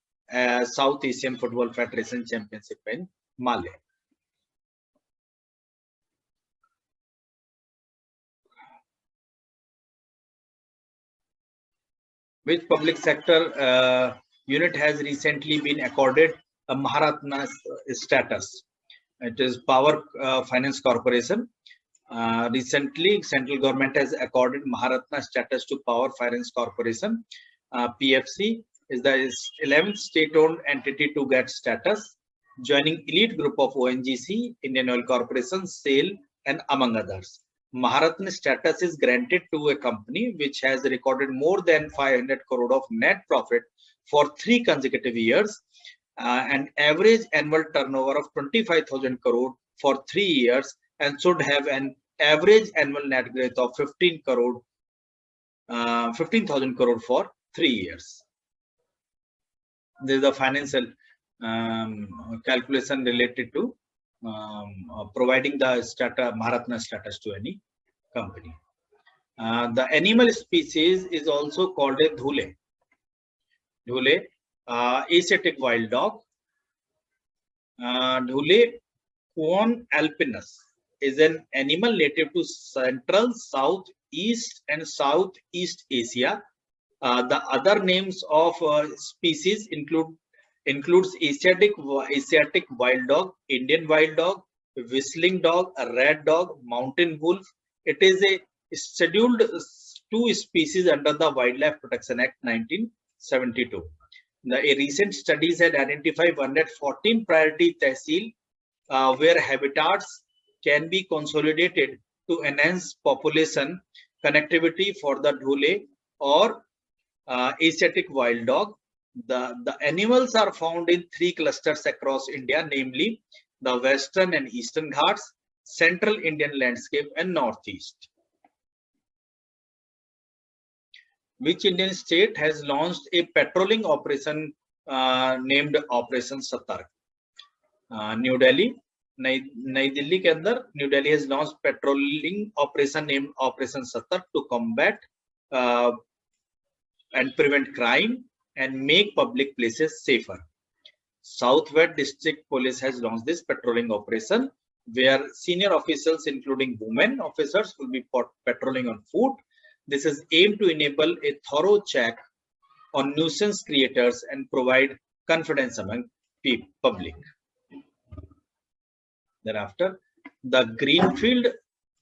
South Asian Football Federation Championship in Male. Which public sector unit has recently been accorded a Maharatna status? It is Power Finance Corporation. Recently, central government has accorded Maharatna status to Power Finance Corporation. PFC is the 11th state-owned entity to get status. joining elite group of ONGC, Indian Oil Corporation, SAIL, and among others. Maharatna status is granted to a company which has recorded more than 500 crore of net profit for 3 consecutive years, and average annual turnover of 25,000 crore for 3 years, and should have an average annual net growth of 15,000 crore for 3 years. This is the financial calculation related to providing the Maharatna status to any company. The animal species is also called a dhule. Dhule, Asiatic wild dog. Dhule Quon alpinus is an animal native to Central, South, East, and Southeast Asia. The other names of species includes Asiatic wild dog, Indian wild dog, whistling dog, a red dog, mountain wolf. It is a scheduled 2 species under the Wildlife Protection Act 1972. Recent studies had identified 114 priority tehsil where habitats can be consolidated to enhance population connectivity for the dhule or Asiatic wild dog. The animals are found in 3 clusters across India, namely the Western and Eastern Ghats, Central Indian landscape, and Northeast. Which Indian state has launched a patrolling operation named Operation Satark? New Delhi. Nai Delhi के अंदर New Delhi has launched patrolling operation named Operation Satark to combat and prevent crime and make public places safer. Southwest District Police has launched this patrolling operation where senior officials including women officers will be patrolling on foot. This is aimed to enable a thorough check on nuisance creators and provide confidence among public. Thereafter, the Greenfield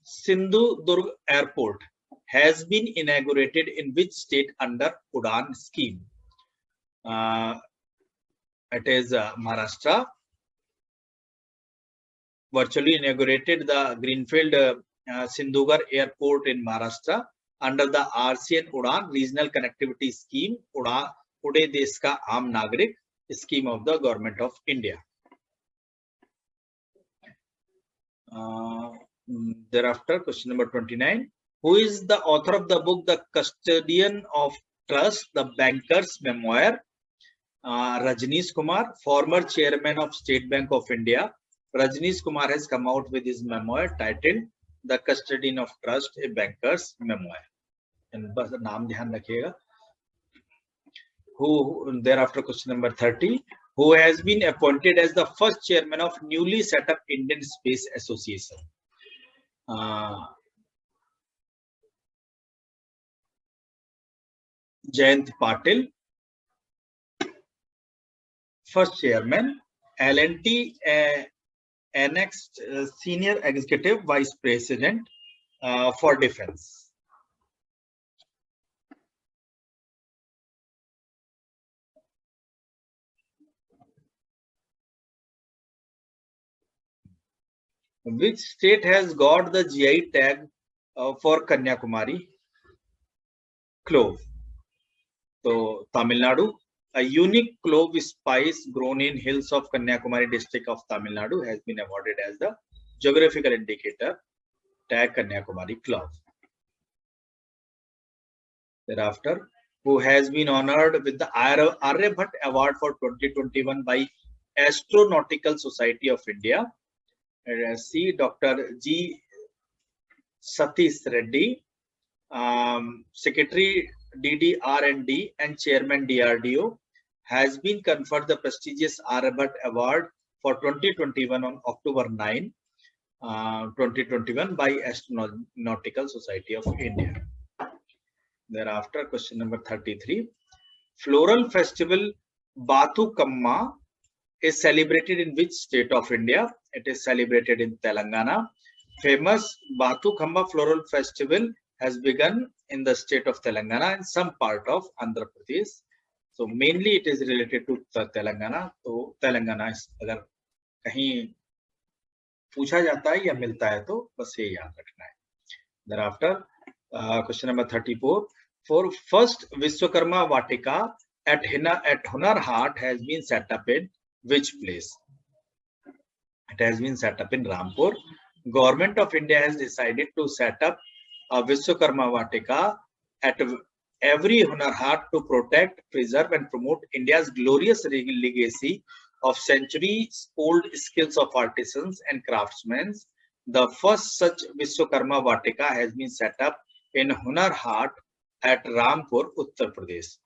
Sindhu-Durg Airport has been inaugurated in which state under Udan scheme? It is Maharashtra. Virtually inaugurated the Greenfield Sindhugarh Airport in Maharashtra under the RCN Udan Regional Connectivity Scheme, Ude Desh Ka Aam Nagrik scheme of the Government of India. Thereafter, question number 29. Who is the author of the book The Custodian of Trust, the Banker's Memoir? Rajneesh Kumar, former chairman of State Bank of India. Rajneesh Kumar has come out with his memoir titled The Custodian of Trust, a Banker's Memoir. And bas naam dhyan rakhiyega. Who, thereafter, question number 30. Who has been appointed as the first chairman of newly set up Indian Space Association? Jayant Patil, first chairman. L&T annexed senior executive vice president for defense. Which state has got the GI tag for Kanyakumari clove? So Tamil Nadu. A unique clove spice grown in hills of Kanyakumari district of Tamil Nadu has been awarded as the geographical indicator tag Kanyakumari clove. Thereafter, who has been honored with the Aryabhat Award for 2021 by Astronautical Society of India? C. Dr. G. Satish Reddy, Secretary DDR&D and Chairman DRDO, has been conferred the prestigious Aryabhat Award for 2021 on October 9, 2021 by Astronautical Society of India. Thereafter, question number 33. Floral Festival Bathukamma is celebrated in which state of India? It is celebrated in Telangana. Famous Bathukamma Floral Festival has begun in the state of Telangana and some part of Andhra Pradesh. So mainly it is related to Telangana. So Telangana is other कहीं पूछा जाता है या मिलता है, तो बस ये याद रखना है। Thereafter, question number 34. For first Vishwakarma Vatika at Hunar Haat has been set up in which place? It has been set up in Rampur. Government of India has decided to set up a Vishwakarma Vatika at every Hunar Haat to protect, preserve and promote India's glorious legacy of centuries-old skills of artisans and craftsmen. The first such Vishwakarma Vatika has been set up in Hunar Haat at Rampur, Uttar Pradesh.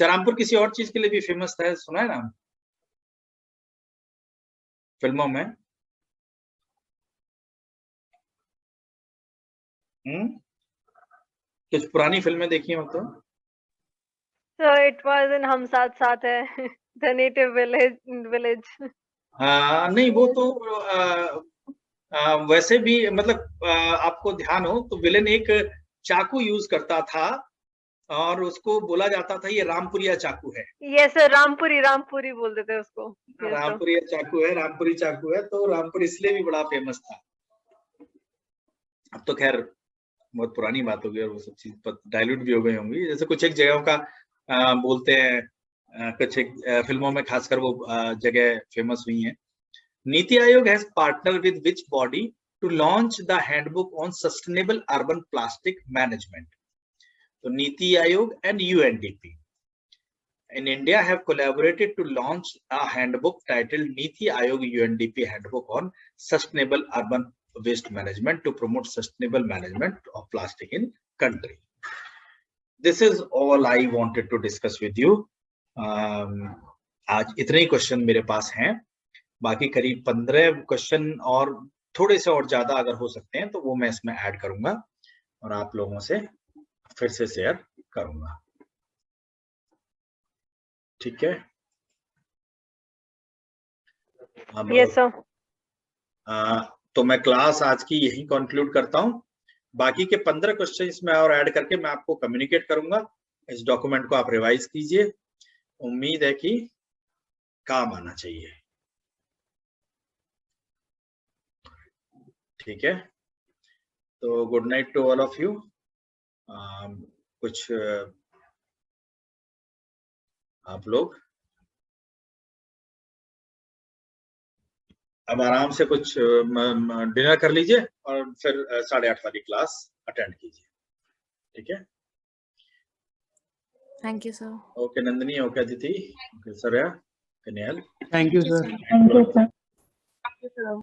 Rampur किसी और चीज के लिए भी famous है, सुना है नाम फिल्मों में? कुछ पुरानी फिल्में देखी हो तो? So it was in हम साथ साथ है, the native village. नहीं, वो तो वैसे भी मतलब आपको ध्यान हो तो विलेन एक चाकू यूज करता था और उसको बोला जाता था ये रामपुरिया चाकू है। Yes sir, रामपुरी बोल देते हैं उसको। Yes, रामपुरिया चाकू है, रामपुरी चाकू है, तो रामपुर इसलिए भी बड़ा फेमस था। अब तो खैर बहुत पुरानी बात हो गई और वो सब चीज डाइल्यूट भी हो गई होंगी। जैसे कुछ एक जगहों का बोलते हैं, कुछ एक फिल्मों में खासकर वो जगह फेमस हुई है। NITI Aayog has partnered with which body to launch the handbook on sustainable urban plastic management? So Niti Aayog and UNDP in India have collaborated to launch a handbook titled Niti Aayog UNDP Handbook on Sustainable Urban Waste Management to promote sustainable management of plastic in country. This is all I wanted to discuss with you. आज इतने ही question मेरे पास हैं, बाकी करीब 15 question और थोड़े से और ज्यादा अगर हो सकते हैं तो वो मैं इसमें ऐड करूंगा और आप लोगों से फिर से शेयर करूंगा। ठीक है? अब Yes sir. तो मैं क्लास आज की यही कंक्लूड करता हूं। बाकी के 15 क्वेश्चन इसमें और ऐड करके मैं आपको कम्युनिकेट करूंगा। इस डॉक्यूमेंट को आप रिवाइज कीजिए, उम्मीद है कि काम आना चाहिए। ठीक है, तो good night to all of you. कुछ आप लोग अब आराम से कुछ डिनर कर लीजिए और फिर 8:30 वाली क्लास अटेंड कीजिए। ठीक है? Thank you sir. Okay Nandini, okay Aditi, okay Saraya, Kanyal. Thank you sir. Thank you, sir. Thank you sir.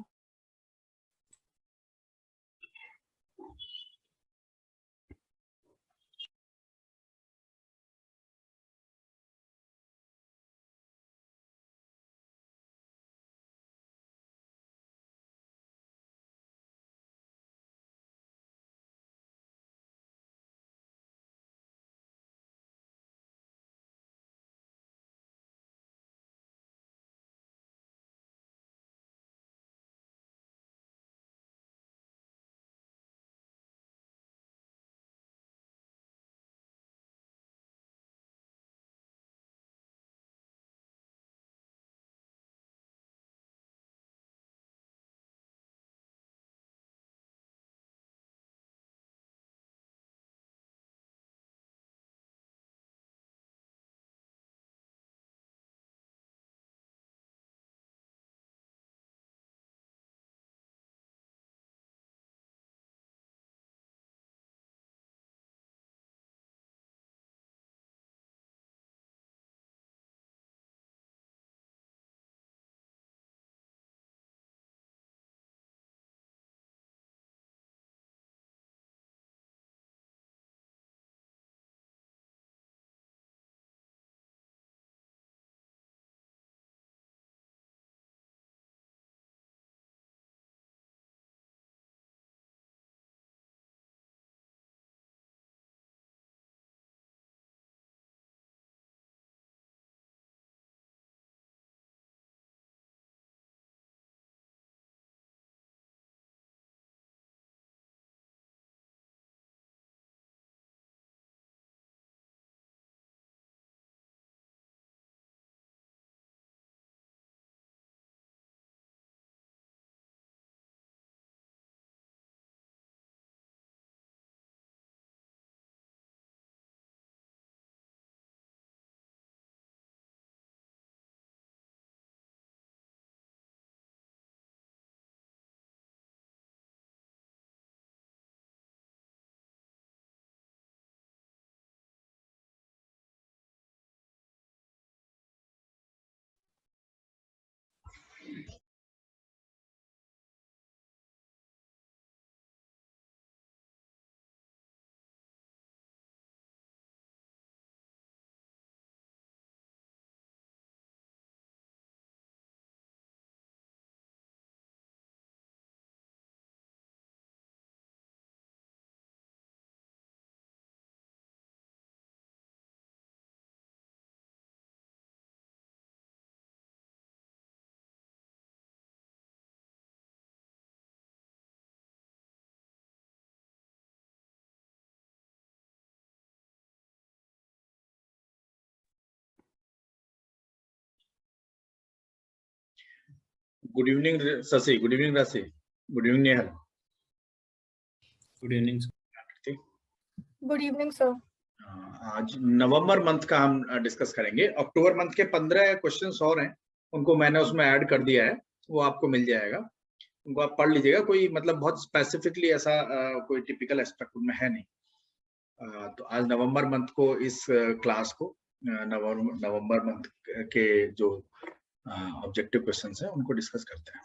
Good evening Shashi, good evening Rashi, good evening Nehal, good evening. Good evening sir. आज नवंबर मंथ का हम डिस्कस करेंगे। अक्टूबर मंथ के 15 questions और हैं, उनको मैंने उसमें ऐड कर दिया है, वो आपको मिल जाएगा, उनको आप पढ़ लीजिएगा। कोई मतलब बहुत स्पेसिफिकली ऐसा कोई टिपिकल एस्पेक्ट उनमें है नहीं। तो आज नवंबर मंथ को इस क्लास को नवंबर मंथ के जो ऑब्जेक्टिव क्वेश्चंस हैं उनको डिस्कस करते हैं।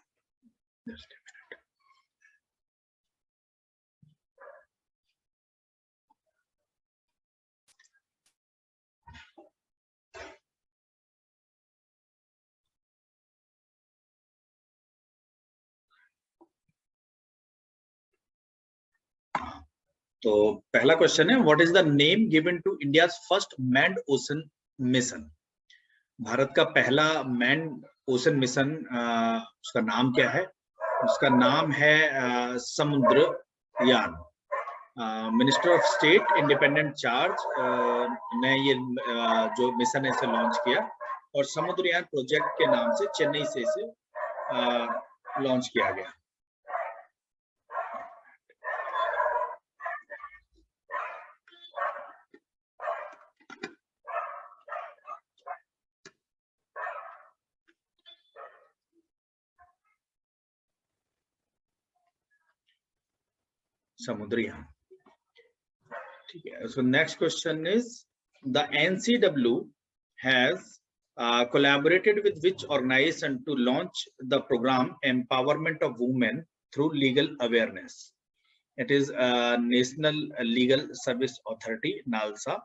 तो पहला क्वेश्चन है, what is the name given to India's first manned ocean mission? Bharat का पहला मैन्ड ओशन मिशन, उसका नाम क्या है? उसका नाम है Samudrayaan. Minister of state independent charge ने ये जो मिशन है इसे लॉन्च किया, और समुद्रयान प्रोजेक्ट के नाम से चेन्नई से इसे लॉन्च किया गया। समुद्रयान, ठीक है। So next question is, the NCW has collaborated with which organization to launch the program Empowerment of Women through Legal Awareness? It is National Legal Service Authority NALSA,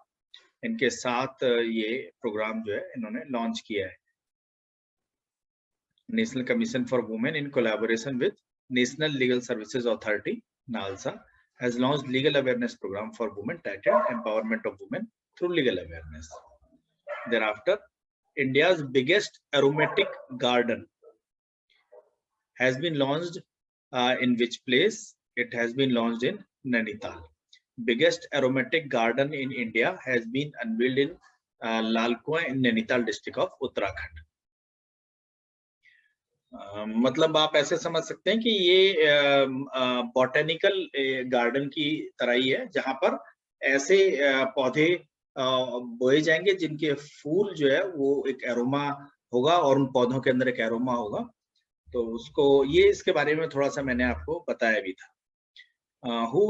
इनके साथ ये प्रोग्राम जो है इन्होंने लॉन्च किया है। National commission for women in collaboration with National Legal Services Authority NALSA has launched legal awareness program for women titled Empowerment of Women through Legal Awareness. Thereafter, India's biggest aromatic garden has been launched in which place? It has been launched in Nainital. Biggest aromatic garden in India has been unveiled in Lalkuan in Nainital district of Uttarakhand. मतलब आप ऐसे समझ सकते हैं कि ये botanical garden की तरह ही है, जहां पर ऐसे पौधे बोए जाएंगे जिनके फूल जो है वो एक एरोमा होगा, और उन पौधों के अंदर एक एरोमा होगा। तो उसको ये इसके बारे में थोड़ा सा मैंने आपको बताया भी था। who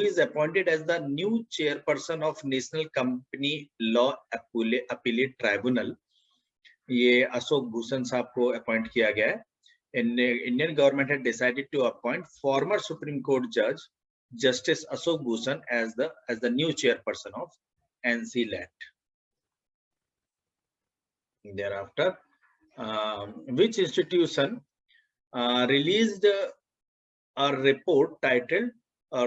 is appointed as the new chairperson of National Company Law Appellate Tribunal? ये अशोक भूषण साहब को अपॉइंट किया गया है। Indian government had decided to appoint former supreme court जज justice Ashok Bhushan as the new chairperson of NCLAT. Thereafter, which institution released a report titled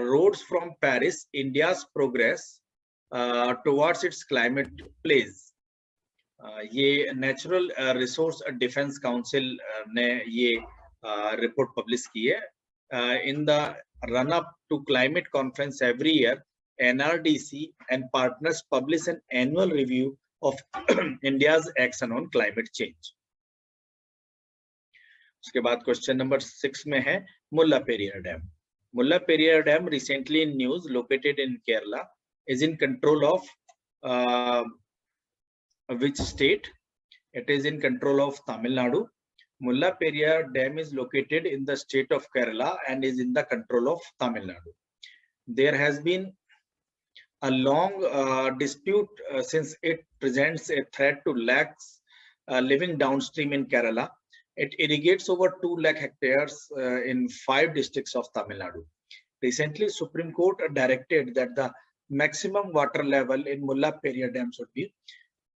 Roads from Paris: India's Progress towards its climate pledge? ये natural resource defence council ने ये report publish की है। In the run up to climate conference every year NRDC and partners publish an annual review of India's action on climate change. उसके बाद question number 6 में है Mulla Periyar dam. Mulla Periyar dam recently in news located in Kerala is in control of which state? It is in control of Tamil Nadu. Mulla Periyar Dam is located in the state of Kerala and is in the control of Tamil Nadu. There has been a long dispute since it presents a threat to lakhs living downstream in Kerala. It irrigates over 2 lakh hectares in 5 districts of Tamil Nadu. Recently, Supreme Court directed that the maximum water level in Mulla Periyar Dam should be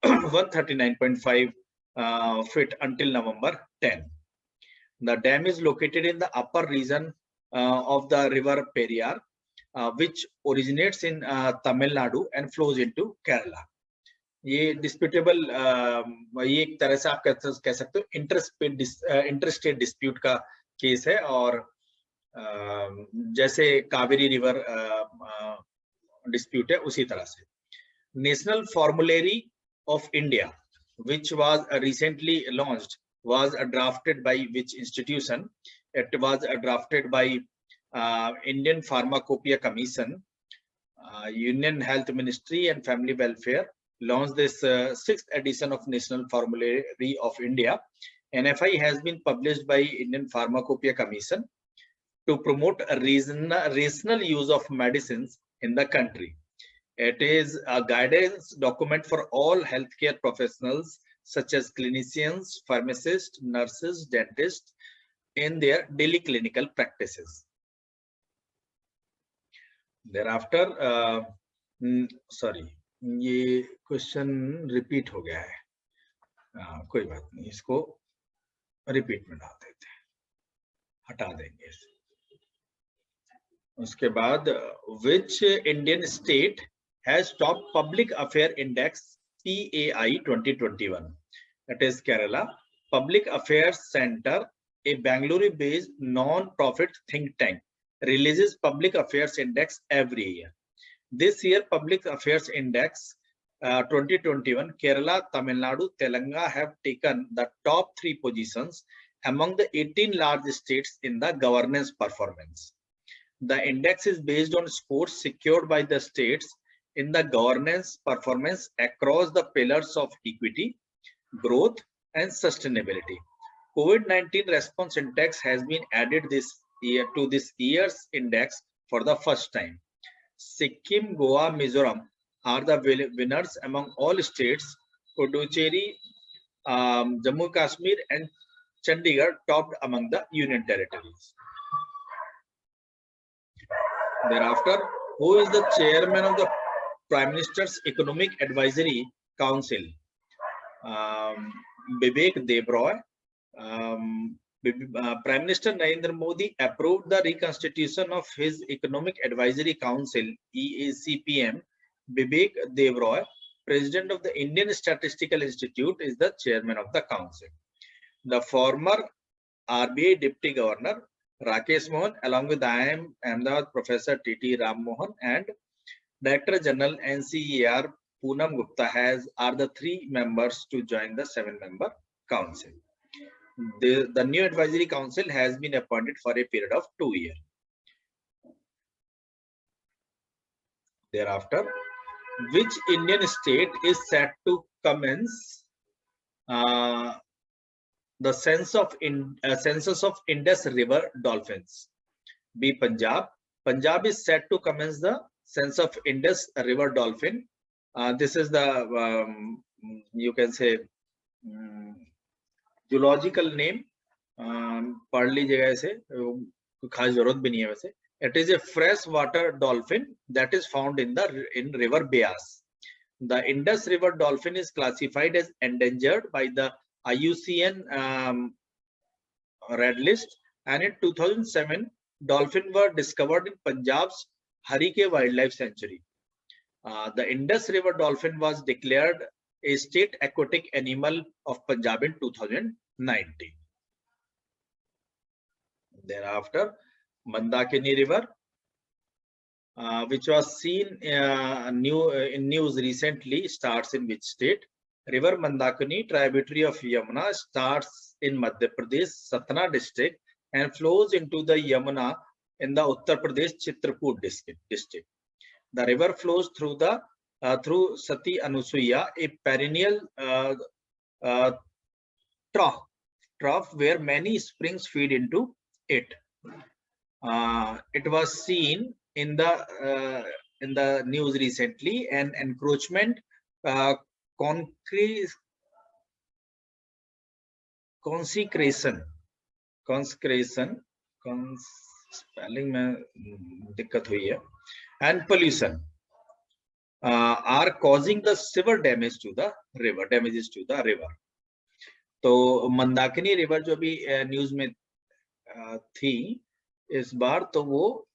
139.5 feet until November 10. The dam is located in the upper region of the river Periyar, which originates in Tamil Nadu and flows into Kerala. ये disputable, ये एक तरह से आप कह सकते हो interstate dispute का केस है, और जैसे कावेरी रिवर डिस्प्यूट है उसी तरह से। National formulary of India, which was recently launched, was drafted by which institution? It was drafted by Indian Pharmacopoeia Commission. Union Health Ministry and Family Welfare launched this 6th edition of National Formulary of India. NFI has been published by Indian Pharmacopoeia Commission to promote a rational use of medicines in the country. It is a guidance document for all healthcare professionals such as clinicians, pharmacists, nurses, dentists in their daily clinical practices. Thereafter, sorry, ये question repeat हो गया है, कोई बात नहीं, इसको repeat में डाल देते हैं, हटा देंगे। उसके बाद which Indian state has top public affair index PAI 2021? That is Kerala. Public Affairs Center, a Bangalore based non-profit think tank, releases public affairs index every year. This year public affairs index 2021, Kerala, Tamil Nadu, Telangana have taken the top 3 positions among the 18 large states in the governance performance. The index is based on scores secured by the states in the governance performance across the pillars of equity, growth and sustainability. COVID-19 response index has been added this year to this year's index for the first time. Sikkim, Goa, Mizoram are the winners among all states. Puducherry, Jammu Kashmir and Chandigarh topped among the union territories. Thereafter, who is the chairman of the Prime Minister's Economic Advisory Council? Vivek Devroy. Prime Minister Narendra Modi approved the reconstitution of his Economic Advisory Council, EACPM. Vivek Devroy, President of the Indian Statistical Institute, is the chairman of the council. The former RBI Deputy Governor Rakesh Mohan, along with IIM Ahmedabad Professor T.T. Ram Mohan and Director General NCER Poonam Gupta are the 3 members to join the 7-member council. The new advisory council has been appointed for a period of 2 years. Thereafter, which Indian state is set to commence the census of Indus River dolphins? B. Punjab. Punjab is set to commence the census of Indus River dolphin. This is the you can say zoological name. पढ़ लीजिएगा ऐसे, खास जरूरत भी नहीं है वैसे. It is a freshwater dolphin that is found in River Beas. The Indus River dolphin is classified as endangered by the IUCN Red List, and in 2007, dolphins were discovered in Punjab's Harike Wildlife Sanctuary. The Indus River dolphin was declared a state aquatic animal of Punjab in 2019. Thereafter, Mandakini River, which was seen in news recently, starts in which state? River Mandakini, tributary of Yamuna, starts in Madhya Pradesh, Satna district, and flows into the Yamuna in the Uttar Pradesh Chitrapur district. The river flows through Sati Anusuya, a perennial trough where many springs feed into it. It was seen in the news recently, and encroachment consecration spelling में दिक्कत हुई है, and pollution are causing the severe damages to the river. तो Mandakini river जो भी news में थी इस बार, तो वो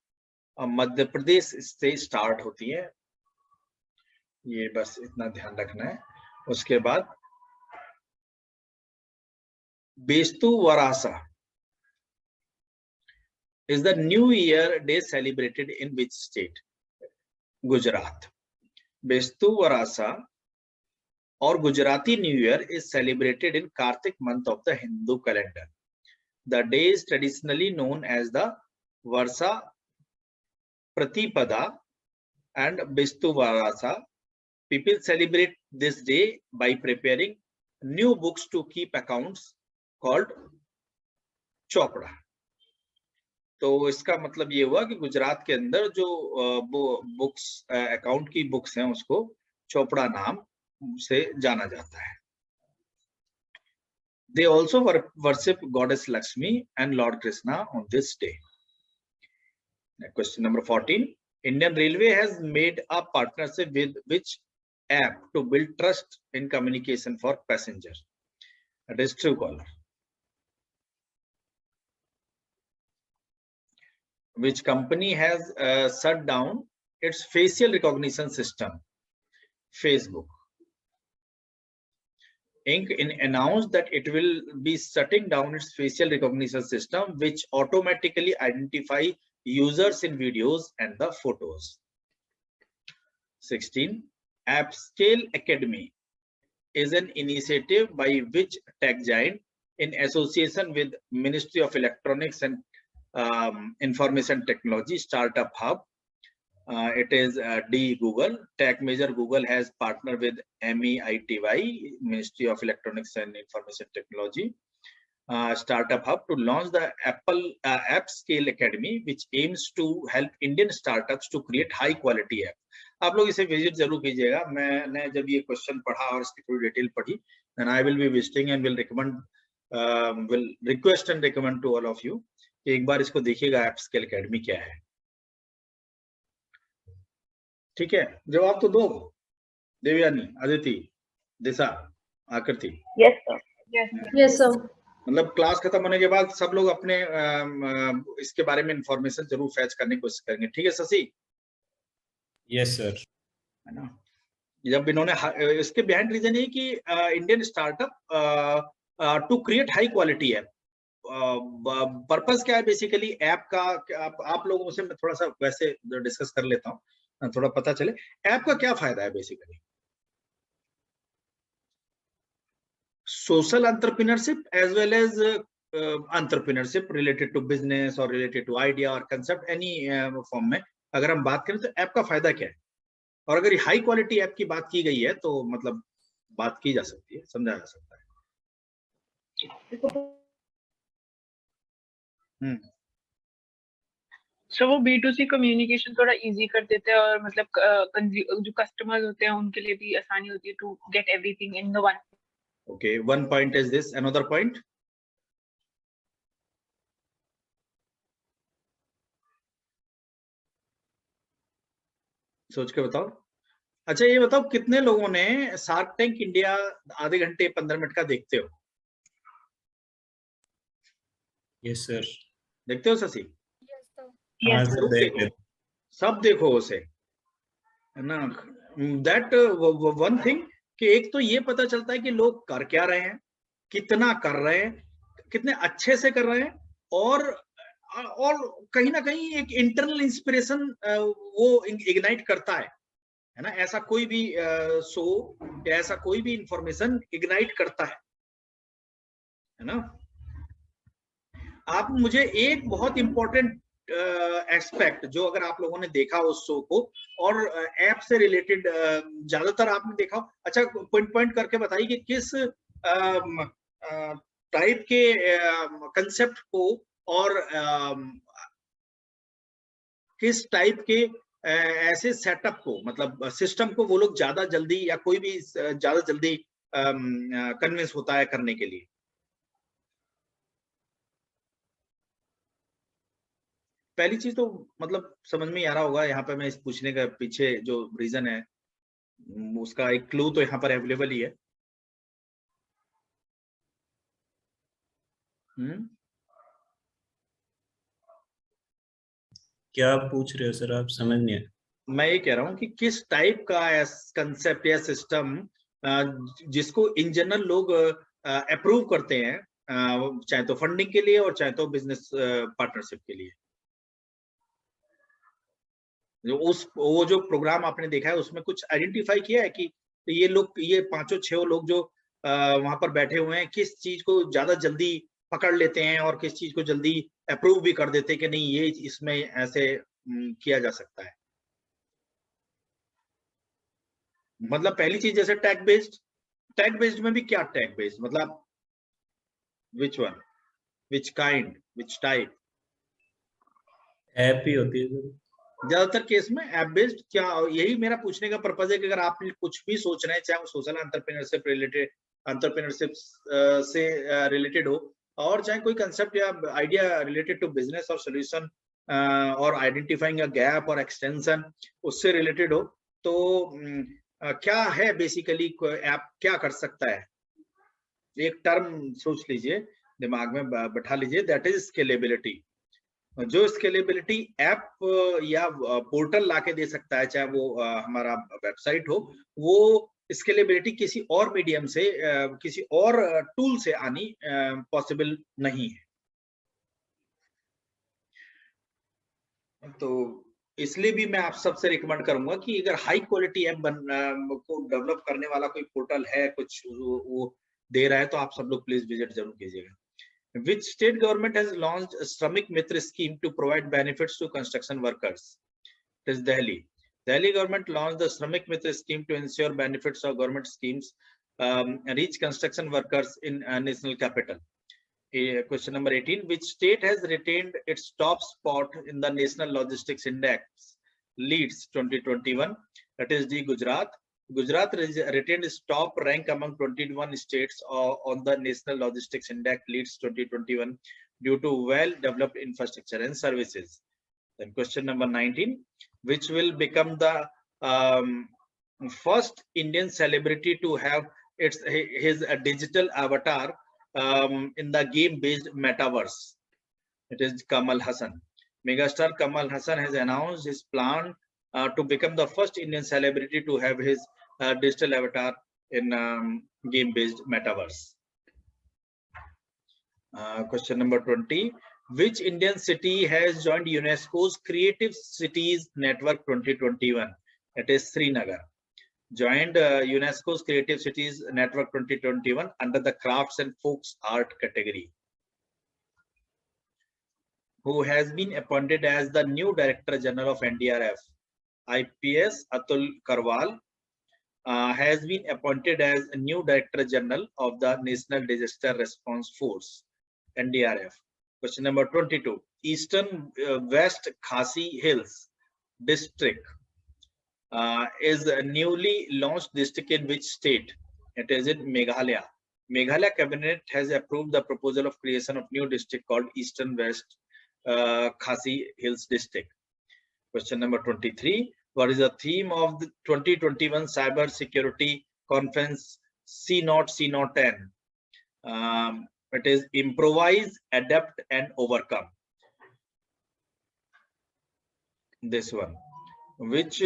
मध्य प्रदेश से स्टार्ट होती है, ये बस इतना ध्यान रखना है. उसके बाद Bestu वरासा is the New Year day celebrated in which state? Gujarat. Bestu Varasa और Gujarati new year is celebrated in Kartik month of the Hindu calendar. The day is traditionally known as the Varsha Pratipada and Bistuvarasa. People celebrate this day by preparing new books to keep accounts called Chopra. तो इसका मतलब ये हुआ कि गुजरात के अंदर जो बुक्स अकाउंट की बुक्स हैं उसको चौपड़ा नाम से जाना जाता है. They also worship goddess Lakshmi and Lord Krishna on this day. Question number 14. Indian Railway has made a partnership with which app to build trust in communication for passengers? It is Truecaller. Which company has shut down its facial recognition system? Facebook. Inc. announced that it will be shutting down its facial recognition system, which automatically identify users in videos and the photos. 16. AppScale Academy is an initiative by which tech giant, in association with Ministry of Electronics and Information Technology, Startup Hub. It is Google. Tech major Google has partnered with MEITY, Ministry of Electronics and Information Technology, Startup Hub, to launch the AppScale Academy, which aims to help Indian startups to create high quality app. आप लोग इसे visit जरूर कीजिएगा. मैंने जब ये question पढ़ा और इसकी पूरी डिटेल पढ़ी, then I will be visiting and will request and recommend to all of you कि एक बार इसको देखिएगा AppScale Academy क्या है. ठीक है, जवाब तो दो. देवयानी, अदिति, दिशा, आकृति. Yes sir. Yes sir. मतलब क्लास खत्म होने के बाद सब लोग अपने इसके बारे में इंफॉर्मेशन जरूर फैच करने की कोशिश करेंगे. ठीक है शशि? Yes sir. है ना. जब इन्होंने इसके बिहाइंड रीजन ये कि Indian startup to create high quality app. Purpose क्या है बेसिकली ऐप का? आप लोगों से मैं थोड़ा सा वैसे डिस्कस कर लेता हूँ, थोड़ा पता चले ऐप का क्या फायदा है. Basically social entrepreneurship as well as entrepreneurship related to business or related to idea or concept, any form में अगर हम बात करें तो ऐप का फायदा क्या है. और अगर हाई क्वालिटी ऐप की बात की गई है तो मतलब बात की जा सकती है, समझा जा सकता है. सो वो B2C कम्युनिकेशन थोड़ा इजी कर देते हैं और मतलब जो कस्टमर्स होते हैं उनके लिए भी आसानी होती है to get everything in the one. Okay, one point is this. Another point? सोच के बताओ. अच्छा ये बताओ कितने लोगों ने शार्क टैंक इंडिया आधे घंटे 15 मिनट का देखते हो? Yes sir. देखते हो शशि? Yes sir. सब देखो उसे, है ना. दैट वन थिंग कि एक तो ये पता चलता है कि लोग कर क्या रहे हैं, कितना कर रहे हैं, कितने अच्छे से कर रहे हैं, और कहीं ना कहीं एक इंटरनल इंस्पिरेशन वो इग्नाइट करता है ना. ऐसा कोई भी शो या ऐसा कोई भी इंफॉर्मेशन इग्नाइट करता है ना. आप मुझे एक बहुत इंपॉर्टेंट एस्पेक्ट जो अगर आप लोगों ने देखा उस शो को और ऐप से रिलेटेड ज्यादातर आपने देखा, अच्छा पॉइंट करके बताइए कि किस टाइप के कंसेप्ट को और किस टाइप के ऐसे सेटअप को, मतलब सिस्टम को वो लोग ज्यादा जल्दी या कोई भी ज्यादा जल्दी कन्विंस होता है करने के लिए. पहली चीज तो मतलब समझ में आ रहा होगा यहाँ पे मैं इस पूछने का पीछे जो रीजन है उसका एक क्लू तो यहाँ पर अवेलेबल ही है. क्या आप पूछ रहे हो सर? आप समझ नहीं आए. मैं ये कह रहा हूँ कि किस टाइप का कंसेप्ट या सिस्टम जिसको इन जनरल लोग अप्रूव करते हैं, चाहे तो फंडिंग के लिए और चाहे तो बिजनेस पार्टनरशिप के लिए. वो जो प्रोग्राम आपने देखा है उसमें कुछ आइडेंटिफाई किया है कि तो ये लोग, ये 5-6 लोग जो वहां पर बैठे हुए हैं, किस चीज को ज्यादा जल्दी पकड़ लेते हैं और किस चीज को जल्दी अप्रूव भी कर देते हैं कि नहीं ये इसमें ऐसे किया जा सकता है। मतलब पहली चीज जैसे टैग बेस्ड में भी क्या टैग बेस्ड मतलब which one, which kind, which type? App ही होती है सर ज्यादातर केस में ऐप बेस्ड। क्या, यही मेरा पूछने का पर्पज है कि अगर आप कुछ भी सोच रहे हैं, चाहे वो सोशल एंटरप्रेन्योरशिप से रिलेटेड हो, और चाहे कोई कंसेप्ट या आइडिया रिलेटेड टू बिजनेस और सोल्यूशन और आइडेंटिफाइंग अ गैप और एक्सटेंशन उससे रिलेटेड हो, तो क्या है बेसिकली ऐप क्या कर सकता है? एक टर्म सोच लीजिए, दिमाग में बैठा लीजिए, दैट इज स्केलेबिलिटी। जो स्केलेबिलिटी ऐप या पोर्टल लाके दे सकता है, चाहे वो हमारा वेबसाइट हो, वो स्केलेबिलिटी किसी और मीडियम से, किसी और टूल से आनी पॉसिबल नहीं है। तो इसलिए भी मैं आप सबसे रिकमेंड करूंगा कि अगर हाई क्वालिटी ऐप को डेवलप करने वाला कोई पोर्टल है, कुछ वो दे रहा है, तो आप सब लोग प्लीज विजिट जरूर कीजिएगा। Which state government has launched a Shramik Mitra scheme to provide benefits to construction workers? It is Delhi. Delhi government launched the Shramik Mitra scheme to ensure benefits of government schemes reach construction workers in national capital. Question number 18. Which state has retained its top spot in the National Logistics Index leads 2021? That is D. Gujarat. Gujarat retained its top rank among 21 states on the National Logistics Index leads 2021 due to well-developed infrastructure and services. Then question number 19, which will become the first Indian celebrity to have his digital avatar in the game-based metaverse? It is Kamal Hassan. Megastar Kamal Hassan has announced his plan to become the first Indian celebrity to have his digital avatar in game-based metaverse. Question number 20. Which Indian city has joined Unesco's Creative Cities Network 2021? It is Srinagar. Joined Unesco's Creative Cities Network 2021 under the Crafts and Folks Art category. Who has been appointed as the new Director General of NDRF? IPS Atul Karwal has been appointed as a new Director General of the National Disaster Response Force, NDRF. Question number 22. Eastern West Khasi Hills District is a newly launched district in which state? It is in Meghalaya. Meghalaya Cabinet has approved the proposal of creation of new district called Eastern West Khasi Hills District. Question number 23. What is the theme of the 2021 Cyber Security Conference C0 10? It is improvise, adapt, and overcome. This one. Which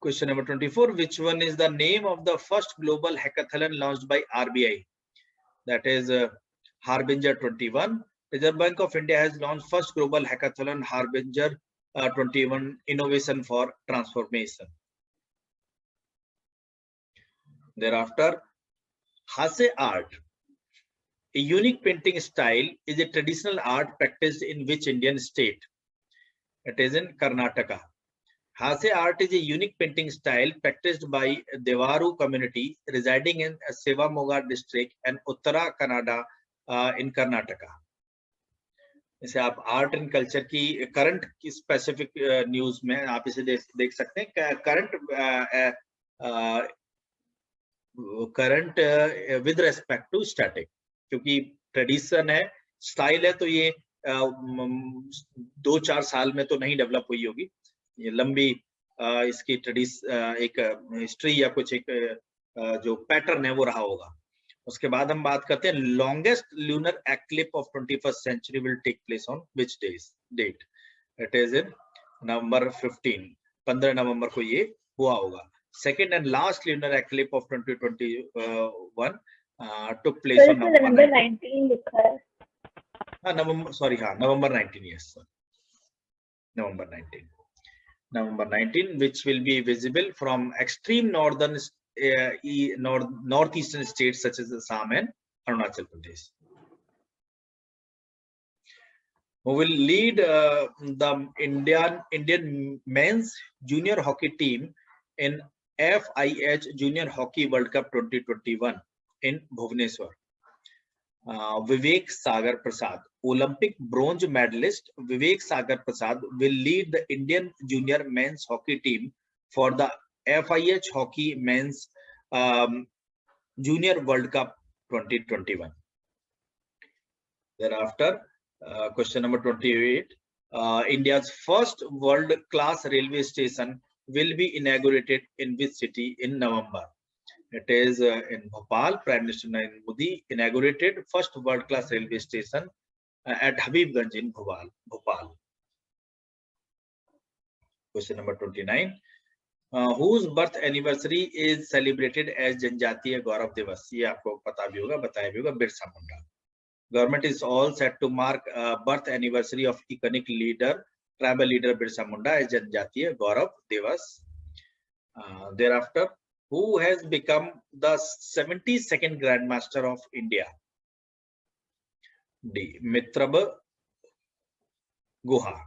question number 24. Which one is the name of the first global hackathon launched by RBI? That is Harbinger 21. Reserve Bank of India has launched first global hackathon Harbinger 21 Innovation for Transformation. Thereafter, Hase art, a unique painting style, is a traditional art practiced in which Indian state? It is in Karnataka. Hase art is a unique painting style practiced by Devaru community residing in Sevamoga district and Uttara Kannada in Karnataka. इसे आप art and culture की current की specific news में आप इसे देख सकते हैं। Current with respect to static, क्योंकि ट्रेडिशन है, स्टाइल है, तो ये 2-4 साल में तो नहीं डेवलप हुई होगी, ये लंबी इसकी एक हिस्ट्री या कुछ एक जो पैटर्न है वो रहा होगा। उसके बाद हम बात करते हैं longest lunar eclipse of 21st century will take place on which date? It is in November 15 November को ये हुआ होगा। Second and last lunar eclipse of 2021 took place on November 19 लिखा है। November 19, yes sir, November 19। November 19, which will be visible from extreme northeastern states such as Assam and Arunachal Pradesh. Who will lead the Indian men's junior hockey team in FIH Junior Hockey World Cup 2021 in Bhubaneswar? Vivek Sagar Prasad, Olympic bronze medalist Vivek Sagar Prasad will lead the Indian junior men's hockey team for the FIH Hockey Men's Junior World Cup 2021. Thereafter, question number 28. India's first world-class railway station will be inaugurated in which city in November? It is in Bhopal. Prime Minister Narendra Modi inaugurated first world-class railway station at Habibganj in Bhopal. Question number 29. Whose birth anniversary is celebrated as Janjatiya Gaurav Divas? ये आपको पता भी होगा, बताया भी होगा, Birsa Munda. Government is all set to mark birth anniversary of iconic leader, tribal leader Birsa Munda as Janjatiya Gaurav Divas. Thereafter, who has become the 72nd Grandmaster of India? D. Mitrab Guha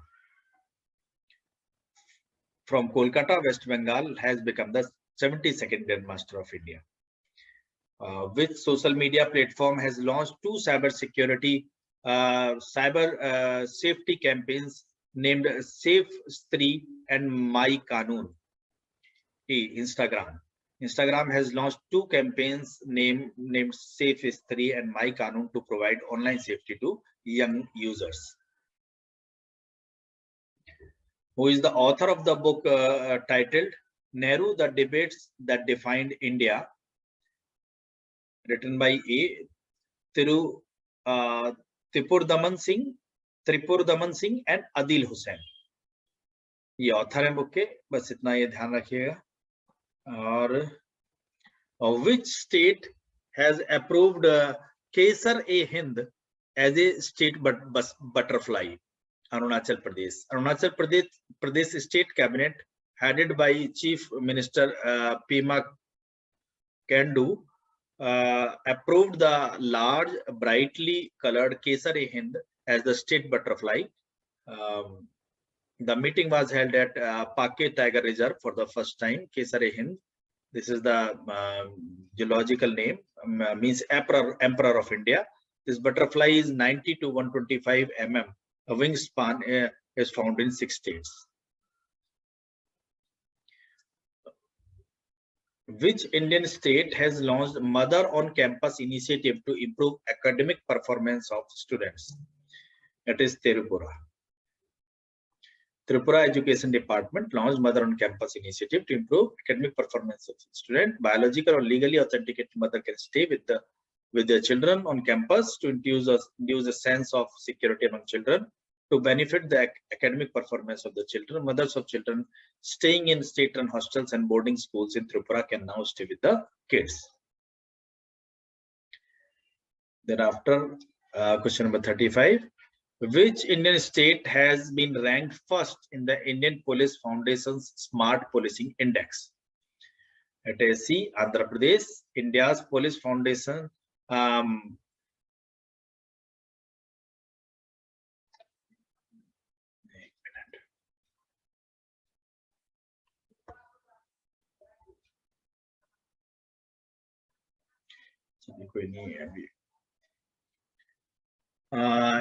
from Kolkata, West Bengal, has become the 72nd Grandmaster of India. Which social media platform has launched two cyber safety campaigns named Safe Stree and My Kanun? E. Instagram. Instagram has launched two campaigns named Safe Stree and My Kanun to provide online safety to young users. Who is the author of the book titled Nehru, the Debates That Defined India? Written by A. Tripurdaman Singh and Adil Hussain. ये author है book के, बस इतना ये ध्यान रखिएगा. और which state has approved Kesar-e-Hind as a state butterfly? Arunachal Pradesh. Arunachal Pradesh State Cabinet, headed by Chief Minister Pema Khandu, approved the large, brightly colored Kesar-e-Hind as the state butterfly. The meeting was held at Pake Tiger Reserve for the first time. Kesar-e-Hind, this is the geological name, means emperor of India. This butterfly is 90 to 125 mm. A wingspan is found in 6 states. Which Indian state has launched Mother on Campus initiative to improve academic performance of students? It is Tripura. Tripura Education Department launched Mother on Campus initiative to improve academic performance of students. Biological or legally authenticated mother can stay with their children on campus to induce a sense of security among children. To benefit the academic performance of the children, mothers of children staying in state-run hostels and boarding schools in Tripura can now stay with the kids. Thereafter, question number 35. Which Indian state has been ranked first in the Indian Police Foundation's Smart Policing Index? It is C. Andhra Pradesh. India's Police Foundation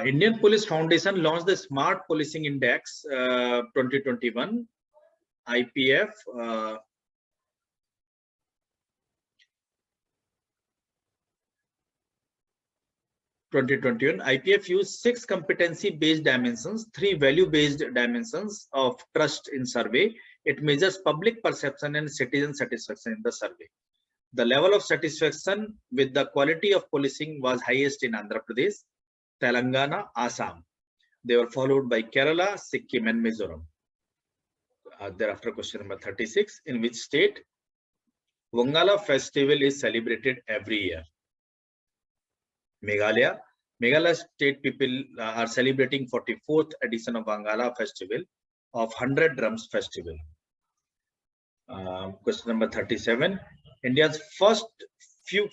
Indian Police Foundation launched the Smart Policing Index 2021 IPF. IPF used 6 competency-based dimensions, 3 value-based dimensions of trust in survey. It measures public perception and citizen satisfaction in the survey. The level of satisfaction with the quality of policing was highest in Andhra Pradesh, Telangana, Assam. They were followed by Kerala, Sikkim, and Mizoram. Thereafter, question number 36. In which state Wangala festival is celebrated every year? Meghalaya. Meghalaya state people are celebrating 44th edition of Wangala festival of 100 Drums Festival. Question number 37. India's first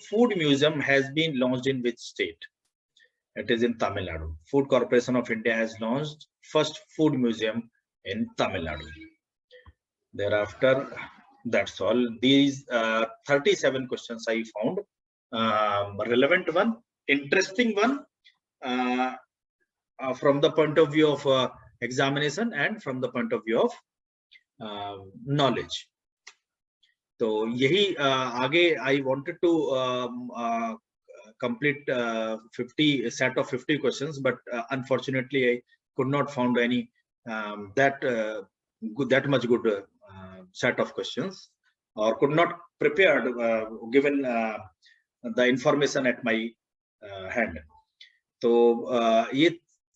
food museum has been launched in which state? It is in Tamil Nadu. Food Corporation of India has launched first food museum in Tamil Nadu. Thereafter, that's all. These 37 questions I found relevant one, interesting one from the point of view of examination and from the point of view of knowledge. तो यही आगे I wanted to complete 50 set of 50 questions, but unfortunately I could not find any that much good set of questions, or could not prepare given the information at my hand. तो ये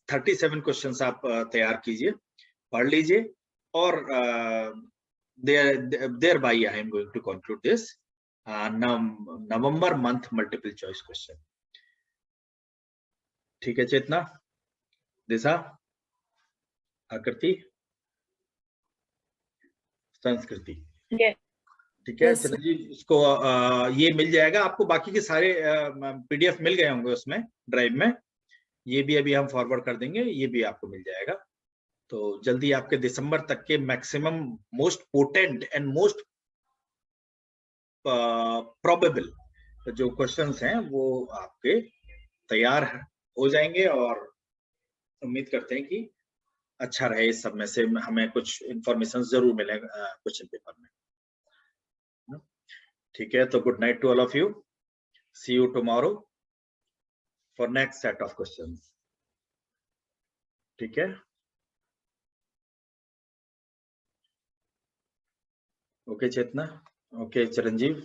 37 questions आप तैयार कीजिए, पढ़ लीजिए, और thereby I am going to conclude this November month multiple choice question. ठीक है चेतना, दिशा, आकृति, संस्कृति? ठीक है चिरंजीव, इसको ये मिल जाएगा आपको, बाकी के सारे PDF मिल गए होंगे उसमें ड्राइव में, ये भी अभी हम फॉरवर्ड कर देंगे, ये भी आपको मिल जाएगा। तो जल्दी आपके दिसंबर तक के maximum most potent and most probable जो क्वेश्चंस हैं वो आपके तैयार हो जाएंगे, और उम्मीद करते हैं कि अच्छा रहे, इस सब में से हमें कुछ इंफॉर्मेशन जरूर मिले क्वेश्चन पेपर में। ठीक है, तो good night to all of you, see you tomorrow for next set of questions. ठीक है, okay Chetna, okay Chiranjeev.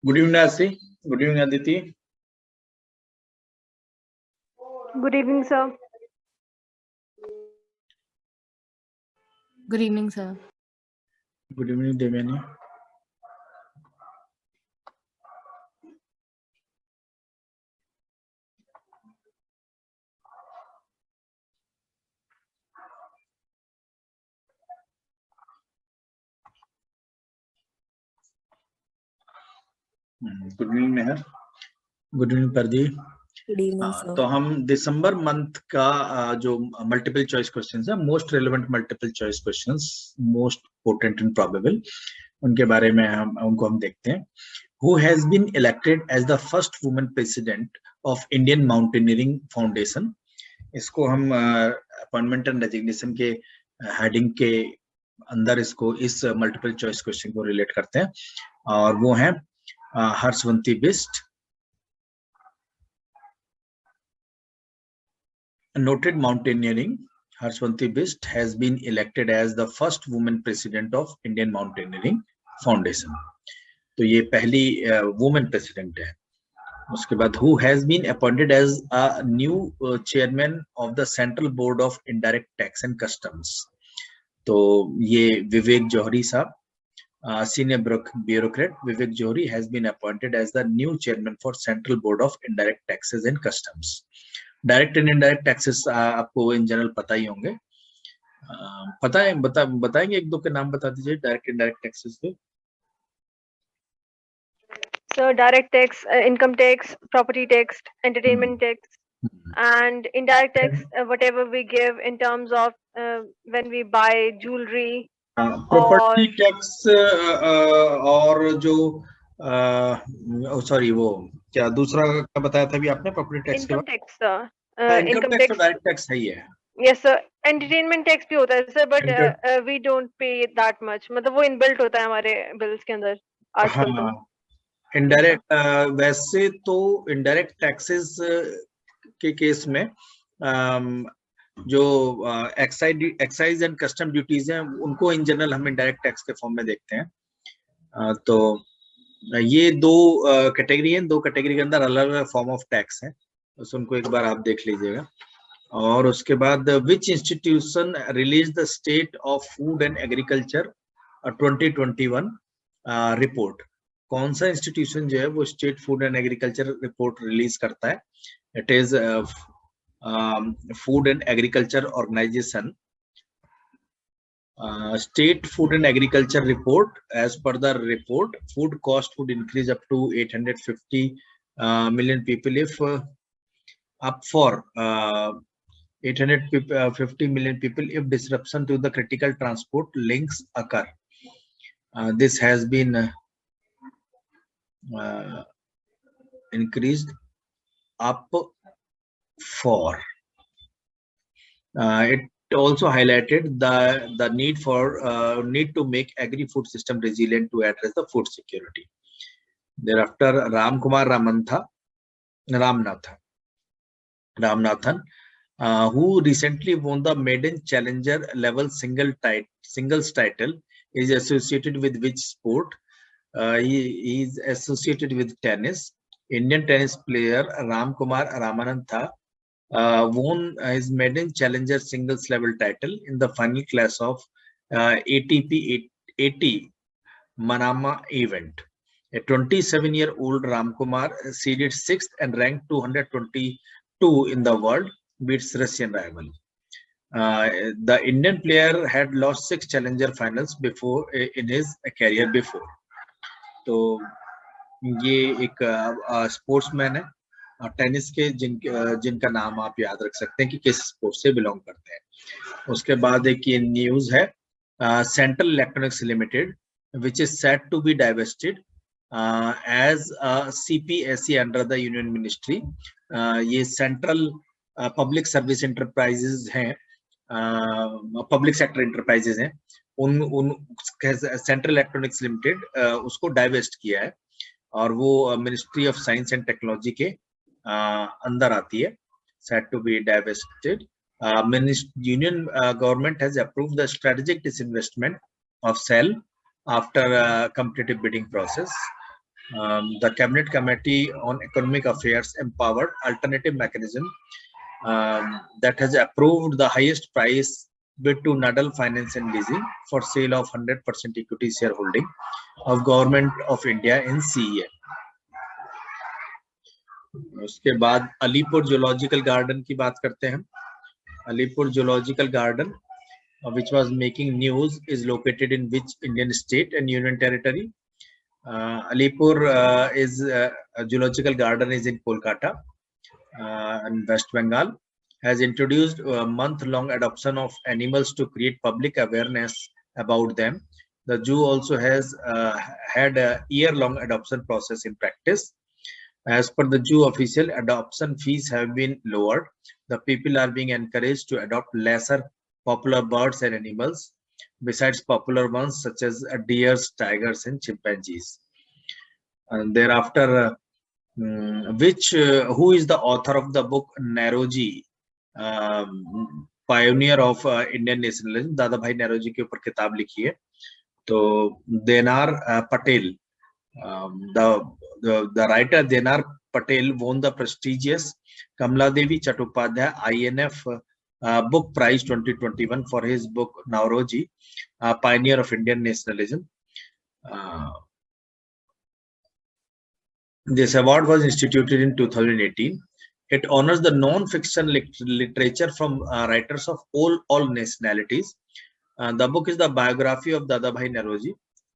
Good evening, Asri. Good evening, Aditi. Good evening, sir. Good evening, sir. Good evening, Devyani. Good evening Mehar. Good evening Pradeep. Good evening sir. तो हम दिसंबर month का जो multiple choice questions है, most relevant multiple choice questions, most potent and probable, उनके बारे में उनको हम देखते हैं. Who has been elected as the first woman president of Indian Mountaineering Foundation? इसको हम अपॉइंटमेंट एंड रेजिग्नेशन के हेडिंग के अंदर इसको इस मल्टीपल चॉइस क्वेश्चन को रिलेट करते हैं, और वो हैं Harshwanti Bisht. Noted mountaineering, Harshvanti Bist has been elected as the first woman president of Indian Mountaineering Foundation. तो ये पहली वुमेन प्रेसिडेंट है. उसके बाद who has been appointed as a new chairman of the Central Board of Indirect Tax and Customs. तो ये विवेक जौहरी साहब, senior bureaucrat Vivek Johri has been appointed as the new chairman for Central Board of Indirect Taxes and Customs. Direct and indirect taxes आपको in general पता ही होंगे. बताएंगे एक दो के नाम बता दीजिए डायरेक्ट इनडायरेक्ट टैक्सेस के. So direct tax, income tax, property tax, entertainment tax, and indirect tax, whatever we give in terms of when we buy jewelry. Property tax और जो सॉरी वो क्या दूसरा क्या बताया था अभी आपने प्रॉपर्टी टैक्स के बाद? इनकम टैक्स डायरेक्ट टैक्स है ही है. Yes sir. एंटरटेनमेंट टैक्स भी होता है sir, but we don't pay that much, मतलब वो इनबिल्ट होता है हमारे बिल्स के अंदर आजकल. हाँ, इनडायरेक्ट वैसे तो इनडायरेक्ट टैक्सेस के केस में जो एक्साइज एंड कस्टम ड्यूटीज हैं उनको इन जनरल हम इनडायरेक्ट टैक्स के फॉर्म में देखते हैं. तो ये दो कैटेगरी हैं, दो कैटेगरी के अंदर अलग अलग फॉर्म ऑफ टैक्स हैं, तो उनको एक बार आप देख लीजिएगा. और उसके बाद which institution release the state of food and agriculture 2021 report. कौन सा इंस्टीट्यूशन जो है वो state food and agriculture report release करता है? It is food and agriculture organisation. State Food and Agriculture Report. As per the report, food cost would increase up to 850 million people if up for 850 million people if disruption to the critical transport links occur. This has been increased up for. It also highlighted the need to make agri-food system resilient to address the food security. Thereafter, Ramkumar Ramanathan, who recently won the maiden challenger level singles title, is associated with which sport? He is associated with tennis. Indian tennis player Ramkumar Ramanathan won his maiden challenger singles level title in the final class of ATP 80 Manama event. A 27-year-old Ramkumar seeded 6th and ranked 222 in the world, beats Russian rival. The Indian player had lost 6 challenger finals before in his career before. तो ये एक sportsman है tennis के जिनका नाम आप याद रख सकते हैं कि किस स्पोर्ट से बिलोंग करते हैं. उसके बाद एक ये न्यूज है central electronics limited which is set to be divested as CPSE under the union ministry. ये सेंट्रल पब्लिक सर्विस इंटरप्राइजेज हैं, पब्लिक सेक्टर इंटरप्राइजेज हैं, उन सेंट्रल इलेक्ट्रॉनिक्स लिमिटेड उसको डाइवेस्ट किया है और वो ministry of science and technology के अंदर आती है. Set to be divested. Union government has approved the strategic disinvestment of Cell after competitive bidding process. The Cabinet Committee on Economic Affairs empowered alternative mechanism that has approved the highest price bid to Nadal Finance and Leasing for sale of 100% equity shareholding of Government of India in CEA. उसके बाद Alipur zoological garden की बात करते हैं. Alipur zoological garden, which was making news, is located in which Indian state and union territory? Alipur is a zoological garden is in Kolkata and West Bengal. Has introduced a month-long adoption of animals to create public awareness about them. The zoo also has had a year-long adoption process in practice. As per the zoo official, adoption fees have been lowered. The people are being encouraged to adopt lesser popular birds and animals, besides popular ones such as deers, tigers, and chimpanzees. And thereafter, who is the author of the book Naroji, pioneer of Indian nationalism? दादा भाई नौरोजी के ऊपर किताब लिखी है. तो देनार Patel, the writer Denar Patel won the prestigious Kamala Devi Chattopadhyay INF book prize 2021 for his book Nauroji, pioneer of Indian nationalism. This award was instituted in 2018. It honors the non-fiction literature from writers of all nationalities. The book is the biography of Dadabhai Naoroji,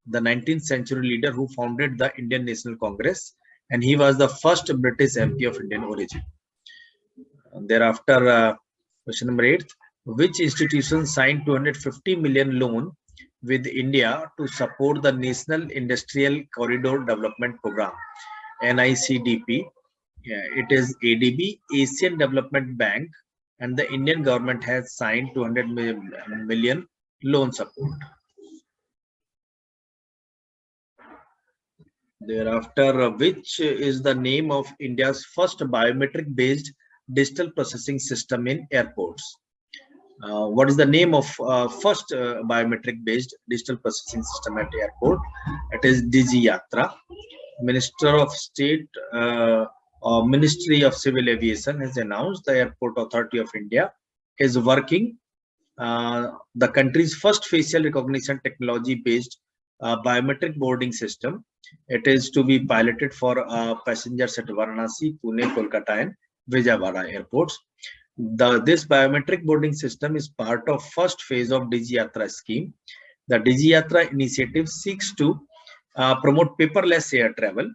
the 19th century leader who founded the Indian National Congress, and he was the first British MP of Indian origin. Thereafter, question number 8, which institution signed 250 million loan with India to support the National Industrial Corridor Development Program, NICDP? It is ADB, Asian Development Bank, and the Indian government has signed 200 million loan support. Thereafter, which is the name of India's first biometric-based digital processing system in airports? What is the name of first biometric-based digital processing system at airport? It is DigiYatra. Minister of State or Ministry of Civil Aviation has announced the Airport Authority of India is working the country's first facial recognition technology-based biometric boarding system. It is to be piloted for passengers at Varanasi, Pune, Kolkata, and Vijayawada airports. This biometric boarding system is part of first phase of DigiYatra scheme. The DigiYatra initiative seeks to promote paperless air travel.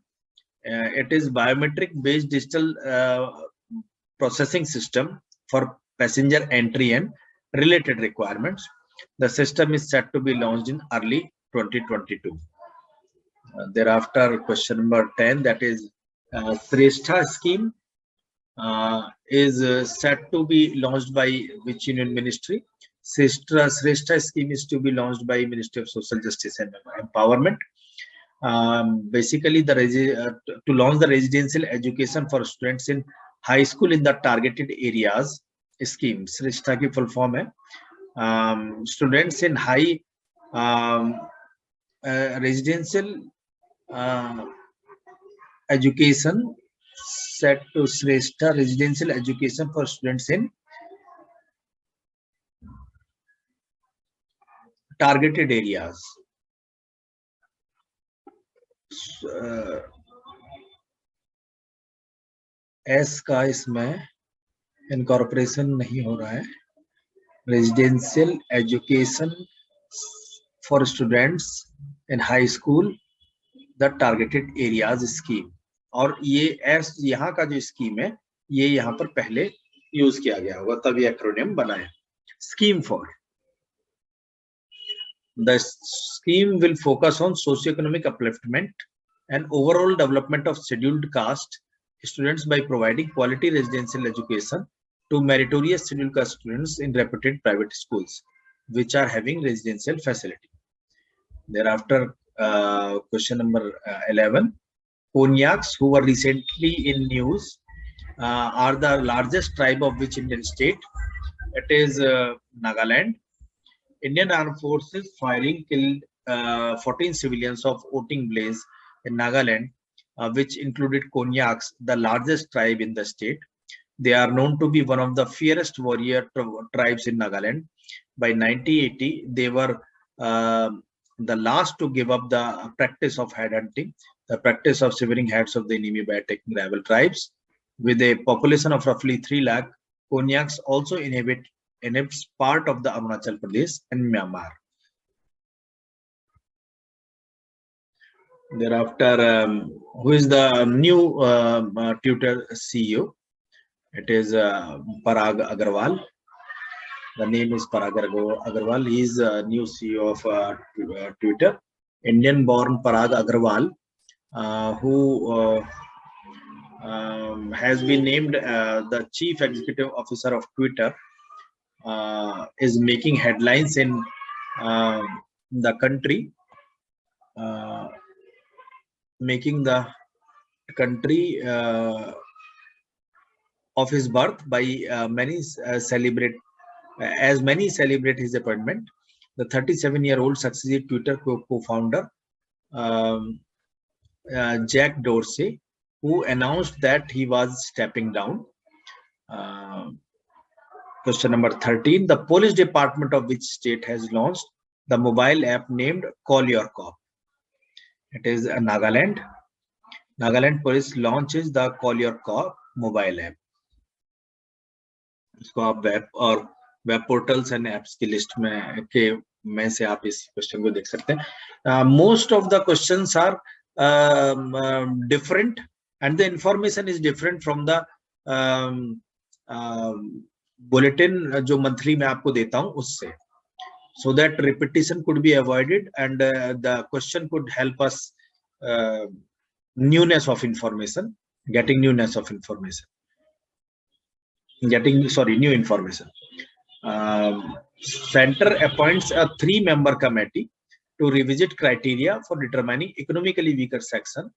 It is biometric-based digital processing system for passenger entry and related requirements. The system is set to be launched in early 2022. Thereafter, question number 10, that is Shrestha scheme is set to be launched by which union ministry? Shrestha scheme is to be launched by Ministry of Social Justice and Empowerment. Basically, to launch the residential education for students in high school in the targeted areas scheme. Shrestha की full form है students in high residential education set to Shrestha residential education for students in targeted areas. S का इसमें incorporation नहीं हो रहा है. Residential education for students in high school the targeted areas scheme, और ये एस यहाँ का जो स्कीम है ये यहाँ पर पहले यूज किया गया होगा तभी एक्रोनियम बना है. Scheme for the scheme will focus on socio-economic upliftment and overall development of scheduled caste students by providing quality residential education to meritorious scheduled caste students in reputed private schools which are having residential facility. Thereafter, question number 11, Konyaks, who were recently in news, are the largest tribe of which Indian state? It is Nagaland. Indian Armed Forces firing killed 14 civilians of voting blaze in Nagaland which included Konyaks, the largest tribe in the state. They are known to be one of the fiercest warrior tribes in Nagaland. By 1980, they were the last to give up the practice of headhunting, the practice of severing heads of the enemy by attacking rival tribes. With a population of roughly 3 lakh, Konyaks also inhabits part of the Arunachal Pradesh and Myanmar. Thereafter, who is the new tutor CEO? It is Parag Agarwal. The name is Parag Agarwal. He is the new CEO of Twitter. Indian-born Parag Agarwal, who has been named the Chief Executive Officer of Twitter, is making headlines in the country, making the country of his birth by many celebrate his appointment. The 37-year-old succeeded Twitter co-founder Jack Dorsey, who announced that he was stepping down. Question number 13. The police department of which state has launched the mobile app named Call Your Cop? It is Nagaland. Nagaland police launches the Call Your Cop mobile app. इसको आप web portals and apps की list में से आप इस question को देख सकते हैं. Most of the questions are different and the information is different from the bulletin जो monthly मैं आपको देता हूं उससे, so that repetition could be avoided and the question could help us newness of information, getting new information. Center appoints a 3-member committee to revisit criteria for determining economically weaker section.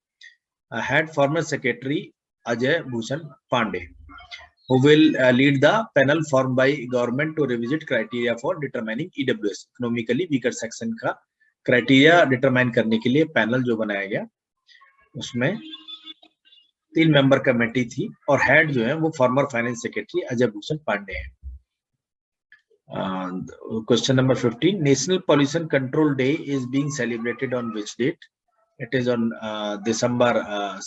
Had former Secretary Ajay Bhushan Pandey, who will lead the panel formed by government to revisit criteria for determining EWS, economically weaker section का criteria determine करने के लिए panel जो बनाया गया, उसमें 3-member committee थी और head जो है वो former finance secretary Ajay Bhushan Pandey हैं. Question number 15. National Pollution Control Day is being celebrated on which date? It is on December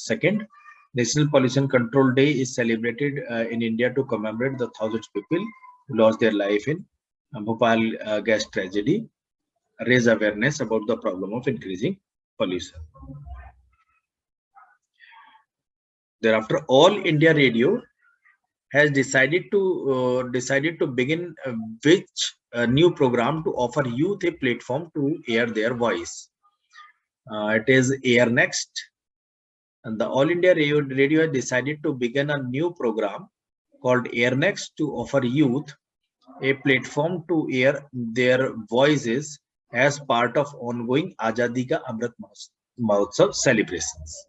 2nd. National Pollution Control Day is celebrated in India to commemorate the thousands of people who lost their life in Bhopal gas tragedy, raise awareness about the problem of increasing pollution. Thereafter, All India Radio has decided to begin which new program to offer youth a platform to air their voice. It is Air Next, and the All India Radio has decided to begin a new program called Air Next to offer youth a platform to air their voices as part of ongoing Azadi Ka Amrit Mahotsav celebrations.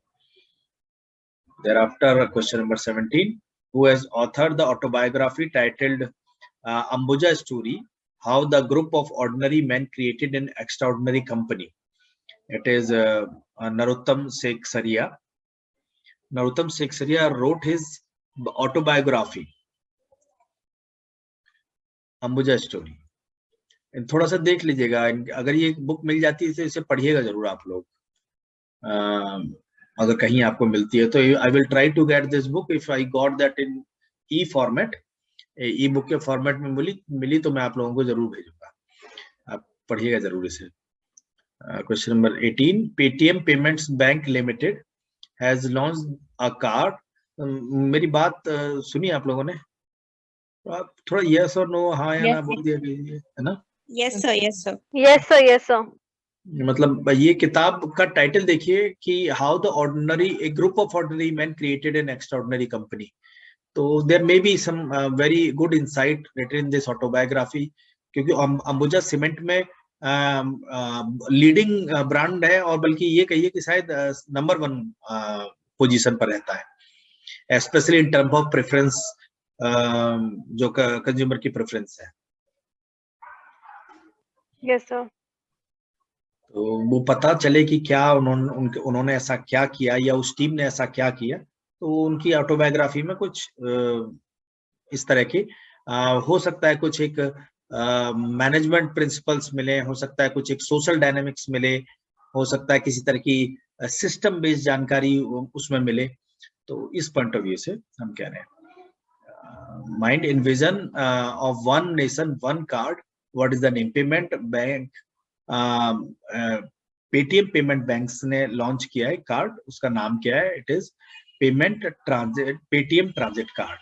Thereafter, question number 17. Who has authored the autobiography titled Ambuja Story, How the Group of Ordinary Men Created an Extraordinary Company? It is Narottam Seksaria. Narottam Seksaria wrote his autobiography, Ambuja Story. थोड़ा सा देख लीजिएगा, अगर ये book मिल जाती है तो इसे पढ़िएगा जरूर आप लोग. अगर कहीं आपको मिलती है तो I will try to get this book. If I got that in e-format, e-book के फॉर्मेट में मिली तो मैं आप लोगों को जरूर भेजूंगा, आप पढ़िएगा जरूर इसे. Question number 18. Paytm Payments Bank Limited has launched a card. मेरी बात सुनी आप लोगों ने? आप थोड़ा yes or no, हाँ या ना बोल दिया कीजिए, है ना? Yes sir, yes sir. Yes sir, yes sir. मतलब ये किताब का टाइटल देखिए कि how the ordinary a group of ordinary man created an extraordinary company. तो there may be some very good insight written in this autobiography, क्योंकि Ambuja cement में leading brand है और बल्कि ये कहिए कि शायद नंबर 1 पोजीशन पर रहता है, specially in term of preference, जो कंज्यूमर की प्रेफरेंस है. Yes sir. तो वो पता चले कि क्या उन्होंने ऐसा क्या किया या उस टीम ने ऐसा क्या किया, तो उनकी ऑटोबायोग्राफी में कुछ इस तरह की हो सकता है कुछ एक मैनेजमेंट प्रिंसिपल्स मिले, हो सकता है कुछ एक सोशल डायनेमिक्स मिले, हो सकता है किसी तरह की सिस्टम बेस्ड जानकारी उसमें मिले। तो इस पॉइंट ऑफ व्यू से हम कह रहे हैं mind in vision of one nation one card, what is the name? Payment bank, Paytm payment banks ने लॉन्च किया है कार्ड, उसका नाम क्या है? It is payment transit, Paytm transit card.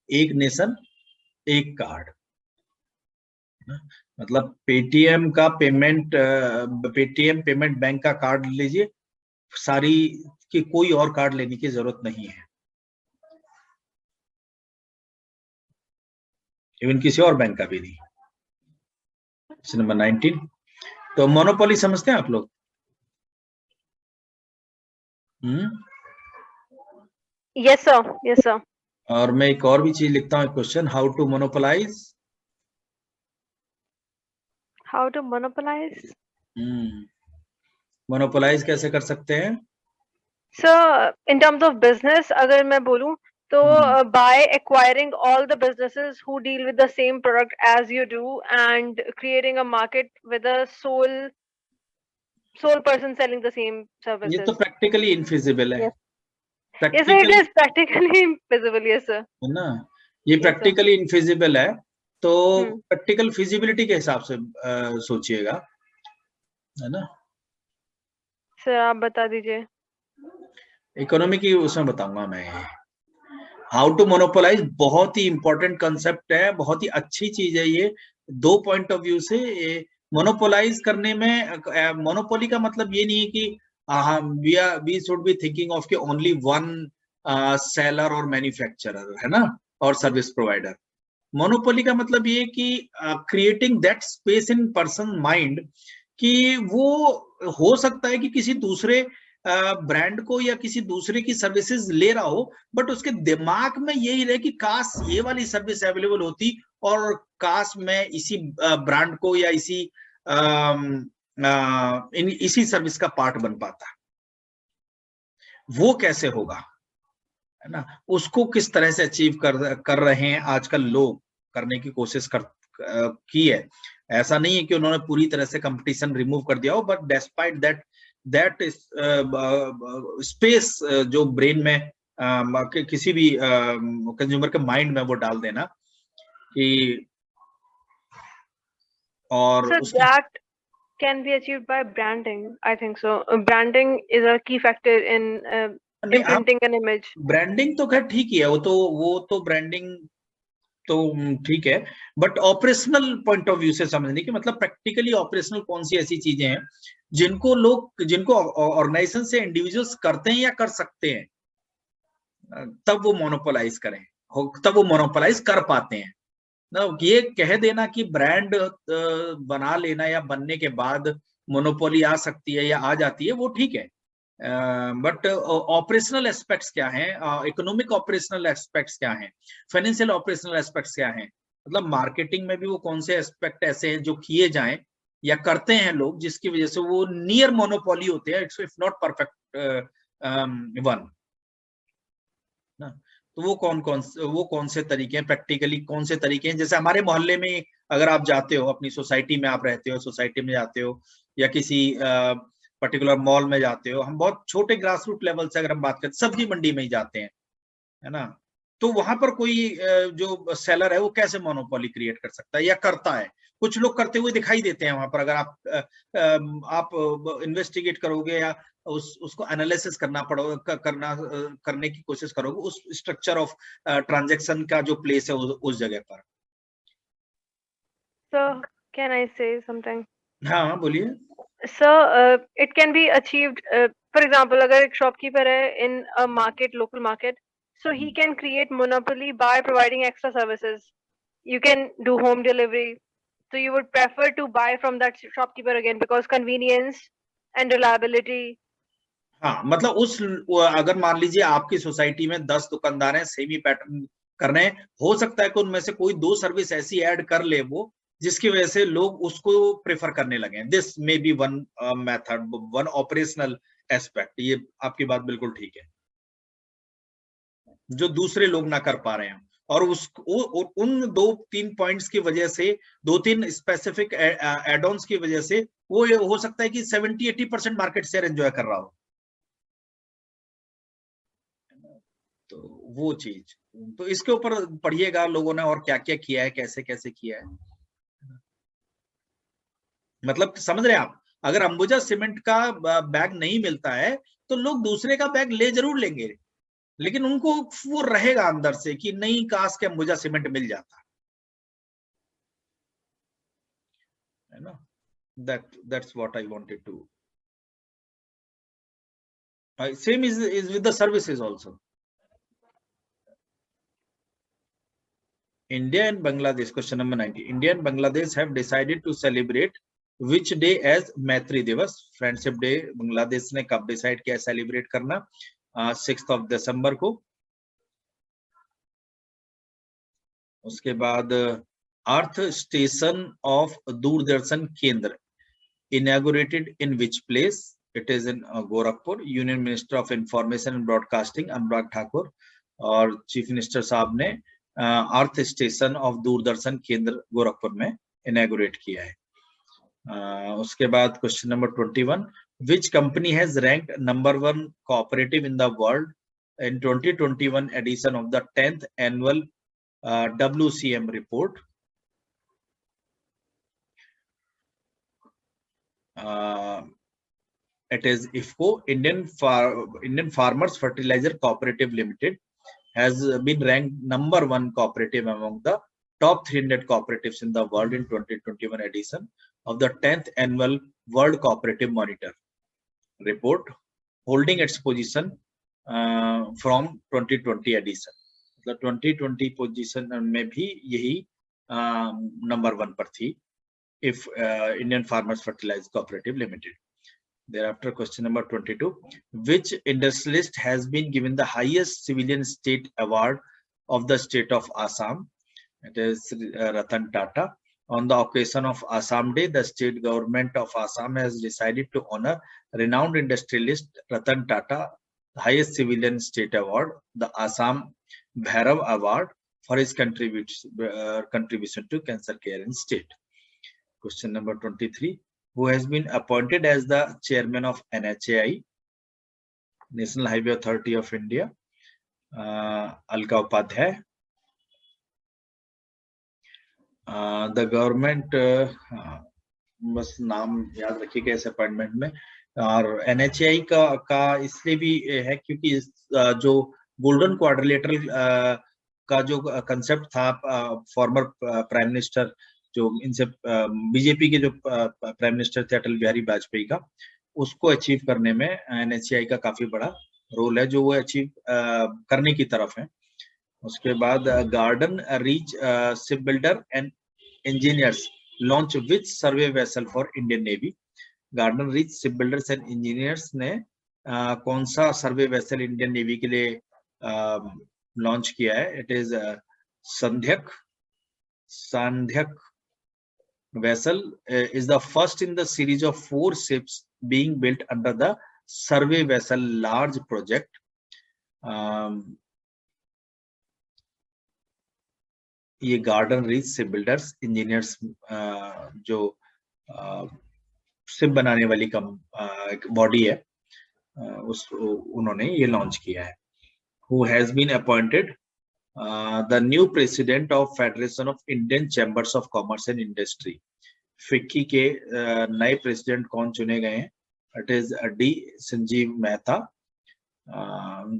एक नेशन एक कार्ड, मतलब पेटीएम का पेमेंट, पेटीएम पेमेंट बैंक का कार्ड लीजिए, सारी की कोई और कार्ड लेने की जरूरत नहीं है, इवन किसी और बैंक का भी नहीं। नंबर 19। तो मोनोपोली समझते हैं आप लोग? Yes sir, yes sir. और मैं एक और भी चीज लिखता हूँ, question, how to monopolise. How to monopolise, monopolise कैसे कर सकते हैं? Sir in terms of business अगर मैं बोलूं तो by acquiring all the businesses who deal with the same product as you do and creating a market with a sole person selling the same services. ये तो practically infeasible है। Yes, sir, it is practically feasible, yes sir, है ना, ये practically infeasible है। तो practical feasibility के हिसाब से सोचिएगा, है ना। सर आप बता दीजिए। इकोनॉमी की उसमें बताऊंगा मैं। हाउ टू मोनोपोलाइज बहुत ही इंपॉर्टेंट कंसेप्ट है, बहुत ही अच्छी चीज है ये, दो पॉइंट ऑफ व्यू से। मोनोपोलाइज करने में, मोनोपोली का मतलब ये नहीं है कि we should be thinking of के ओनली वन सेलर और मैन्युफैक्चरर, है ना, और सर्विस प्रोवाइडर। मोनोपोली का मतलब ये कि creating that space in person mind कि वो हो सकता है कि किसी दूसरे ब्रांड को या किसी दूसरे की सर्विसेज ले रहा हो, बट उसके दिमाग में यही रहे कि काश ये वाली सर्विस अवेलेबल होती और काश मैं इसी ब्रांड को या इसी सर्विस का पार्ट बन पाता। वो कैसे होगा, है ना, उसको किस तरह से अचीव कर रहे हैं आजकल लोग, करने की कोशिश की है। ऐसा नहीं है कि उन्होंने पूरी तरह से कंपटीशन रिमूव कर दिया हो, बट डेस्पाइट दैट स्पेस जो ब्रेन में किसी भी कंज्यूमर के माइंड में वो डाल देना कि, और that can be achieved by branding, I think so. Branding is a key factor in imprinting an image. Branding तो खैर ठीक ही है, वो तो ब्रांडिंग तो ठीक है, but operational point of view से समझने की, मतलब प्रैक्टिकली ऑपरेशनल कौन सी ऐसी चीजें हैं जिनको ऑर्गेनाइजेशन से इंडिविजुअल्स करते हैं या कर सकते हैं, तब वो मोनोपोलाइज करें, तब वो मोनोपोलाइज कर पाते हैं ना। ये कह देना कि ब्रांड बना लेना या बनने के बाद मोनोपोली आ सकती है या आ जाती है, वो ठीक है, बट ऑपरेशनल एस्पेक्ट्स क्या हैं, इकोनॉमिक ऑपरेशनल एस्पेक्ट्स क्या हैं, फाइनेंशियल ऑपरेशनल एस्पेक्ट्स क्या हैं, मतलब मार्केटिंग में भी वो कौन से एस्पेक्ट ऐसे हैं जो किए जाएं या करते हैं लोग जिसकी वजह से वो नियर मोनोपोली होते हैं, इफ नॉट परफेक्ट वन ना। तो वो कौन से तरीके हैं, प्रैक्टिकली कौन से तरीके हैं। जैसे हमारे मोहल्ले में अगर आप जाते हो, अपनी सोसाइटी में आप रहते हो, सोसाइटी में जाते हो या किसी पर्टिकुलर मॉल में जाते हो, हम बहुत छोटे ग्रास रूट लेवल से अगर हम बात करें, सब्जी मंडी में ही जाते हैं, है ना, तो वहां पर कोई जो सेलर है वो कैसे मोनोपोली क्रिएट कर सकता है या करता है। कुछ लोग करते हुए दिखाई देते हैं वहां पर, अगर आप इन्वेस्टिगेट करोगे या उसको एनालिसिस करने की कोशिश करोगे उस स्ट्रक्चर ऑफ ट्रांजैक्शन का जो प्लेस है उस जगह पर। So can I say something? हाँ बोलिए। So it can be achieved, for example अगर एक shopkeeper है in a market, local market, so he can create monopoly by providing extra services. You can do home delivery, so you would prefer to buy from that shopkeeper again because convenience and reliability. हाँ, मतलब अगर मान लीजिए आपकी society में 10 दुकानदार हैं, same ही pattern कर रहे हैं, हो सकता है कि उनमें से कोई 2 सर्विस ऐसी ऐड कर ले वो जिसकी वजह से लोग उसको प्रेफर करने लगे। This may be one method, one operational aspect. ये आपकी बात बिल्कुल ठीक है, जो दूसरे लोग ना कर पा रहे हैं, और उन 2-3 पॉइंट्स की वजह से, 2-3 स्पेसिफिक एड-ऑन्स की वजह से वो हो सकता है कि 70-80% मार्केट शेयर एंजॉय कर रहा हो। तो वो चीज, तो इसके ऊपर पढ़िएगा लोगों ने और क्या क्या किया है, कैसे कैसे किया है। मतलब समझ रहे हैं आप, अगर अंबुजा सीमेंट का बैग नहीं मिलता है तो लोग दूसरे का बैग ले जरूर लेंगे, लेकिन उनको वो रहेगा अंदर से कि नहीं, काश के अंबुजा सीमेंट मिल जाता है ना। That's what I wanted to. Same is with the services also. India and Bangladesh, question number 90. India and Bangladesh have decided to celebrate which day as Maitri Divas? Friendship Day Bangladesh ने कब decide किया celebrate करना? 6 दिसंबर को। उसके बाद earth station of Doordarshan केंद्र inaugurated in which place? It is in Gorakhpur. Union Minister of Information and Broadcasting Anurag Thakur और chief minister साहब ने अर्थ स्टेशन ऑफ दूरदर्शन केंद्र गोरखपुर में इनॉग्रेट किया है। उसके बाद question number 21, which company has ranked number 1 cooperative in the world in 2021 edition of the 10th annual WCM report? It is IFCO. Indian Farmers Fertilizer Cooperative Limited has been ranked number 1 cooperative among the top 300 cooperatives in the world in 2021 edition of the 10th annual World Cooperative Monitor report, holding its position from 2020 edition. The 2020 position में भी यही number 1 पर थी, if Indian Farmers Fertilizer Cooperative Limited. Thereafter, question number 22, which industrialist has been given the highest civilian state award of the state of Assam? It is Ratan Tata. On the occasion of Assam Day, the state government of Assam has decided to honor renowned industrialist Ratan Tata, the highest civilian state award, the Assam Bhairav Award, for his contribution to cancer care in state. Question number 23, who has been appointed as the chairman of NHAI, National Highway Authority of India? Alka Upadhyay. The government, बस नाम याद रखिएगा इस appointment में। और NHAI का इसलिए भी है क्योंकि जो गोल्डन क्वाड्रिलेटरल का जो कंसेप्ट था, फॉर्मर प्राइम मिनिस्टर जो इनसे बीजेपी के जो प्राइम मिनिस्टर थे अटल बिहारी वाजपेयी का, उसको अचीव करने में NHAI का काफी बड़ा रोल है, जो वो अचीव करने की तरफ है। उसके बाद garden reach ship builder and engineers launch which survey vessel for Indian navy? Garden reach ship builders and engineers ने कौन सा सर्वे वेसल इंडियन नेवी के लिए लॉन्च किया है? It is Sandhayak vessel is the first in the series of 4 ships being built under the survey vessel large project. ये garden reach ship builders engineers जो ship बनाने वाली बॉडी है, उन्होंने ये लॉन्च किया है। Who has been appointed the new president of Federation of Indian Chambers of Commerce and Industry? FICCI के नए प्रेसिडेंट कौन चुने गए हैं? It is D Sanjiv Mehta,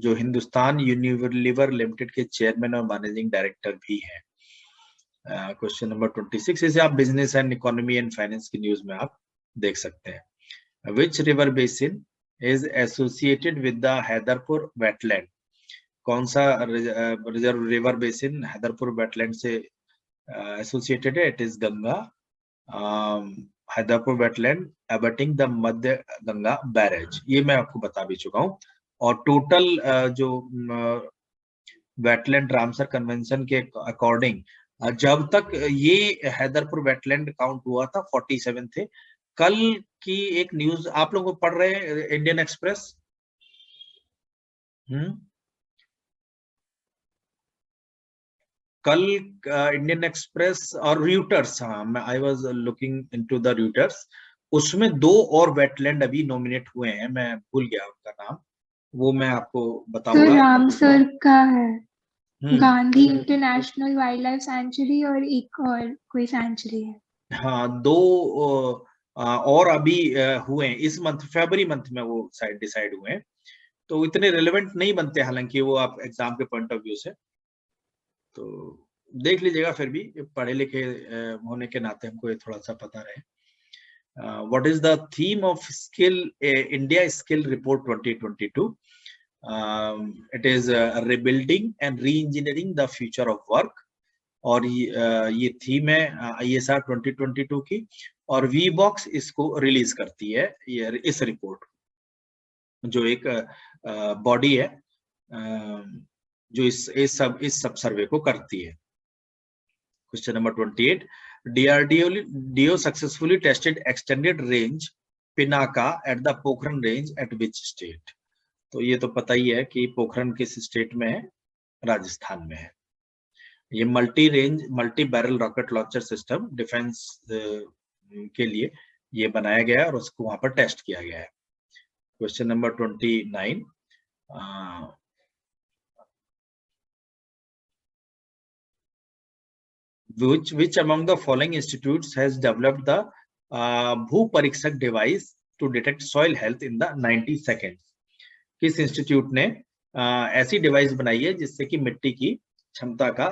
जो हिंदुस्तान यूनिलीवर लिमिटेड के चेयरमैन और मैनेजिंग डायरेक्टर भी हैं। क्वेश्चन नंबर 26, इसे आप business and economy and finance की न्यूज में आप देख सकते हैं। Which river basin is associated with the Haiderpur wetland? कौन सा reserve river basin Haiderpur wetland से एसोसिएटेड है? It is Ganga. Haiderpur wetland अबटिंग the Madhya Ganga barrage, ये मैं आपको बता भी चुका हूँ। और टोटल जो वेटलैंड रामसर कन्वेंशन के अकॉर्डिंग जब तक ये हैदरपुर वेटलैंड काउंट हुआ था 47 थे। कल की एक न्यूज आप लोग पढ़ रहे हैं इंडियन एक्सप्रेस? कल इंडियन एक्सप्रेस और रूटर्स, हाँ I was looking into the routers, उसमें 2 और वेटलैंड अभी नॉमिनेट हुए हैं, मैं भूल गया उनका नाम, वो मैं आपको बताऊंगा। रामसर का है, Gandhi international wild life sanctuary और एक और कोई सेंचुरी है। हाँ 2 और अभी हुए हैं इस मंथ, फरवरी मंथ में वो डिसाइड हुए हैं, तो इतने रिलेवेंट नहीं बनते हालांकि वो आप एग्जाम के पॉइंट ऑफ व्यू से, तो देख लीजिएगा, फिर भी पढ़े लिखे होने के नाते हमको ये थोड़ा सा पता रहे। What is the theme of India Skill Report 2022? It is rebuilding and re-engineering the future of work, और ये थीम है ISR 2022 की, और VBox इसको रिलीज करती है ये इस रिपोर्ट, जो एक बॉडी है जो इस सब सर्वे को करती है। Question number 28. DRDO successfully tested extended range Pinaka at the Pokhran range at which state? तो ये तो पता ही है कि पोखरन किस स्टेट में है, राजस्थान में है। ये multi barrel rocket launcher system defence के लिए ये बनाया गया है और उसको वहां पर टेस्ट किया गया है। Question number 29. Which among the following institutes has developed the भू-परीक्षक device to detect soil health in the 90 seconds? किस इंस्टीट्यूट ने ऐसी डिवाइस बनाई है जिससे कि मिट्टी की क्षमता का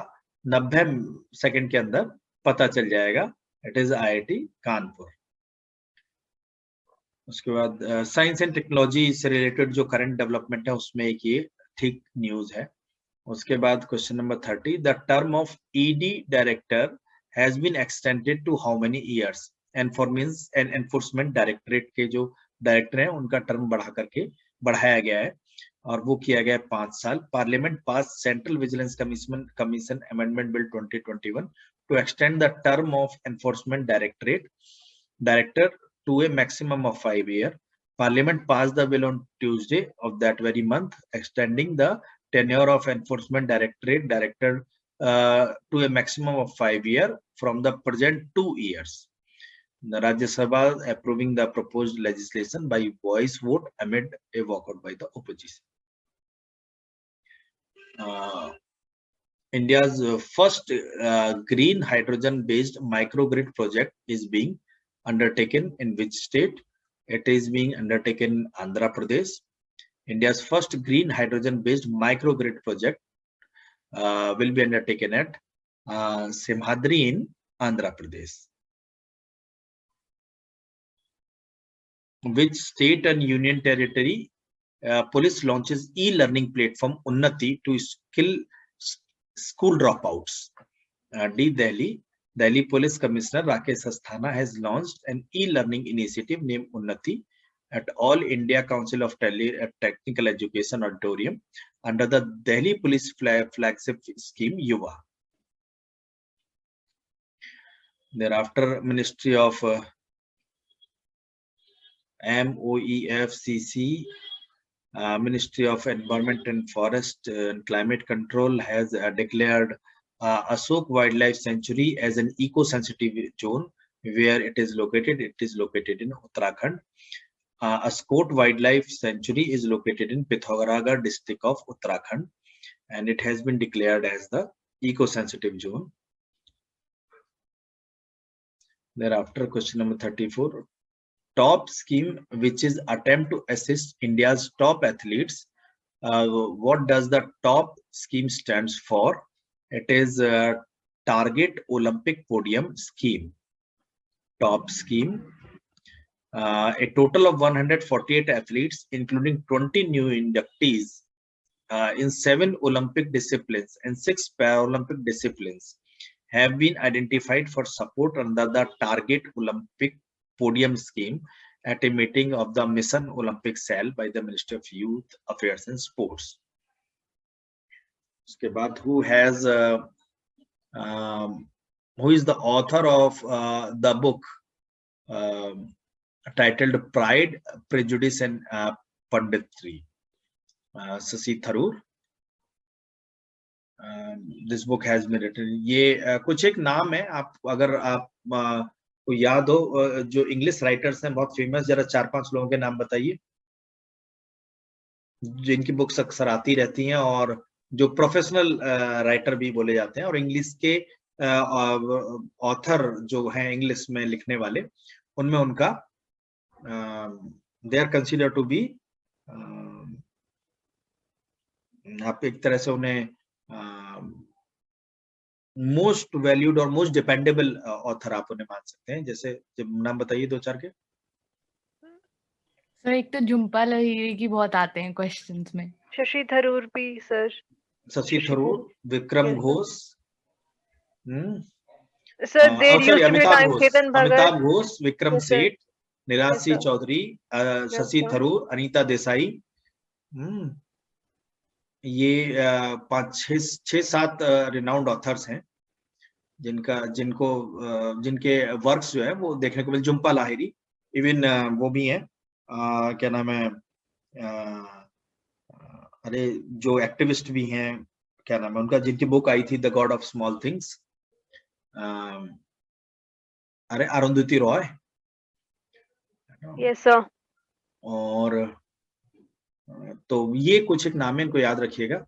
90 सेकंड के अंदर पता चल जाएगा? It is IIT Kanpur. उसके बाद साइंस एंड टेक्नोलॉजी से रिलेटेड जो करंट डेवलपमेंट है उसमें एक ये ठीक न्यूज है। उसके बाद question number 30, the term of ED director has been extended to how many years? Enforcement directorate के जो डायरेक्टर हैं उनका टर्म बढ़ाया गया है और वो किया गया है 5 साल। Parliament pass central vigilance commission amendment bill 2021 to extend the term of enforcement director to a maximum of 5 years. Parliament passed the bill on Tuesday of that very month, extending the tenure of enforcement director to a maximum of 5 years from the present 2 years. The Rajya Sabha approving the proposed legislation by voice vote amid a walkout by the opposition. India's first green hydrogen-based microgrid project is being undertaken in which state? It is being undertaken in Andhra Pradesh. India's first green hydrogen-based microgrid project will be undertaken at Simhadri in Andhra Pradesh. Which state and union territory police launches e-learning platform Unnati to skill school dropouts? D. Delhi. Delhi Police Commissioner Rakesh Asthana has launched an e-learning initiative named Unnati at All India Council of Technical Education Auditorium under the Delhi Police flagship scheme Yuva. Thereafter, Ministry of MOEFCC, Ministry of Environment and Forest and Climate Control has declared Asok Wildlife Sanctuary as an eco-sensitive zone. Where it is located? It is located in Uttarakhand. Ascot Wildlife Sanctuary is located in Pithoragarh district of Uttarakhand, and it has been declared as the eco-sensitive zone. Thereafter, question number 34. Top scheme, which is attempt to assist India's top athletes. What does the top scheme stands for? It is Target Olympic Podium Scheme. Top scheme. A total of 148 athletes, including 20 new inductees in 7 Olympic disciplines and 6 Paralympic disciplines, have been identified for support under the Target Olympic Podium Scheme at a meeting of the Mission Olympic Cell by the Ministry of Youth Affairs and Sports. उसके बाद who has who is the author of the book titled Pride, Prejudice and Punditry? Shashi Tharoor. This book has been written. ये कुछ एक नाम है, आप अगर आप को याद हो, जो इंग्लिश राइटर्स हैं बहुत फेमस, जरा 4-5 लोगों के नाम बताइए जिनकी बुक्स अक्सर आती रहती हैं और जो प्रोफेशनल राइटर भी बोले जाते हैं, और इंग्लिश के ऑथर जो हैं इंग्लिश में लिखने वाले, उनमें उनका they are consider to be, आप एक तरह से उन्हें मोस्ट वैल्यूड और मोस्ट डिपेंडेबल ऑथर आप उन्हें मान सकते हैं। जैसे नाम बताइए 2-4 के। सर एक तो झुम्पा लहिरी की बहुत आते हैं क्वेश्चंस में। शशि थरूर भी sir. Shashi Tharoor, Vikram Ghosh, sir there used to be time Chetan Bhagat, Amitav Ghosh, Vikram Seth, Niraj Singh Chaudhary, Shashi Tharoor, Anita Desai. ये 5-6-7 रिनाउंड ऑथर्स हैं जिनके वर्क्स जो है वो देखने को मिले। झुम्पा लाहिरी, इवन वो भी हैं, क्या नाम है, अरे जो एक्टिविस्ट भी हैं, क्या नाम है उनका, जिनकी बुक आई थी the God of small things, अरे अरुंधति रॉय। Yes sir. और तो ये कुछ एक नाम है, इनको याद रखिएगा।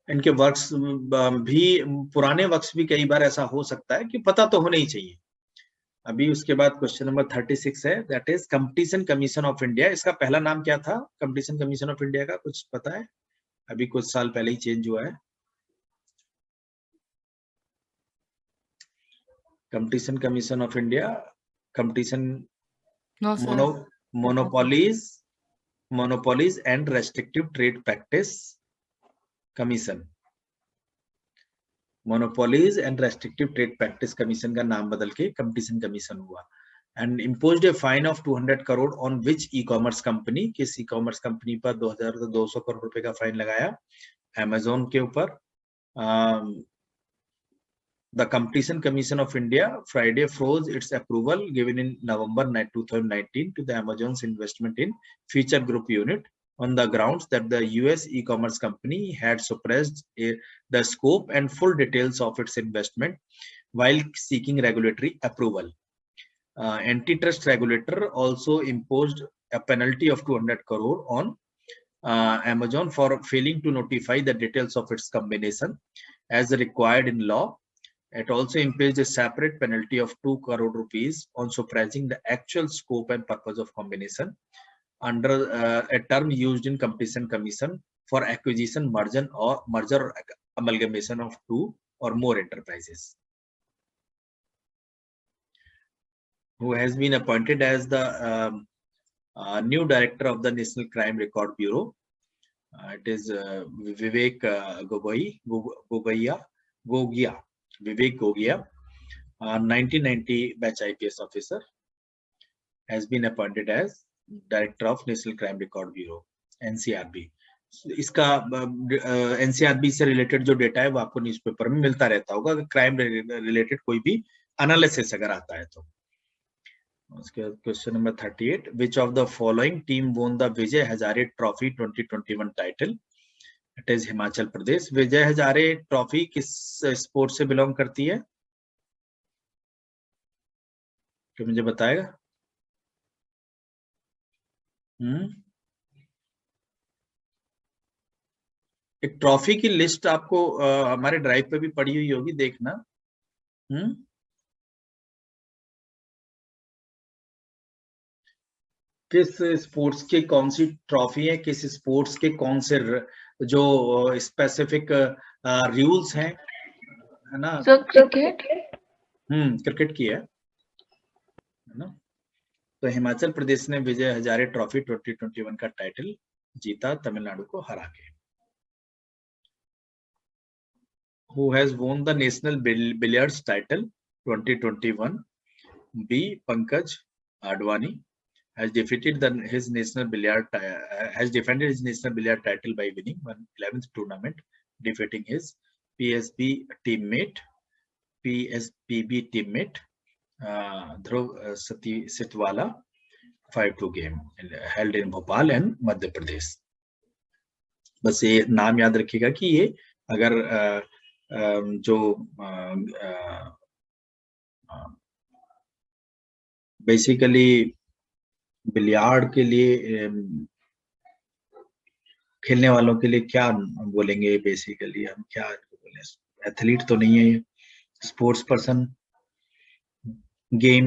इनके वर्क्स भी, पुराने वर्क्स भी कई बार ऐसा हो सकता है कि पता तो होना ही चाहिए। अभी उसके बाद क्वेश्चन नंबर 36 है, that is competition commission of India. इसका पहला नाम क्या था कंपटीशन कमीशन ऑफ इंडिया का, कुछ पता है? अभी कुछ साल पहले ही चेंज हुआ है। Competition commission of India, competition monopolies and restrictive trade practice commission. Monopolies and restrictive trade practice commission का नाम बदल के कंपटीशन कमीशन हुआ। And imposed a fine of 200 crore on which e commerce company, किस ई कॉमर्स कंपनी पर 2200 करोड़ रुपए का fine लगाया? अमेजोन के ऊपर। The Competition Commission of India Friday froze its approval given in November 2019 to the Amazon's investment in Feature Group unit on the grounds that the US e-commerce company had suppressed the scope and full details of its investment while seeking regulatory approval. Antitrust regulator also imposed a penalty of 200 crore on Amazon for failing to notify the details of its combination as required in law. It also imposed a separate penalty of 2 crore rupees on suppressing the actual scope and purpose of combination under a term used in Competition Commission for acquisition, merger or amalgamation of 2 or more enterprises. Who has been appointed as the new director of the National Crime Record Bureau? It is Vivek Gogia. Vivek Gogia, 1990 batch IPS officer, has been appointed as director of National Crime Record Bureau, NCRB. इसका NCRB से related जो data है वो आपको newspaper में मिलता रहता होगा, क्राइम रिलेटेड कोई भी एनालिसिस अगर आता है तो। उसके बाद question number 38, which of the following team won the Vijay Hazare trophy 2021 title? It is Himachal Pradesh. Vijay Hazare trophy किस स्पोर्ट से बिलोंग करती है, तो मुझे बताएगा? एक ट्रॉफी की लिस्ट आपको हमारे ड्राइव पे भी पड़ी हुई होगी, देखना। किस स्पोर्ट्स के कौन सी ट्रॉफी है, किस स्पोर्ट्स के कौन से जो स्पेसिफिक रूल्स हैं, है ना? सो क्रिकेट, क्रिकेट की है ना? तो हिमाचल प्रदेश ने विजय हजारे ट्रॉफी 2021 का टाइटल जीता तमिलनाडु को हरा के। Who has won the national billiards title 2021? B. Pankaj Advani has defended his national billiard title by winning one 11th tournament, defeating his PSB teammate, PSPB teammate, Dhruv Sitwala 5-2 game held in Bhopal and Madhya Pradesh. बस ये नाम याद रखिएगा कि ये अगर जो basically billiard के लिए खेलने वालों के लिए क्या बोलेंगे, बेसिकली हम क्या बोले, एथलीट तो नहीं है ये, स्पोर्ट्स पर्सन, गेम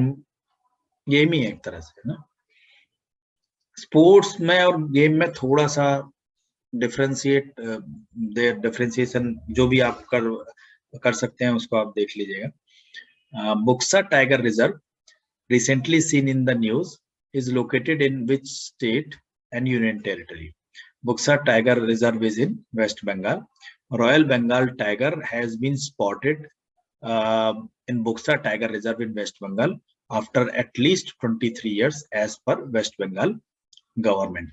ही है एक तरह से ना। स्पोर्ट्स में और गेम में थोड़ा सा डिफरेंशिएशन जो भी आप कर सकते हैं उसको आप देख लीजिएगा। Buxa tiger reserve recently seen in the news is located in which state and union territory? Buxa Tiger Reserve is in West Bengal. Royal Bengal tiger has been spotted in Buxa Tiger Reserve in West Bengal after at least 23 years as per West Bengal government.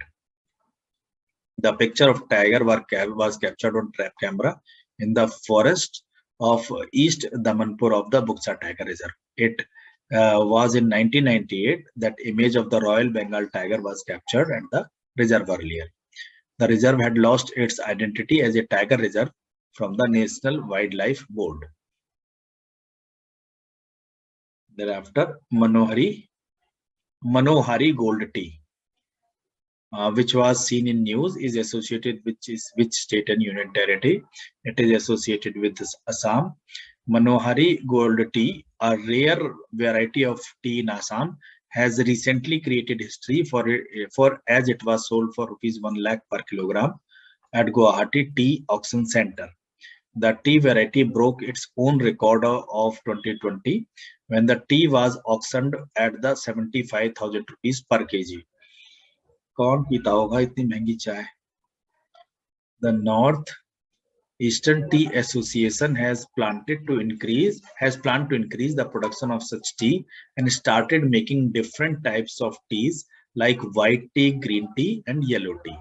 The picture of tiger was captured on trap camera in the forest of East Damanpur of the Buxa Tiger Reserve. It was in 1998 that image of the Royal Bengal tiger was captured at the reserve earlier. The reserve had lost its identity as a tiger reserve from the National Wildlife Board. Thereafter, Manahari gold tea, which was seen in news, is associated with which state and union territory? It is associated with Assam. Manahari gold tea, a rare variety of tea in Assam, has recently created history for as it was sold for rupees 1 lakh per kilogram at Guwahati Tea Auction Center. The tea variety broke its own record of 2020 when the tea was auctioned at the 75,000 rupees per kg. कौन पीता होगा इतनी महंगी चाय? The North Eastern Tea Association has planned to increase the production of such tea and started making different types of teas like white tea, green tea, and yellow tea.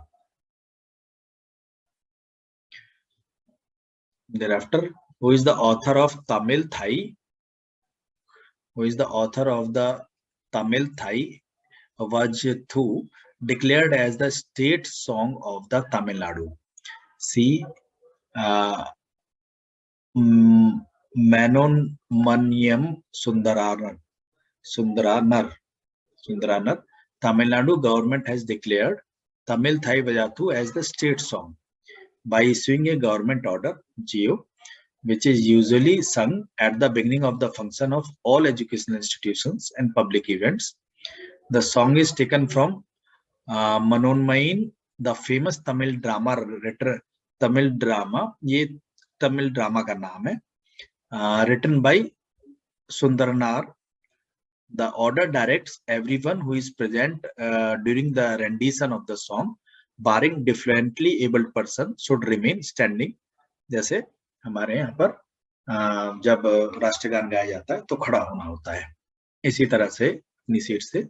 Thereafter, who is the author of Tamil Thai? Who is the author of the Tamil Thai Vajthu, declared as the state song of the Tamil Nadu? C. Manon Manyam Sundaranar. Tamil Nadu government has declared Tamil Thai Vajathu as the state song by issuing a government order, GO, which is usually sung at the beginning of the function of all educational institutions and public events. The song is taken from Manonmayin, the famous Tamil drama ये Tamil drama का नाम है, written by Sundaranar. The order directs everyone who is present during the rendition of the song, barring differently abled person, should remain standing. जैसे हमारे यहाँ पर जब राष्ट्रगान गाया जाता है तो खड़ा होना होता है, इसी तरह से अपनी सीट से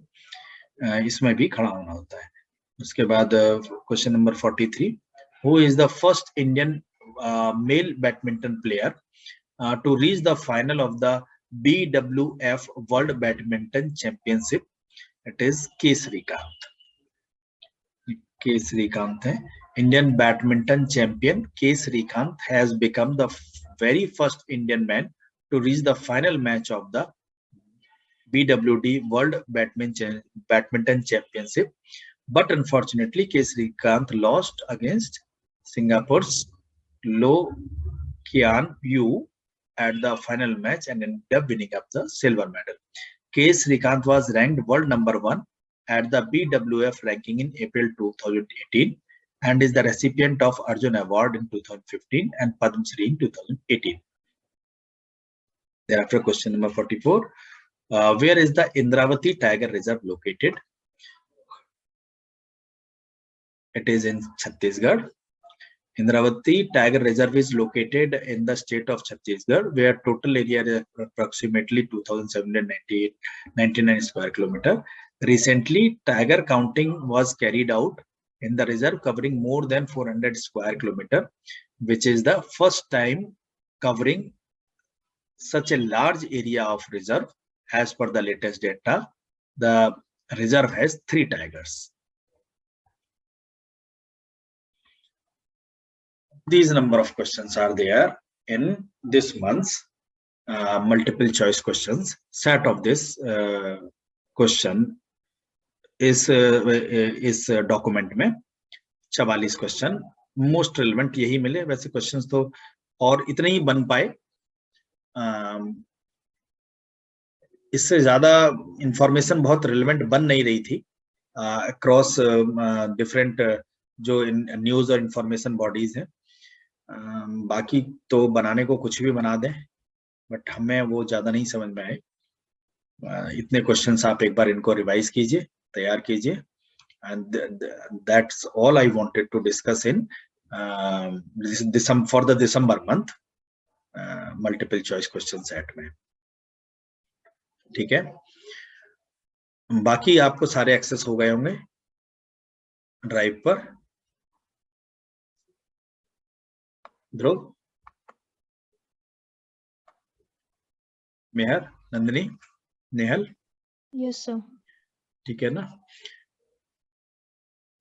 इसमें भी खड़ा होना होता है. उसके बाद question number 43. Who is the first Indian male badminton player to reach the final of the BWF World Badminton Championship? It is K. Srikanth. K. Srikanth है Indian badminton champion. K. Srikanth has become the very first Indian man to reach the final match of the BWD World Badminton Championship. But unfortunately, K. Srikanth lost against Singapore's Lo Kian Yu at the final match and ended up winning up the silver medal. K. Srikanth was ranked world number 1 at the BWF ranking in April 2018 and is the recipient of Arjun Award in 2015 and Padma Shri in 2018. Thereafter, question number 44. Where is the Indravati Tiger Reserve located? It is in Chhattisgarh. Indravati Tiger Reserve is located in the state of Chhattisgarh, where total area is approximately 2,799 square kilometer. Recently, tiger counting was carried out in the reserve, covering more than 400 square kilometer, which is the first time covering such a large area of reserve. As per the latest data, the reserve has 3 tigers. These number of questions are there in this month's multiple choice questions. Set of this question is document में 44 question most relevant यही मिले. वैसे questions तो और इतने ही बन पाए, इससे ज्यादा इंफॉर्मेशन बहुत रिलेवेंट बन नहीं रही थी अक्रॉस डिफरेंट जो न्यूज और इंफॉर्मेशन बॉडीज हैं. बाकी तो बनाने को कुछ भी बना दें, बट हमें वो ज्यादा नहीं समझ में आए. इतने क्वेश्चंस आप एक बार इनको रिवाइज कीजिए, तैयार कीजिए. And that's all I wanted to discuss in for the December month multiple choice question set में. ठीक है, बाकी आपको सारे एक्सेस हो गए होंगे ड्राइव पर. ध्रुव, मेहर, नंदिनी, नेहल, यस सर. ठीक है ना.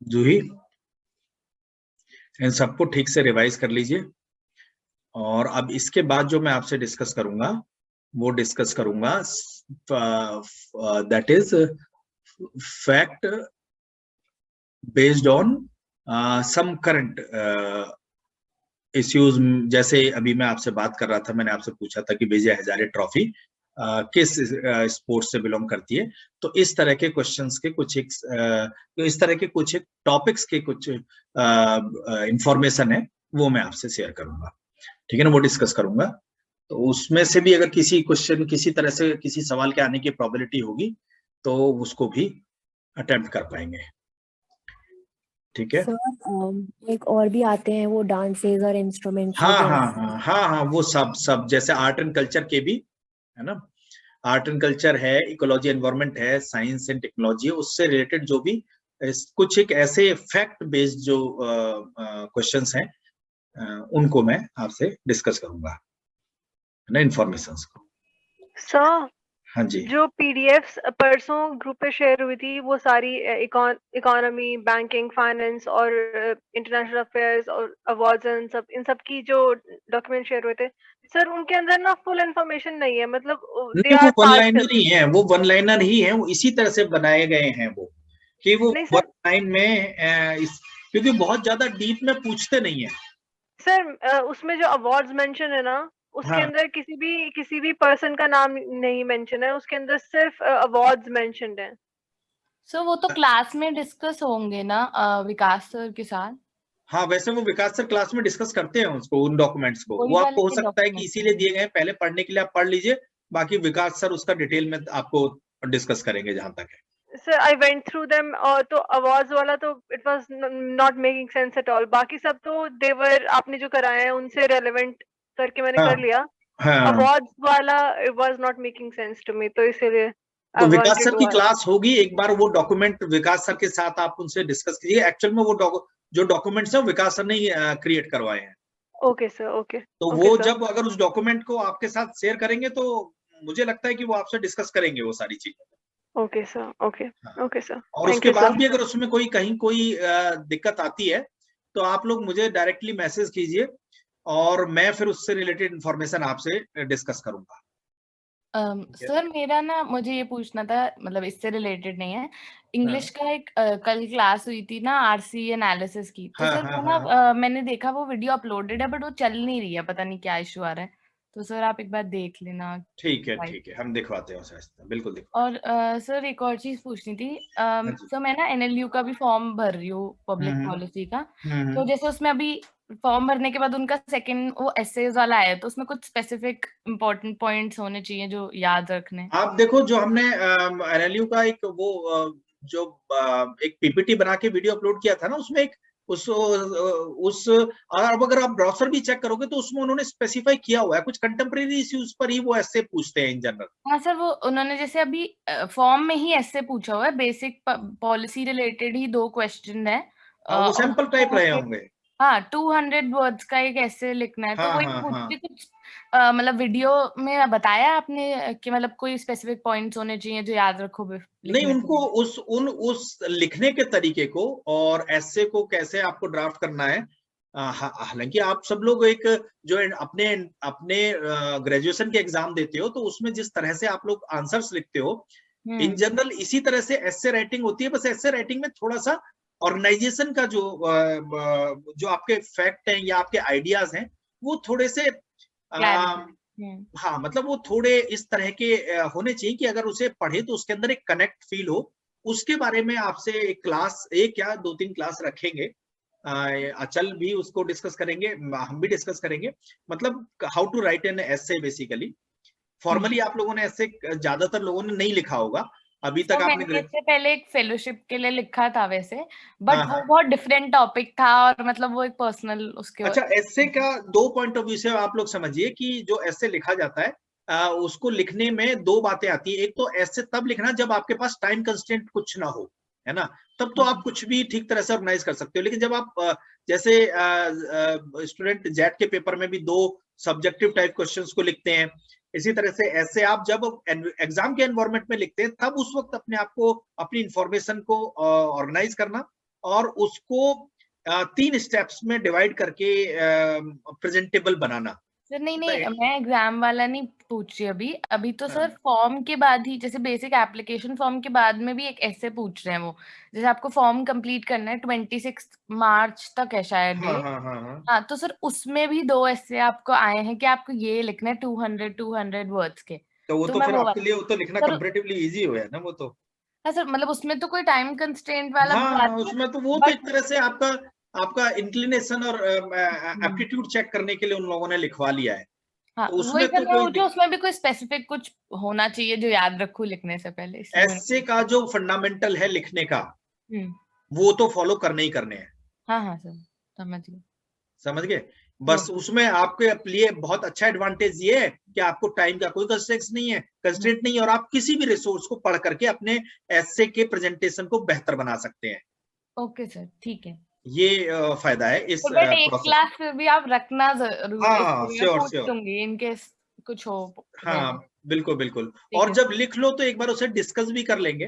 जूही, इन सबको ठीक से रिवाइज कर लीजिए. और अब इसके बाद जो मैं आपसे डिस्कस करूंगा वो डिस्कस करूंगा that is fact based on some current issues. जैसे अभी मैं आपसे बात कर रहा था, मैंने आपसे पूछा था कि विजय हजारे ट्रॉफी किस स्पोर्ट्स से बिलोंग करती है. तो इस तरह के क्वेश्चंस के कुछ इस तरह के कुछ टॉपिक्स के कुछ इंफॉर्मेशन है वो मैं आपसे शेयर करूंगा. ठीक है ना, वो डिस्कस करूंगा. तो उसमें से भी अगर किसी क्वेश्चन किसी तरह से किसी सवाल के आने की प्रोबेबिलिटी होगी तो उसको भी अटेम्प्ट कर पाएंगे. ठीक है. एक और भी आते हैं वो डांसेस और इंस्ट्रूमेंट्स. हाँ, वो सब जैसे आर्ट एंड कल्चर के भी है ना. आर्ट एंड कल्चर है, इकोलॉजी एनवायरनमेंट है, साइंस एंड टेक्नोलॉजी, उससे रिलेटेड जो भी कुछ एक ऐसे फैक्ट बेस्ड जो क्वेश्चंस हैं उनको मैं आपसे डिस्कस करूंगा, है ना, इंफॉर्मेशंस को. सर, हाँ जी. जो पीडीएफ्स परसों ग्रुप पे शेयर हुई थी वो सारी इकोनॉमी, बैंकिंग, फाइनेंस और इंटरनेशनल अफेयर्स और अवार्ड्स इन सब की जो डॉक्यूमेंट शेयर हुए थे सर, उनके अंदर ना फुल इंफॉर्मेशन नहीं है. मतलब नहीं, वो वन लाइनर ही है, वो वन लाइनर ही है, वो इसी तरह से बनाए गए हैं वो कि वो वन लाइन में क्योंकि बहुत ज्यादा डीप में पूछते नहीं है सर. उसमें जो अवार्ड्स मेंशन है ना, उसके अंदर किसी भी पर्सन का नाम नहीं मेंशन है, उसके अंदर सिर्फ अवार्ड्स मेंशन्ड हैं. सो वो तो क्लास में डिस्कस होंगे ना विकास सर के साथ. हाँ, वैसे वो विकास सर क्लास में डिस्कस करते हैं उसको, उन डॉक्यूमेंट्स को. वो आपको हो सकता है कि इसीलिए दिए गए, पहले पढ़ने के लिए आप पढ़ लीजिए, बाकी विकास सर उसका डिटेल में आपको डिस्कस करेंगे जहां तक है. Sir, I went through them. तो अवार्ड्स वाला तो it was not making sense at all. बाकी सब तो देवर आपने जो कराए हैं उनसे रेलेवेंट करके मैंने कर लिया. अवार्ड्स वाला it was not making sense to me, तो इसीलिए तो विकास सर की क्लास होगी, एक बार वो डॉक्यूमेंट विकास सर के साथ आप उनसे डिस्कस कीजिए. एक्चुअल में वो जो डॉक्यूमेंट्स हैं विकास सर ने क्रिएट करवाए हैं. Okay sir, okay. तो वो जब अगर उस डॉक्यूमेंट को आपके साथ शेयर करेंगे तो मुझे लगता है कि वो आपसे डिस्कस करेंगे वो सारी चीजें. Okay sir, okay sir. और उसके बाद भी अगर उसमें कहीं कोई दिक्कत आती है तो आप लोग मुझे डायरेक्टली मैसेज कीजिए और मैं फिर उससे रिलेटेड इंफॉर्मेशन आपसे डिस्कस करूंगा. सर मेरा ना मुझे ये पूछना था, मतलब इससे रिलेटेड नहीं है. इंग्लिश का एक कल क्लास हुई थी ना आरसी एनालिसिस की. तो सर वो ना मैंने देखा वो वीडियो अपलोडेड है बट वो चल नहीं रही है, पता नहीं क्या इशू आ रहा है. तो सर आप एक बार देख लेना. ठीक है, हम दिखवाते हैं सर, बिल्कुल दिखवाते. और सर एक और चीज पूछनी थी. सर मैं ना एनएलयू का भी फॉर्म भर रही हूँ पब्लिक पॉलिसी का. तो जैसे उसमें अभी फॉर्म भरने के बाद उनका सेकंड वो एसेज वाला आया, तो उसमें कुछ स्पेसिफिक इंपॉर्टेंट पॉइंट्स होने चाहिए जो याद रखने. आप देखो, जो हमने एनएलयू का एक वो जो एक पीपीटी बना के वीडियो अपलोड किया था ना, उसमें एक अब अगर आप ब्राउज़र भी चेक करोगे तो उसमें उन्होंने स्पेसिफाई किया हुआ है कुछ कंटेम्परेरी इश्यूज पर ही वो ऐसे पूछते हैं इन जनरल. हाँ सर, वो उन्होंने जैसे अभी फॉर्म में ही ऐसे पूछा हुआ है, बेसिक पॉलिसी रिलेटेड ही 2 क्वेश्चन है. वो सैंपल टाइप रहे होंगे. हाँ 200 वर्ड्स का एक ऐसे लिखना है, तो हाँ वही हाँ पूछ हाँ रही कुछ मतलब वीडियो में बताया आपने कि मतलब कोई स्पेसिफिक पॉइंट्स होने चाहिए जो याद रखो नहीं, लिखने उनको से? उस लिखने के तरीके को और ऐसे को कैसे आपको ड्राफ्ट करना है। हालांकि आप सब लोग एक जो अपने अपने ग्रेजुएशन के एग्जाम देते हो, तो उसमें जिस तरह से आप लोग आंसर्स लिखते हो इन जनरल इसी तरह से एस्से राइटिंग होती है। बस एस्से राइटिंग में थोड़ा सा ऑर्गेनाइजेशन का जो आपके फैक्ट हैं या आपके आइडियाज हैं वो थोड़े से हाँ, मतलब वो थोड़े इस तरह के होने चाहिए कि अगर उसे पढ़े तो उसके अंदर एक कनेक्ट फील हो। उसके बारे में आपसे एक क्लास, एक या 2-3 क्लास रखेंगे। अचल भी उसको डिस्कस करेंगे, हम भी डिस्कस करेंगे, मतलब how to write an essay. Basically formally आप लोगों ने ऐसे ज्यादातर लोगों ने नहीं लिखा होगा अभी तक। आपने इससे पहले एक फेलोशिप के लिए लिखा था वैसे, बट वो बहुत डिफरेंट टॉपिक था और मतलब वो एक पर्सनल उसके। अच्छा, एसे का 2 पॉइंट ऑफ व्यू से आप लोग समझिए कि जो एसे लिखा जाता है उसको लिखने में 2 बातें आती है। एक तो एसे तब लिखना जब आपके पास टाइम कंस्ट्रेंट कुछ ना हो, है ना, तब तो आप कुछ भी ठीक तरह से ऑर्गेनाइज कर सकते हो। लेकिन जब आप जैसे स्टूडेंट जेट के पेपर में भी 2 सब्जेक्टिव टाइप क्वेश्चंस को लिखते हैं, इसी तरह से ऐसे आप जब एग्जाम के एनवायरनमेंट में लिखते हैं तब उस वक्त अपने आप को, अपनी इंफॉर्मेशन को ऑर्गेनाइज करना और उसको 3 स्टेप्स में डिवाइड करके प्रेजेंटेबल बनाना। सर नहीं मैं एग्जाम वाला नहीं पूछ रही अभी तो सर फॉर्म के बाद ही, जैसे बेसिक एप्लीकेशन फॉर्म के बाद में भी एक ऐसे पूछ रहे हैं वो, जैसे आपको फॉर्म कंप्लीट करना है 26 मार्च तक है शायद डेट। हाँ तो सर उसमें भी 2 ऐसे आपको आए हैं कि आपको ये लिखना है 200 वर्ड्स के। तो वो तो मैं फिर वो आपके लिए वो तो लिखना कंपैरेटिवली इजी हो है ना वो तो। हाँ सर, मतलब उसमें तो कोई टाइम कंस्ट्रेंट वाला हाँ, उसमें तो वो तो एक तरह से आपका इंक्लिनेशन और एप्टीट्यूड चेक करने के लिए उन लोगों ने लिखवा लिया है। हाँ, तो उसमें तो कोई उसमें भी कोई स्पेसिफिक कुछ होना चाहिए जो याद रखूं लिखने से पहले। ऐसे का जो फंडामेंटल है लिखने का वो तो फॉलो करने ही करने हैं। हाँ हाँ सर, समझ गए। बस उसमें आपके लिए बहुत अच्छा एडवांटेज ये है कि आपको टाइम का कोई कंस्ट्रेंट नहीं और आप किसी भी रिसोर्स को पढ़ करके अपने एसे के प्रेजेंटेशन को बेहतर बना सकते हैं। ओके सर, ठीक है, ये फायदा है इस एक क्लास फिर भी आप रखना जरूर। हाँ, श्योर दूंगी इनकेस कुछ हो। हाँ बिल्कुल बिल्कुल। और जब लिख लो तो एक बार उसे डिस्कस भी कर लेंगे,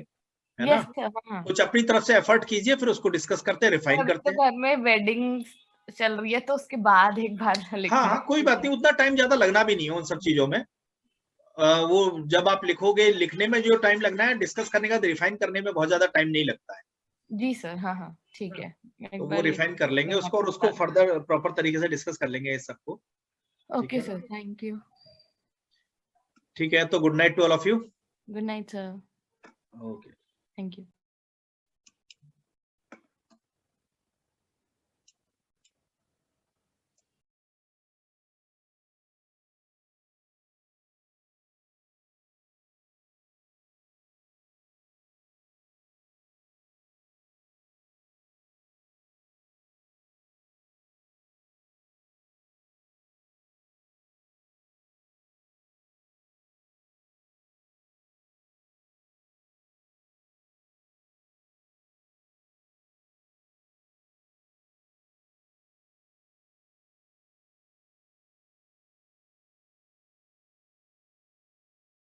है ना। कुछ अपनी तरफ से एफर्ट कीजिए, फिर उसको डिस्कस करते हैं, रिफाइन करते हैं। घर में वेडिंग चल रही है तो उसके बाद एक बार हाँ, कोई बात नहीं, उतना टाइम ज्यादा लगना भी नहीं है उन सब चीजों में। वो जब आप लिखोगे, लिखने में जो टाइम लगना है, डिस्कस करने का, रिफाइन करने में बहुत ज्यादा टाइम नहीं लगता है। जी सर, हाँ ठीक है, तो वो रिफाइन कर लेंगे उसको और उसको फर्दर प्रॉपर तरीके से डिस्कस कर लेंगे इस सबको। Okay sir, thank you. ठीक है, तो good night to all of you. Good night sir. Okay, thank you.